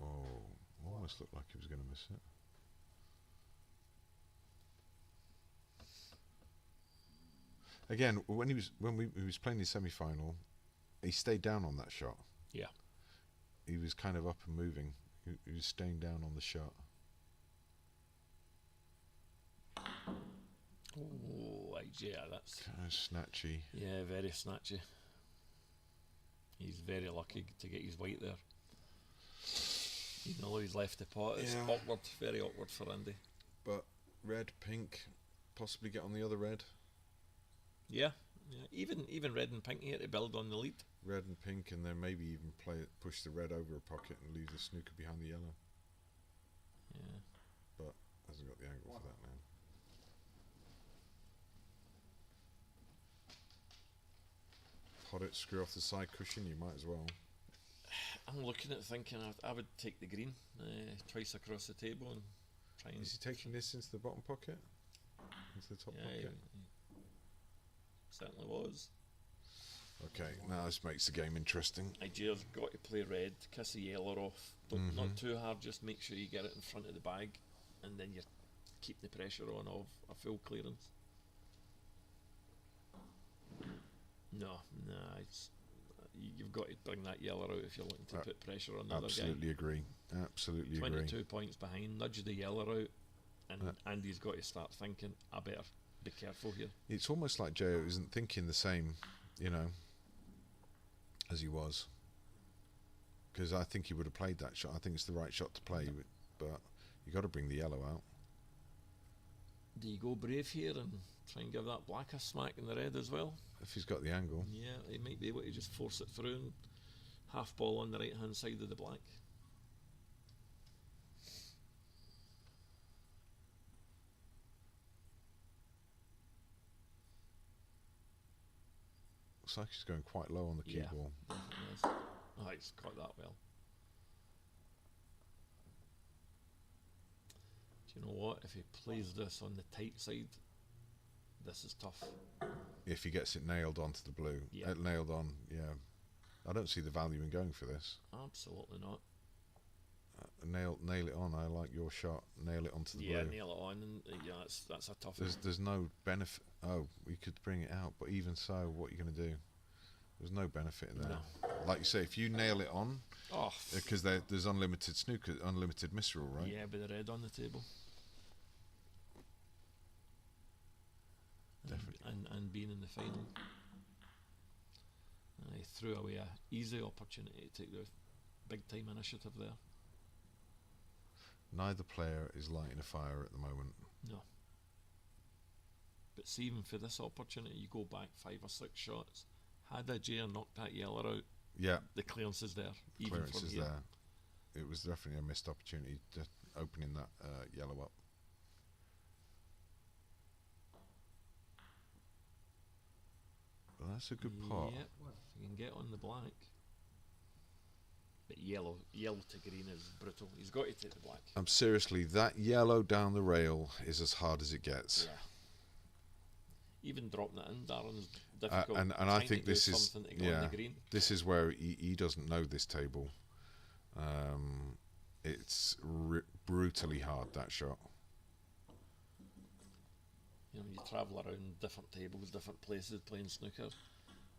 Oh, almost looked like he was going to miss it. Again, when he was playing the semi-final, he stayed down on that shot. Yeah. He was kind of up and moving. He was staying down on the shot. Oh, IJ, that's Kind of snatchy. yeah, very snatchy. He's very lucky to get his white there. Even though he's left the pot, it's Yeah. awkward, very awkward for Andy. But red, pink, possibly get on the other red. Yeah, yeah. Even red and pink here to build on the lead. Red and pink, and then maybe even push the red over a pocket and leave the snooker behind the yellow. Yeah. Hasn't got the angle for that now. Pot it, screw off the side cushion, you might as well. I'm looking at thinking I would take the green twice across the table and try and. Is he taking this into the bottom pocket? Into the top Yeah, he pocket? certainly was. Okay, now this makes the game interesting. IJ's got to play red, kiss the yellow off. Don't not Mhm. too hard, just make sure you get it in front of the bag, and then you keep the pressure on of a full clearance. No, it's you've got to bring that yellow out if you're looking to put pressure on the other guy. Absolutely agree. Absolutely agree. 22 points behind, nudge the yellow out, and Uh, Andy's got to start thinking, I better be careful here. It's almost like Joe isn't thinking the same, as he was. Because I think he would have played that shot. I think it's the right shot to play, but you got to bring the yellow out. Do you go brave here and try and give that black a smack in the red as well? If he's got the angle. Yeah, he might be able to just force it through and half ball on the right hand side of the black. Looks like he's going quite low on the cue Yeah. ball. Definitely is. Oh, he's caught that well. Do you know what? If he plays this on the tight side, this is tough. If he gets it nailed onto the blue. Yeah. Nailed on, yeah. I don't see the value in going for this. Absolutely not. Nail it on. I like your shot. Nail it onto the Yeah, blue. nail it on, and yeah, that's a tough one. There's no benefit. Oh, we could bring it out, but even so, what are you going to do? There's no benefit in there. No. Like you say, if you nail it on, Oh, because there's unlimited snooker, unlimited misroll, right? yeah, with the red on the table. Definitely. And being in the final. I threw away a easy opportunity to take the big time initiative there. Neither player is lighting a fire at the moment. No. But see, even for this opportunity, you go back 5 or 6 shots. Had a J knocked that yellow out, Yeah, the clearance is there. Even clearance from is here. there. It was definitely a missed opportunity to opening that yellow up. But that's a good pot. Yep, you can get on the black. But yellow to green is brutal. He's got to take the black. Seriously, that yellow down the rail is as hard as it gets. Yeah. Even dropping it in, Darren's difficult. And I Trying to think do this is something to go on the green. this is where he doesn't know this table. It's brutally hard, that shot. You know, you travel around different tables, different places playing snooker.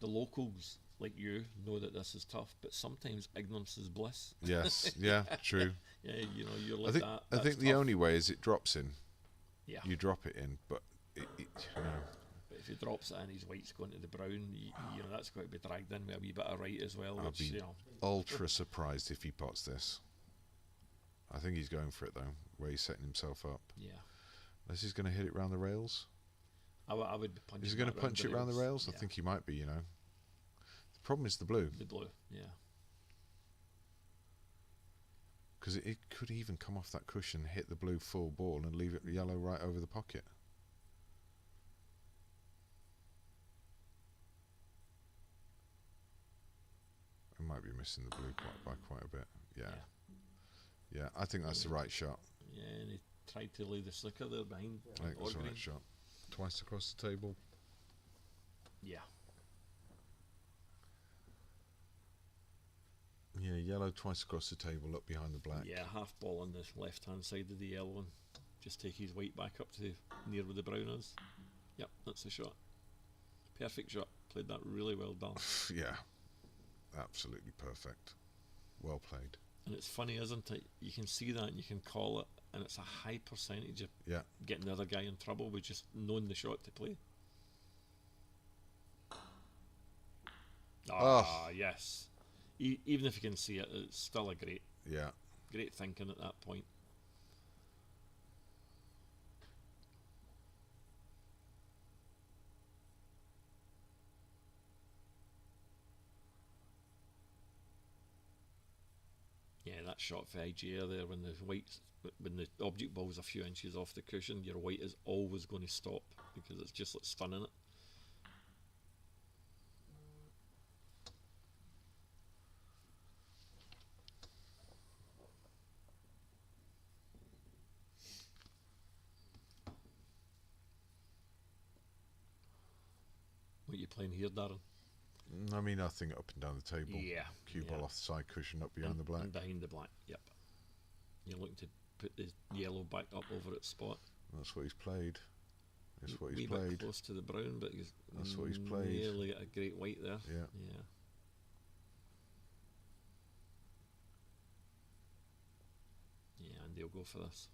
The locals, like you, know that this is tough, but sometimes ignorance is bliss. Yes, yeah, true. Yeah, you know, you're like that. I think the only way is it drops in. Yeah. You drop it in, but it you know. But if he drops it and his white's going to the brown, you know, that's got to be dragged in with a wee bit of right as well. I'd Which, be you know, ultra surprised if he pots this. I think he's going for it though, where he's setting himself up. yeah. Unless he's going to hit it round the rails. I would be punching. Is he going to that punch it round the rails? Yeah. I think he might be, you know. The problem is the blue. The blue, yeah. Because it could even come off that cushion, hit the blue full ball and leave it yellow right over the pocket. I might be missing the blue by quite a bit. Yeah. Yeah, I think that's the right shot. Yeah, and he tried to lay the slicker there behind. I think that's the green. right shot. Twice across the table. Yeah. Yeah, yellow twice across the table, up behind the black. Yeah, half ball on the left hand side of the yellow one. Just take his white back up to near where the brown is. Yep, that's the shot. Perfect shot. Played that really well done. Yeah, absolutely perfect. Well played. And it's funny, isn't it? You can see that and you can call it, and it's a high percentage of Yeah, getting the other guy in trouble with just knowing the shot to play. Ah, yes. Even if you can see it, it's still a great yeah. thinking at that point. Yeah, that shot for IGA there when the object ball's a few inches off the cushion, your white is always going to stop because it's just like stunning it. What are you playing here, Darren? I mean, I think up and down the table. Yeah. Cue ball off the side cushion, up behind and, the black. And behind the black, yep. You're looking to put the yellow back up over its spot. That's what he's played. That's what he's Wee played. bit close to the brown, but he's That's what he's played. nearly got a great white there. Yeah. Yeah. Yeah, and they'll go for this.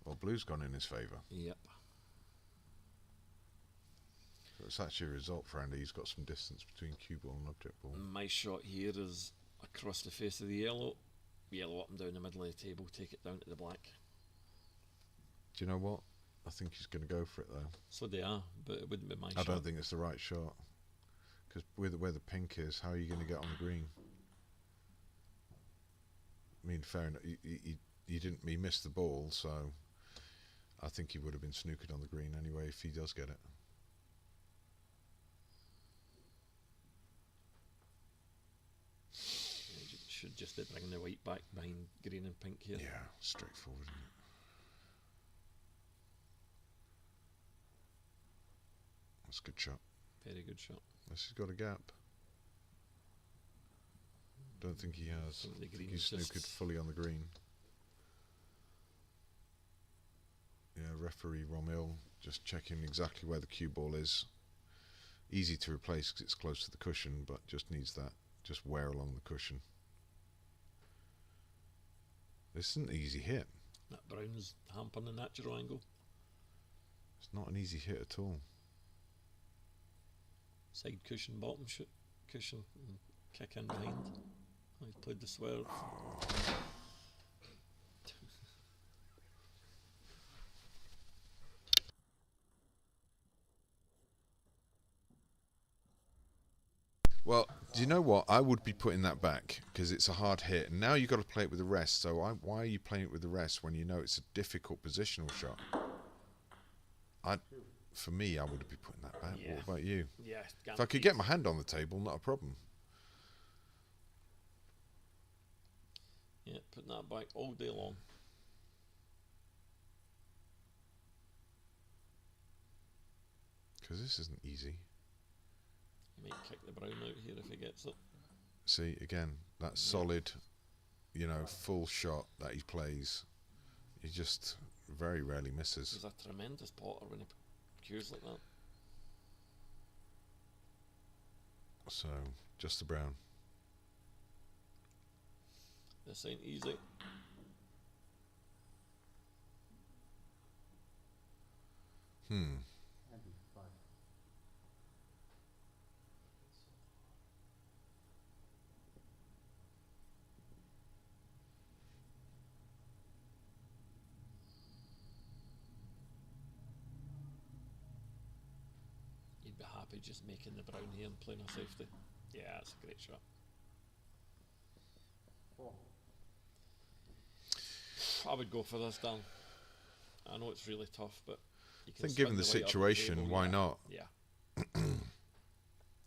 Well, blue's gone in his favour. Yep. So it's actually a result for Andy. He's got some distance between cue ball and object ball. My shot here is across the face of the yellow. Yellow up and down the middle of the table, take it down to the black. Do you know what? I think he's going to go for it though. So they are, but it wouldn't be my I shot. don't think it's the right shot. Because where the pink is, how are you going to get on the green? I mean, fair enough. He didn't. He missed the ball, so I think he would have been snookered on the green anyway if he does get it. You should just be bringing the white back behind green and pink here. Yeah, straightforward. Isn't it? That's a good shot. Very good shot. This has got a gap. Don't think he has. I think the I think green he's is just- snookered fully on the green. Yeah, referee Romil just checking exactly where the cue ball is. Easy to replace because it's close to the cushion, but just needs that just wear along the cushion. This isn't an easy hit. That brown's hampering the natural angle. It's not an easy hit at all. Side cushion, bottom cushion, and kick in behind. Oh, he's played the swerve. Well, do you know what? I would be putting that back because it's a hard hit. And now you've got to play it with the rest. So why are you playing it with the rest when you know it's a difficult positional shot? For me, I would be putting that back. Yeah. What about you? Yeah. If I could get my hand on the table, not a problem. Yeah, putting that back all day long. Because this isn't easy. He might kick the brown out here if he gets it. See, again, that solid, you know, full shot that he plays, he just very rarely misses. He's a tremendous potter when he cues like that. So, just the brown. This ain't easy. Andy, 5. He'd be happy just making the brown here and playing a safety. Yeah, that's a great shot. 4. I would go for this, Dan. I know it's really tough, but you I can think given the swing right up situation, table, why yeah. not? Yeah.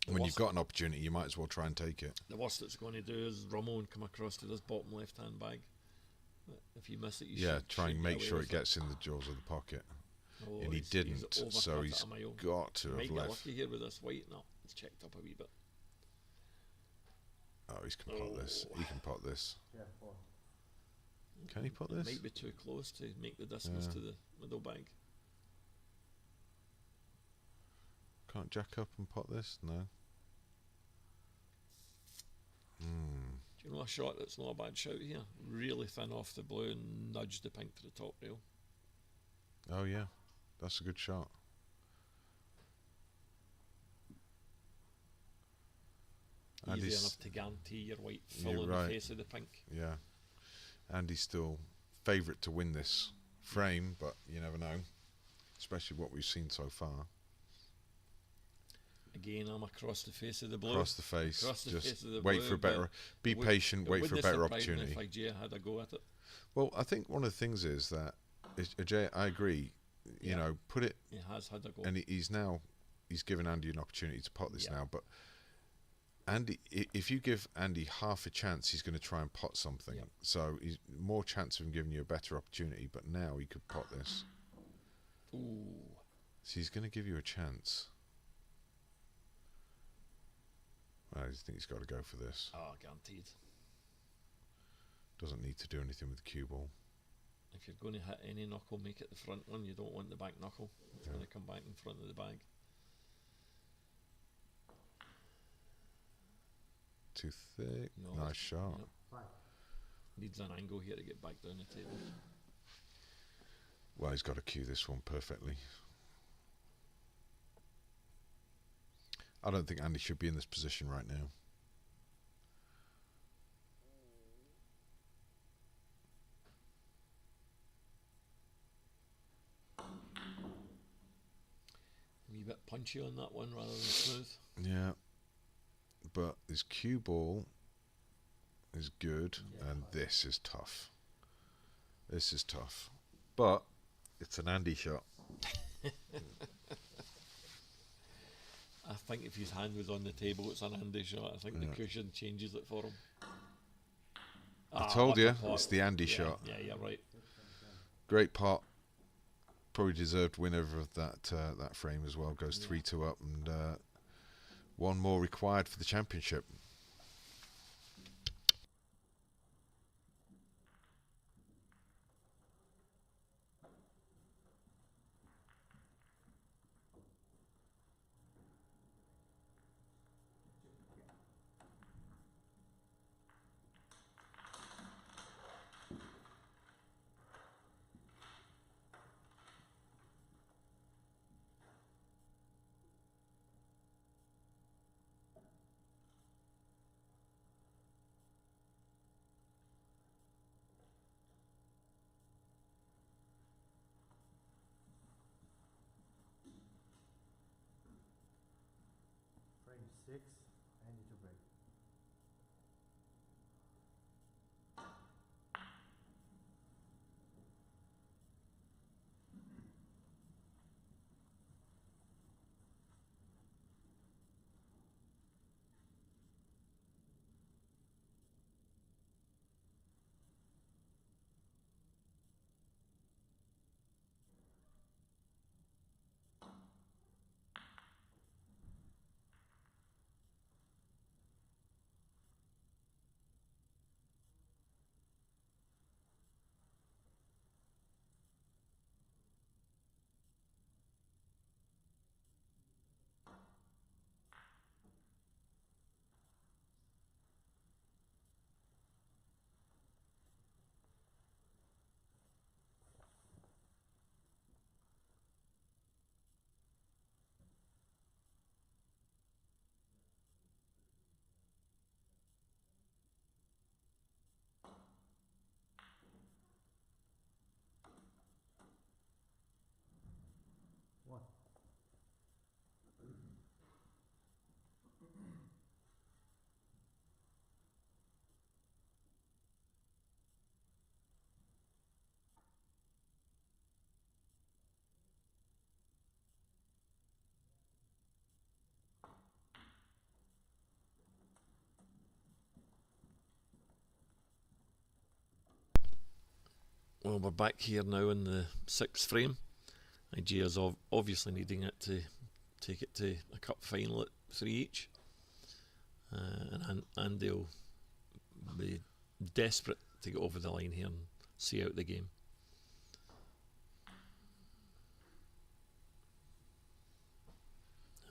When you've got an opportunity, you might as well try and take it. The worst it's going to do is Romo and come across to this bottom left-hand bag. If you miss it, you Yeah, should, try and should make get away sure with it gets in the jaws of the pocket. Oh, And he he's didn't, so overcut he's it a mile. got to He have might get left. lucky here with this white. No, it's checked up a wee bit. Oh, he can pot this. He can pot this. Yeah, 4. Can he pot It this? might be too close to make the distance Yeah. to the middle bag. Can't jack up and pot this? No. Do you know a shot that's not a bad shout here? Really thin off the blue and nudge the pink to the top rail. Oh, yeah. That's a good shot. Easy Andy's- enough to guarantee your white You're full in right. the face of the pink. Yeah. Andy's still favourite to win this frame, but you never know. Especially what we've seen so far. Again, I'm across the face of the blue. Across the face. Across the Just face of the wait blue, for a better. but Be it would- patient. it Wait for a wouldn't better surprise me opportunity. If Ajay had a go at it, Well, I think one of the things is that Ajay, I agree. You Yeah. know, put it, he has had a go. and he's given Andy an opportunity to pot this Yeah. now. But Andy, if you give Andy half a chance, he's going to try and pot something. Yep. So he's more chance of him giving you a better opportunity. But now he could pot this. Ooh, So he's going to give you a chance. I think he's got to go for this. guaranteed. Doesn't need to do anything with the cue ball. If you're going to hit any knuckle, make it the front one. You don't want the back knuckle. It's going to come back in front of the bag. Too thick. No, Nice shot. Yep. 5. Needs an angle here to get back down the table. Well, he's got to cue this one perfectly. I don't think Andy should be in this position right now. A wee bit punchy on that one rather than smooth. Yeah. But his cue ball is good, and this is tough. This is tough. But it's an Andy shot. I think if his hand was on the table, it's an Andy shot. I think the Yeah. cushion changes it for him. I told what a you, pot. it's the Andy Yeah, shot. Yeah, you're right. Great pot. probably deserved winner of that frame as well. Goes 3-2 up, and one more required for the championship. Frame 6, Andy to break. One. Well, we're back here now in the 6th frame. Nigeриa's obviously needing it to take it to a cup final at 3 each. And Andy will be desperate to get over the line here and see out the game.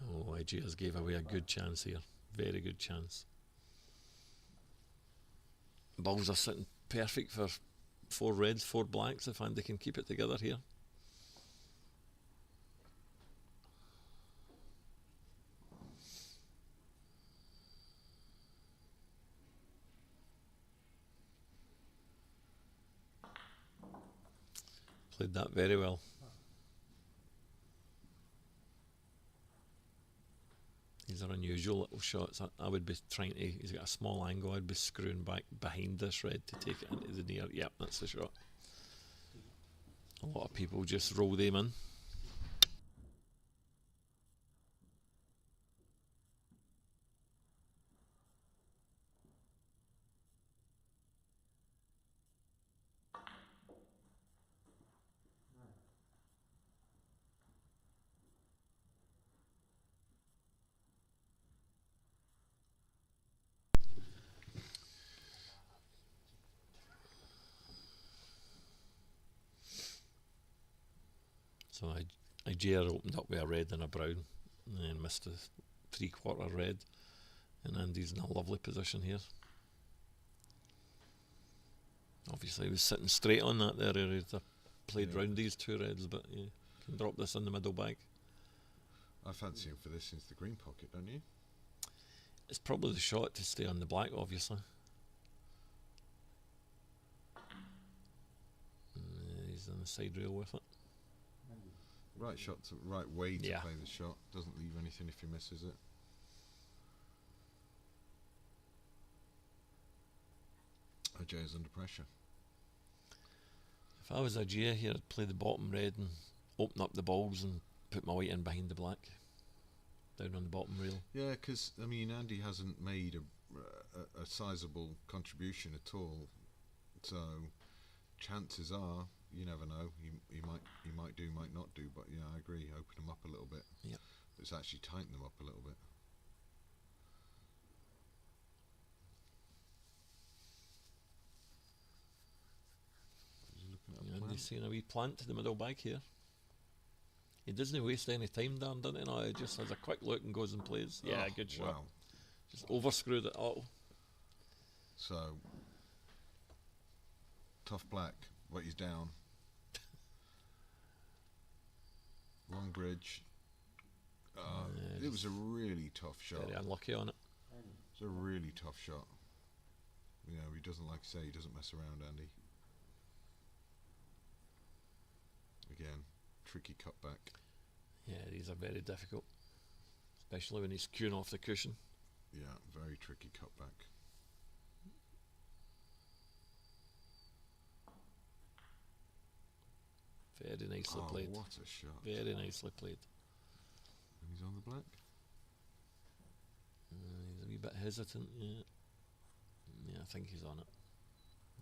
Oh, Nigeриa's gave away a good chance here. Very good chance. Balls are sitting perfect for 4 reds, 4 blacks if Andy can keep it together here. Played that very well. These are unusual little shots. I would be trying to, he's got a small angle, I'd be screwing back behind this red to take it into the near. Yep, that's the shot. A lot of people just roll them in. So Nigeria opened up with a red and a brown, and then missed a 3/4 red, and Andy's in a lovely position here. Obviously he was sitting straight on that there area. He'd played round these 2 reds, but yeah, can drop this in the middle bag. I fancy him for this into the green pocket, don't you? It's probably the shot to stay on the black, obviously. He's on the side rail with it. Right shot, right way to Yeah. play the shot. Doesn't leave anything if he misses it. Ajay's under pressure. If I was Ajay here, I'd play the bottom red and open up the balls and put my white in behind the black, down on the bottom rail. Yeah, because I mean Andy hasn't made a sizable contribution at all, so chances are you never know. He might do, might not. agree. Open them up a little bit. Yep. It's actually tighten them up a little bit. Is he looking at a And plan? he's seeing a wee plant to the middle back here. He doesn't waste any time, Darren, doesn't he? No, he just has a quick look and goes and plays. Yeah, Oh, good shot. Wow. Just overscrewed it all. So, tough black, but he's down. Long bridge. Yeah, It was a really tough shot. Very unlucky on it. It's a really tough shot. You know, he doesn't, like I say, he doesn't mess around, Andy. Again, tricky cutback. Yeah, these are very difficult. Especially when he's queuing off the cushion. Yeah, very tricky cutback. Very nicely Oh, played. what a shot. Very nicely played. And he's on the black. He's a wee bit hesitant, yeah. Yeah, I think he's on it.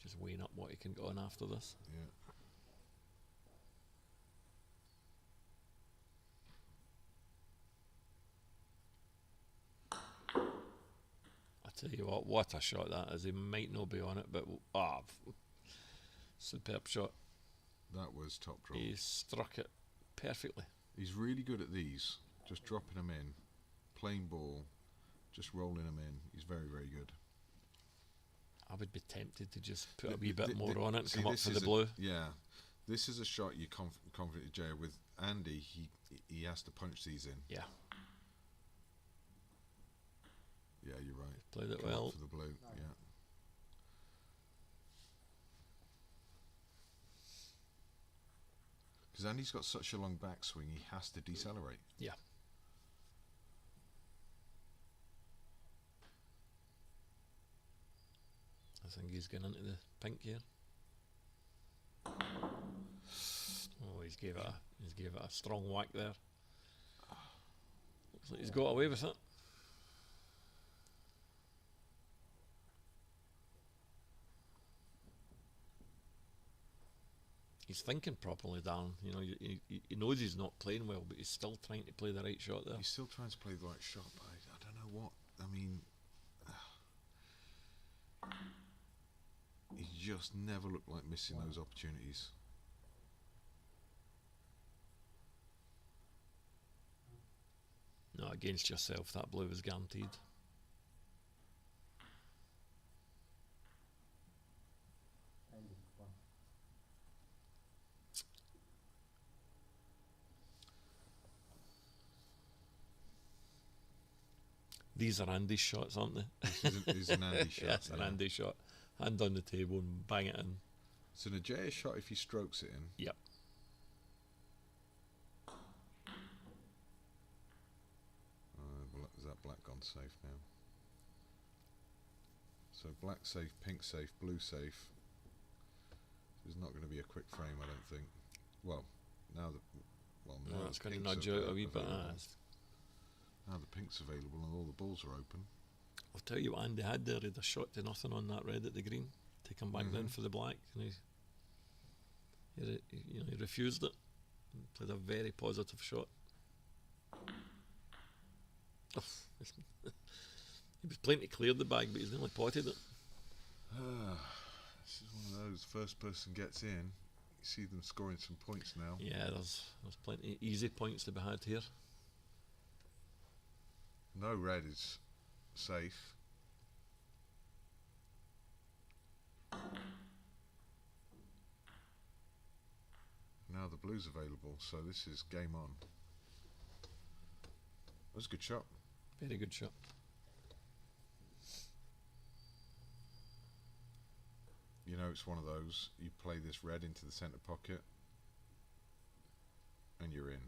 Just weighing up what he can go on after this. Yeah. I tell you what a shot that is. He might not be on it, but superb shot. That was top draw. He struck it perfectly. He's really good at these. Just dropping them in. Plain ball. Just rolling them in. He's very, very good. I would be tempted to just put a Th- wee th- bit more th- on it and see, come up this for is the a- blue. Yeah. This is a shot you're confident, Jay. With Andy, he has to punch these in. Yeah, Yeah, you're right. played it Come up well. for the blue. Yeah. Because Andy's got such a long backswing, he has to decelerate. Yeah. I think he's going into the pink here. Oh, he's gave it a strong whack there. Looks like he's got away with it. He's thinking properly, Darren. You know, he knows he's not playing well, but he's still trying to play the right shot there. He's still trying to play the right shot, but I don't know what. I mean, he just never looked like missing those opportunities. No, against yourself, that blue was guaranteed. Andy, one. These are Andy's shots, aren't they? This is an Andy shot. Yeah, it's an Andy shot. Hand on the table and bang it in. It's an Ajay shot if he strokes it in. Yep. Is that black gone safe now? So black safe, pink safe, blue safe. There's not going to be a quick frame, I don't think. Well, now No, it's going to pink's nudge out a wee bit. available. Now the pink's available and all the balls are open. I'll tell you what Andy had there. He had a shot to nothing on that red at the green. Take him back then for the black, and he refused it. Played a very positive shot. Oh, he was playing to clear the bag, but he's nearly potted it. This is one of those. First person gets in. You see them scoring some points now. Yeah, there's plenty of easy points to be had here. No red is safe. Now the blue's available, so this is game on. That was a good shot. Very good shot. You know, it's one of those. You play this red into the centre pocket, and you're in.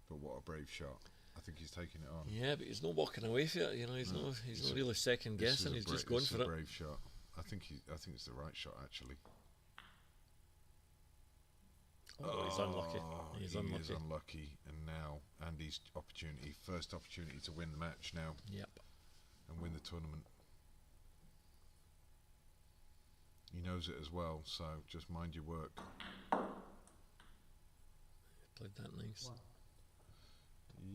But what a brave shot! I think he's taking it on. Yeah, but he's not walking away from it. You know, he's not really second This is guessing. a He's bra- just going this is for a it. brave shot. I think it's the right shot actually. Oh, he's unlucky. He's he unlucky. is unlucky, and now Andy's opportunity, first opportunity to win the match now Yep. and win the tournament. He knows it as well, so just mind your work. played that nice. What?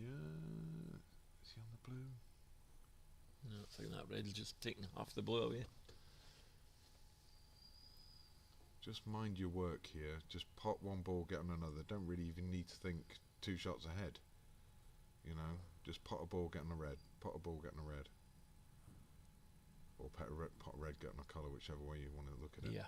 Yeah. Is he on the blue? No, it's like that red's just taking half the blue away. Just mind your work here. Just pot one ball, get on another. Don't really even need to think 2 shots ahead. You know, just pot a ball, get on a red. Pot a ball, get on a red. Or pot a red, get on a colour, whichever way you want to look at it. Yeah.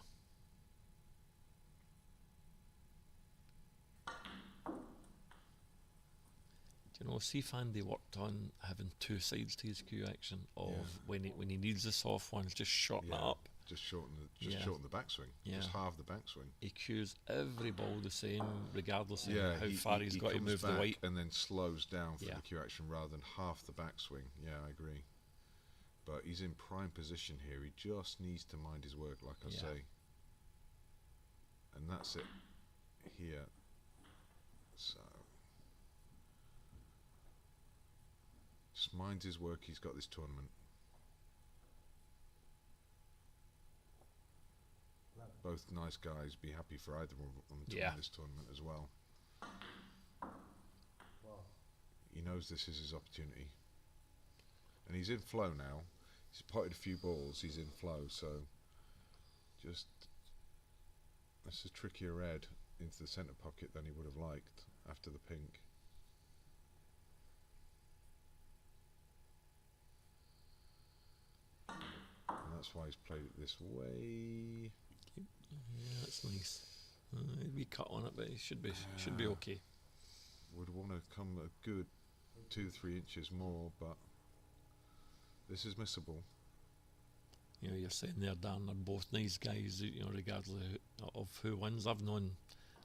Do you know, see if Andy worked on having 2 sides to his cue action of when he needs the soft ones, just shorten it up. Just shorten the backswing. Yeah. Just halve the backswing. He cues every ball the same, regardless of how he, far he, he's he got to comes move the back white. and then slows down for Yeah. the cue action rather than half the backswing. Yeah, I agree. But he's in prime position here. He just needs to mind his work, like I say. And that's it here. So just minds his work. He's got this tournament. Both nice guys. Be happy for either of them to win this tournament as well. Wow. He knows this is his opportunity. And he's in flow now. He's potted a few balls. He's in flow. So just that's a trickier red into the centre pocket than he would have liked after the pink. And that's why he's played it this way. Yeah, that's nice. He'd be cut on it, but he should be okay. Would want to come a good 2-3 inches more, but this is missable. You know, you're saying there, Dan, they're both nice guys, you know, regardless of who wins. I've known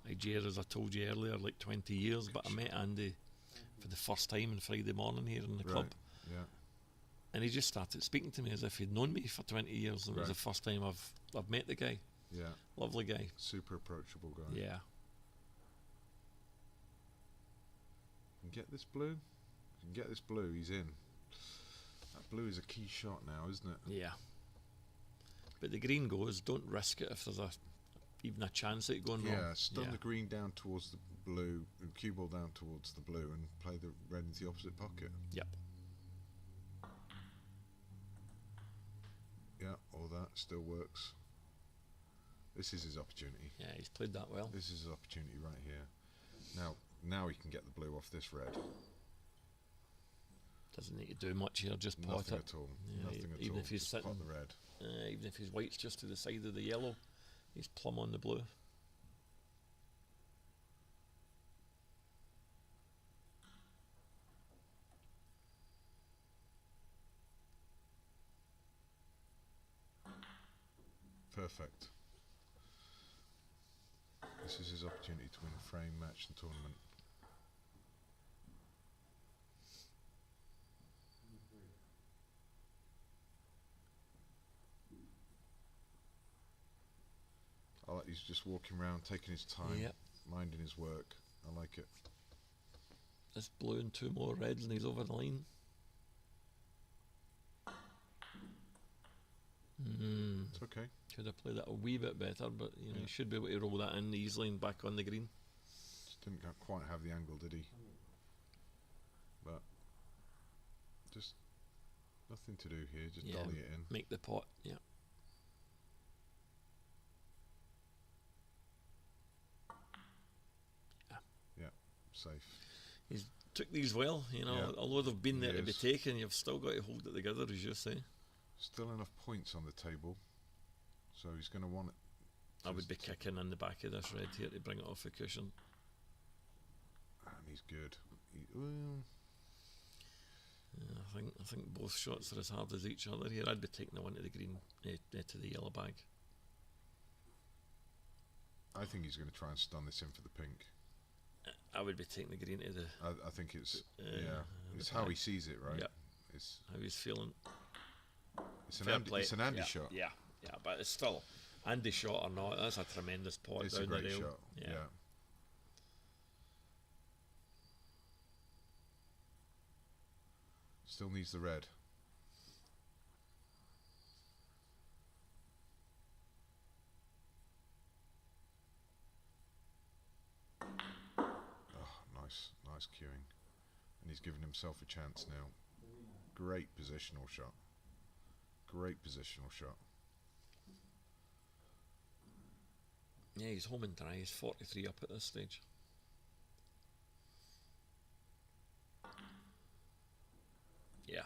Nigeria, as I told you earlier, like 20 years, but I met Andy for the first time on Friday morning here in the club. Yeah. And he just started speaking to me as if he'd known me for 20 years. And it was the first time I've met the guy. Yeah. Lovely guy. Super approachable guy. Yeah. Can get this blue? Can get this blue, he's in. That blue is a key shot now, isn't it? Yeah. But the green goes, don't risk it if there's even a chance at it going wrong. Yeah, stun the green down towards the blue, and cue ball down towards the blue, and play the red into the opposite pocket. Yep. Yeah, all that still works. This is his opportunity. Yeah, he's played that well. This is his opportunity right here. Now he can get the blue off this red. Doesn't need to do much here, just pot Nothing it. at all. Yeah, Nothing at even all. if he's Just sitting, pot the red. Even if his white's just to the side of the yellow, he's plumb on the blue. Perfect. This is his opportunity to win a frame, match and tournament. I like he's just walking around, taking his time, minding his work. I like it. This blue and 2 more reds and he's over the line. It's okay. Could have played that a wee bit better, but you know, he should be able to roll that in easily and back on the green. Just didn't quite have the angle, did he? But just nothing to do here, just dolly it in. Make the pot, Safe. He's took these well, you know, although they've been there to be taken, you've still got to hold it together, as you say. Still enough points on the table, so he's going to want it. I would be kicking in the back of this red here to bring it off the cushion. And he's good. I think both shots are as hard as each other here. I'd be taking the one to the green, to the yellow bag. I think he's going to try and stun this in for the pink. I would be taking the green to the. I think it's it's how he sees it, right? Yep. It's how he's feeling. It's an Andy shot. Yeah, but it's still Andy shot or not. That's a tremendous pot. It's down a great the rail. shot. Yeah. Still needs the red. Oh, That's queuing. And he's given himself a chance now. Great positional shot. Great positional shot. Yeah, he's home and dry. He's 43 up at this stage. Yeah.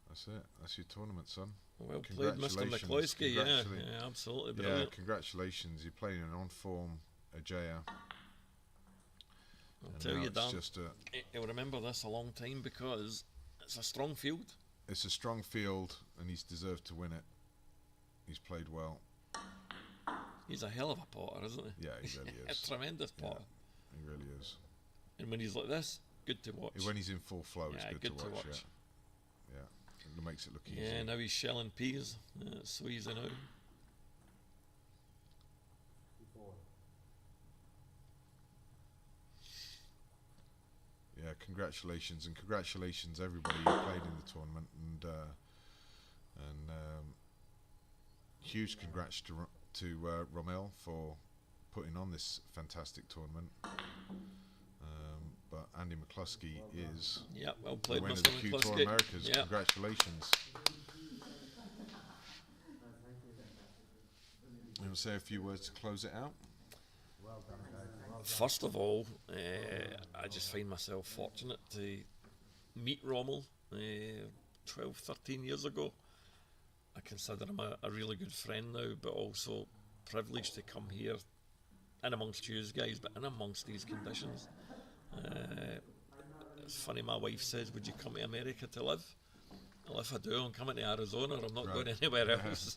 That's it. That's your tournament, son. Well played, Mr. McCloskey. Yeah, absolutely brilliant. Yeah, congratulations. You're playing an on-form Ajaya. I'll tell you, Dan, just you'll remember this a long time because it's a strong field. It's a strong field, and he's deserved to win it. He's played well. He's a hell of a potter, isn't he? Yeah, he really is. A tremendous potter. He really is. And when he's like this, good to watch. When he's in full flow, it's good to watch. Yeah. It makes it look easy. Yeah, now he's shelling peas, squeezing out. Yeah, congratulations, and congratulations everybody who played in the tournament, and huge congrats to Rommel for putting on this fantastic tournament. But Andy McCluskey is well played, the winner of Mr. the QTour McCluskey. Americas. Congratulations. You want to say a few words to close it out? Well done, guys. First of all, I just find myself fortunate to meet Rommel 12, 13 years ago. I consider him a really good friend now, but also privileged to come here in amongst you guys, but in amongst these conditions. It's funny, my wife says, would you come to America to live? Well, if I do, I'm coming to Arizona, I'm not going anywhere else.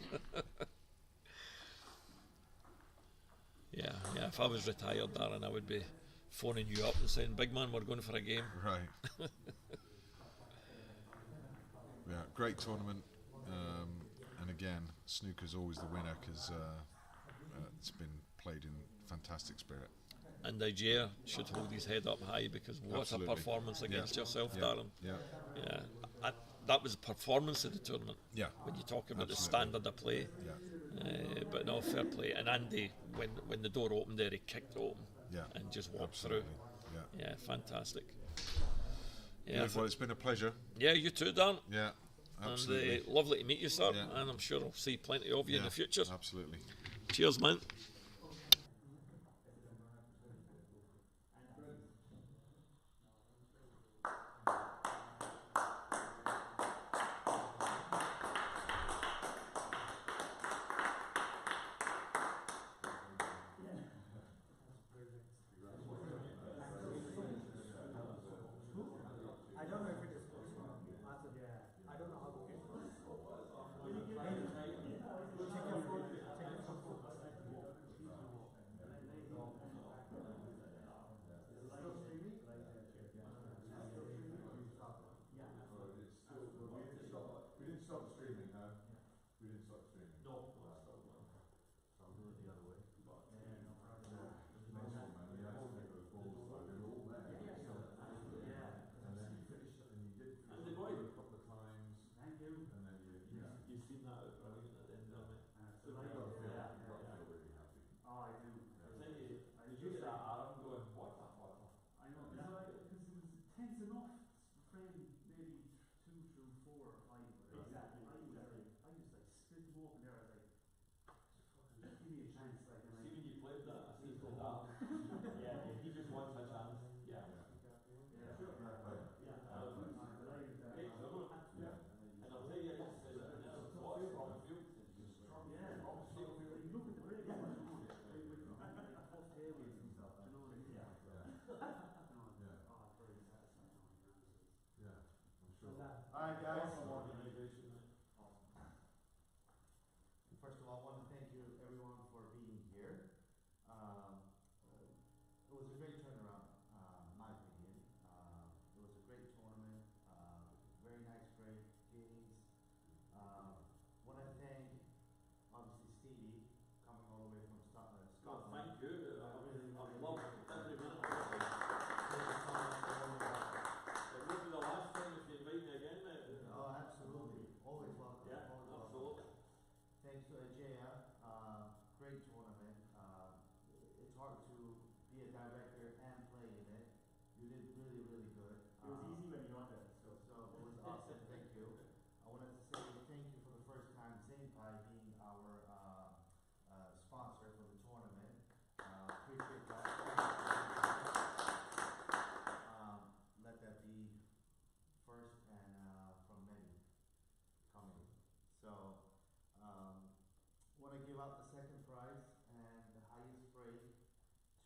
Yeah, if I was retired, Darren, I would be phoning you up and saying, big man, we're going for a game. Right. Yeah, great tournament. And again, snooker's always the winner because it's been played in fantastic spirit. And Ajaya should hold his head up high because what Absolutely. a performance against yourself, Darren. Yeah. That was the performance of the tournament. Yeah. When you talk about Absolutely. the standard of play. Yeah. But no, fair play. And Andy, when the door opened there, he kicked open and just walked Absolutely. through. Yeah, fantastic. Yeah. Good. Well, it's been a pleasure. Yeah, you too, Dan. Yeah, absolutely. And lovely to meet you, sir. Yeah. And I'm sure I'll see plenty of you in the future. Absolutely. Cheers, man. I don't know if it is possible. I don't know how to get it. Check your phone.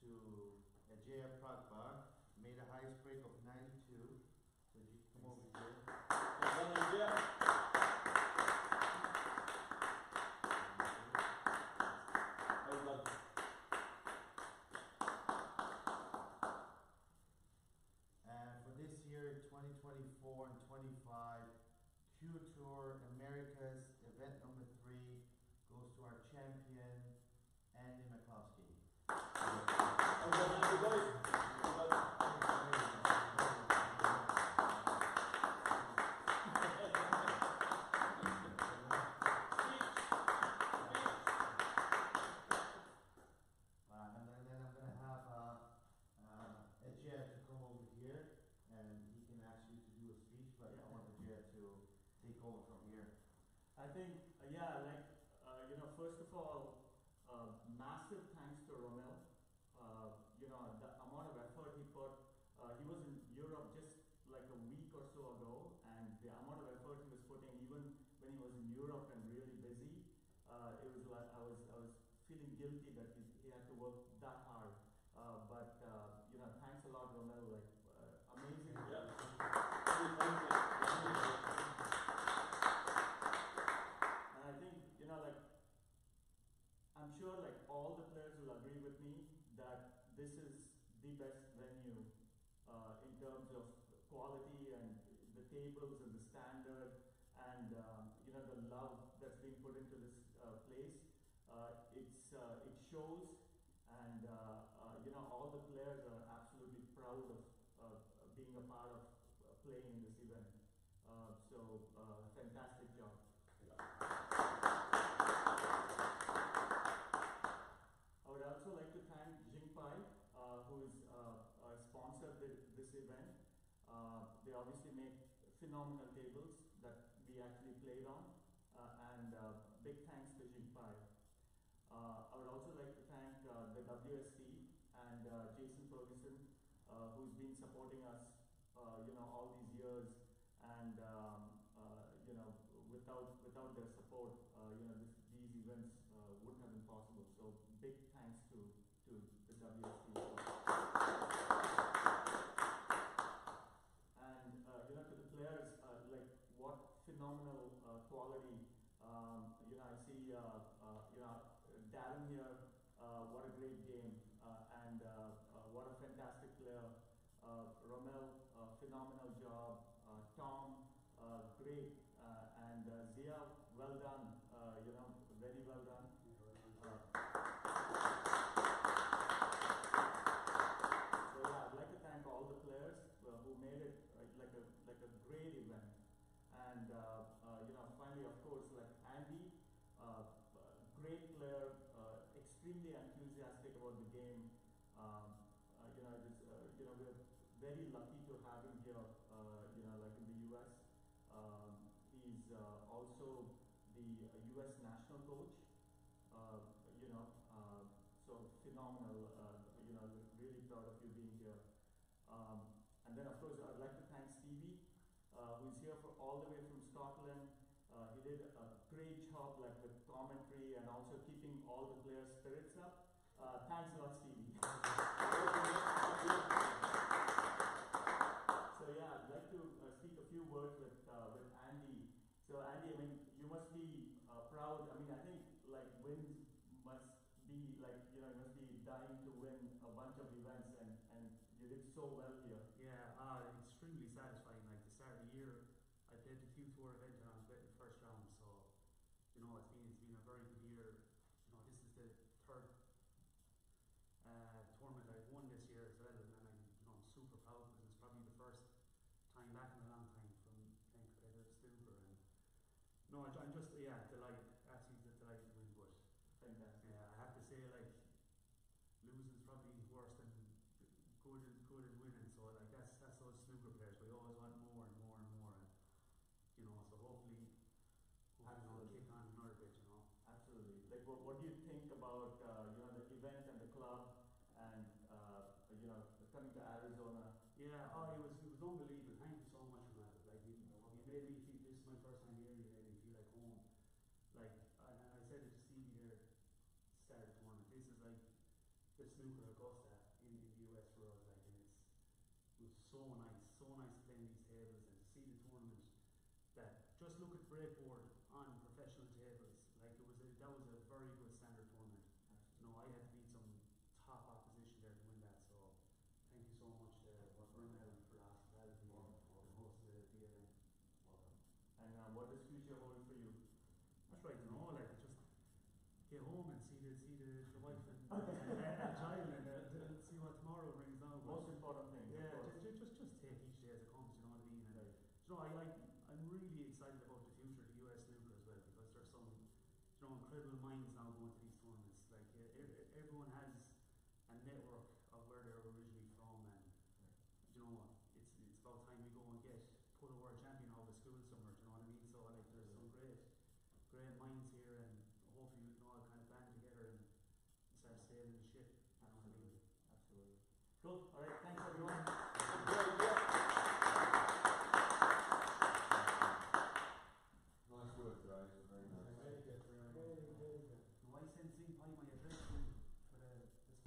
to Ajay Pragbar, made a highest break of 92. So you can come over here. Well done, Ajay. Well done. And for this year, 2024 and 25, QTour America's event number 3 goes to our champion, Andy McCloskey. Well done, everybody. Well done. And then I'm going to have Ajay to come over here, and he can ask you to do a speech, but I want Ajay to take over from here. I think, first of all, massive thanks to Romel. The amount of effort he put. He was in Europe just like a week or so ago, and the amount of effort he was putting, even when he was in Europe and really busy, it was like I was feeling guilty that he had to work that hard. Thanks a lot, Romel. Amazing. Yeah. And I think, I'm sure all the players will agree with me that this is the best venue in terms of quality and the tables and the standard and the love that's being put into this place. It shows, and all the players are absolutely proud of being a part of playing in this event. Fantastic job. I would also like to thank Jingpai, who is sponsored this event. They obviously make phenomenal tables that we actually played on, and big thanks to Jingpai. I would also like to thank the WSC and Jason Ferguson, who's been supporting us, all these years, and without their support, these events wouldn't have been possible. So big thanks to the WSC. And to the players, what phenomenal quality. I see Darren here. What a great game, and what a fantastic player. Romel, phenomenal job. Tom, great, and Zia, well done. Very well done. I'd like to thank all the players who made it like a great event. And finally, of course, Andy, great player, extremely enthusiastic about the game. We're very lucky to have him here, in the US. He's also the US national coach. So phenomenal. Really proud of you being here. And then, of course, I'd like to thank Stevie, who's here all the way from Scotland. He did a great job, with commentary and also keeping all the players' spirits up. Thanks a lot, Stevie. I'd like to speak a few words with Andy. So, Andy, you must be proud. I think wins must be you must be dying to win a bunch of events, and you did so well here. Yeah, extremely satisfying. The start of the year, I played the QTour event and I was in the first round, so it's been a very good year. This is the third tournament I've won this year as well, and I'm super proud because it's probably the first time back in a long time from playing competitive snooker. And I'm just delighted, absolutely delighted to win. But fantastic. I have to say losing is probably worse than good and winning. So that's those snooker players. We always want more and more and more. And so hopefully I'll kick on another bit. Absolutely. What do you think about the event and the club and coming to Arizona? Yeah, it was unbelievable. Thank you so much for that. You made me feel. This is my first time here. You made me feel like home. And I said it to Stevie there, start of the tournament. This is like the snooker Augusta. for us, like, and it was so nice playing these tables and to see the tournament. That just look at breakboard on professional tables, like that was a very good standard tournament. You know, I had to beat some top opposition there to win that. So thank you so much to Bernal for hospitality and hosting the event. Welcome. And what does future hold for you? That's right, you know, like just get home and see the wife and child and see what tomorrow brings now. Most important thing. Yeah, just take each day as it comes. You know what I mean? And you know, I'm really excited about the future of the US snooker as well, because there's some incredible minds now going to these tournaments. Like everyone has a network of where they're originally from, and you know, it's about time we go and get put a world champion out of school somewhere. Do you know what I mean? So like there's some great minds here, and hopefully we can all kind of band together and start sailing the ship. Absolutely. Cool. All right.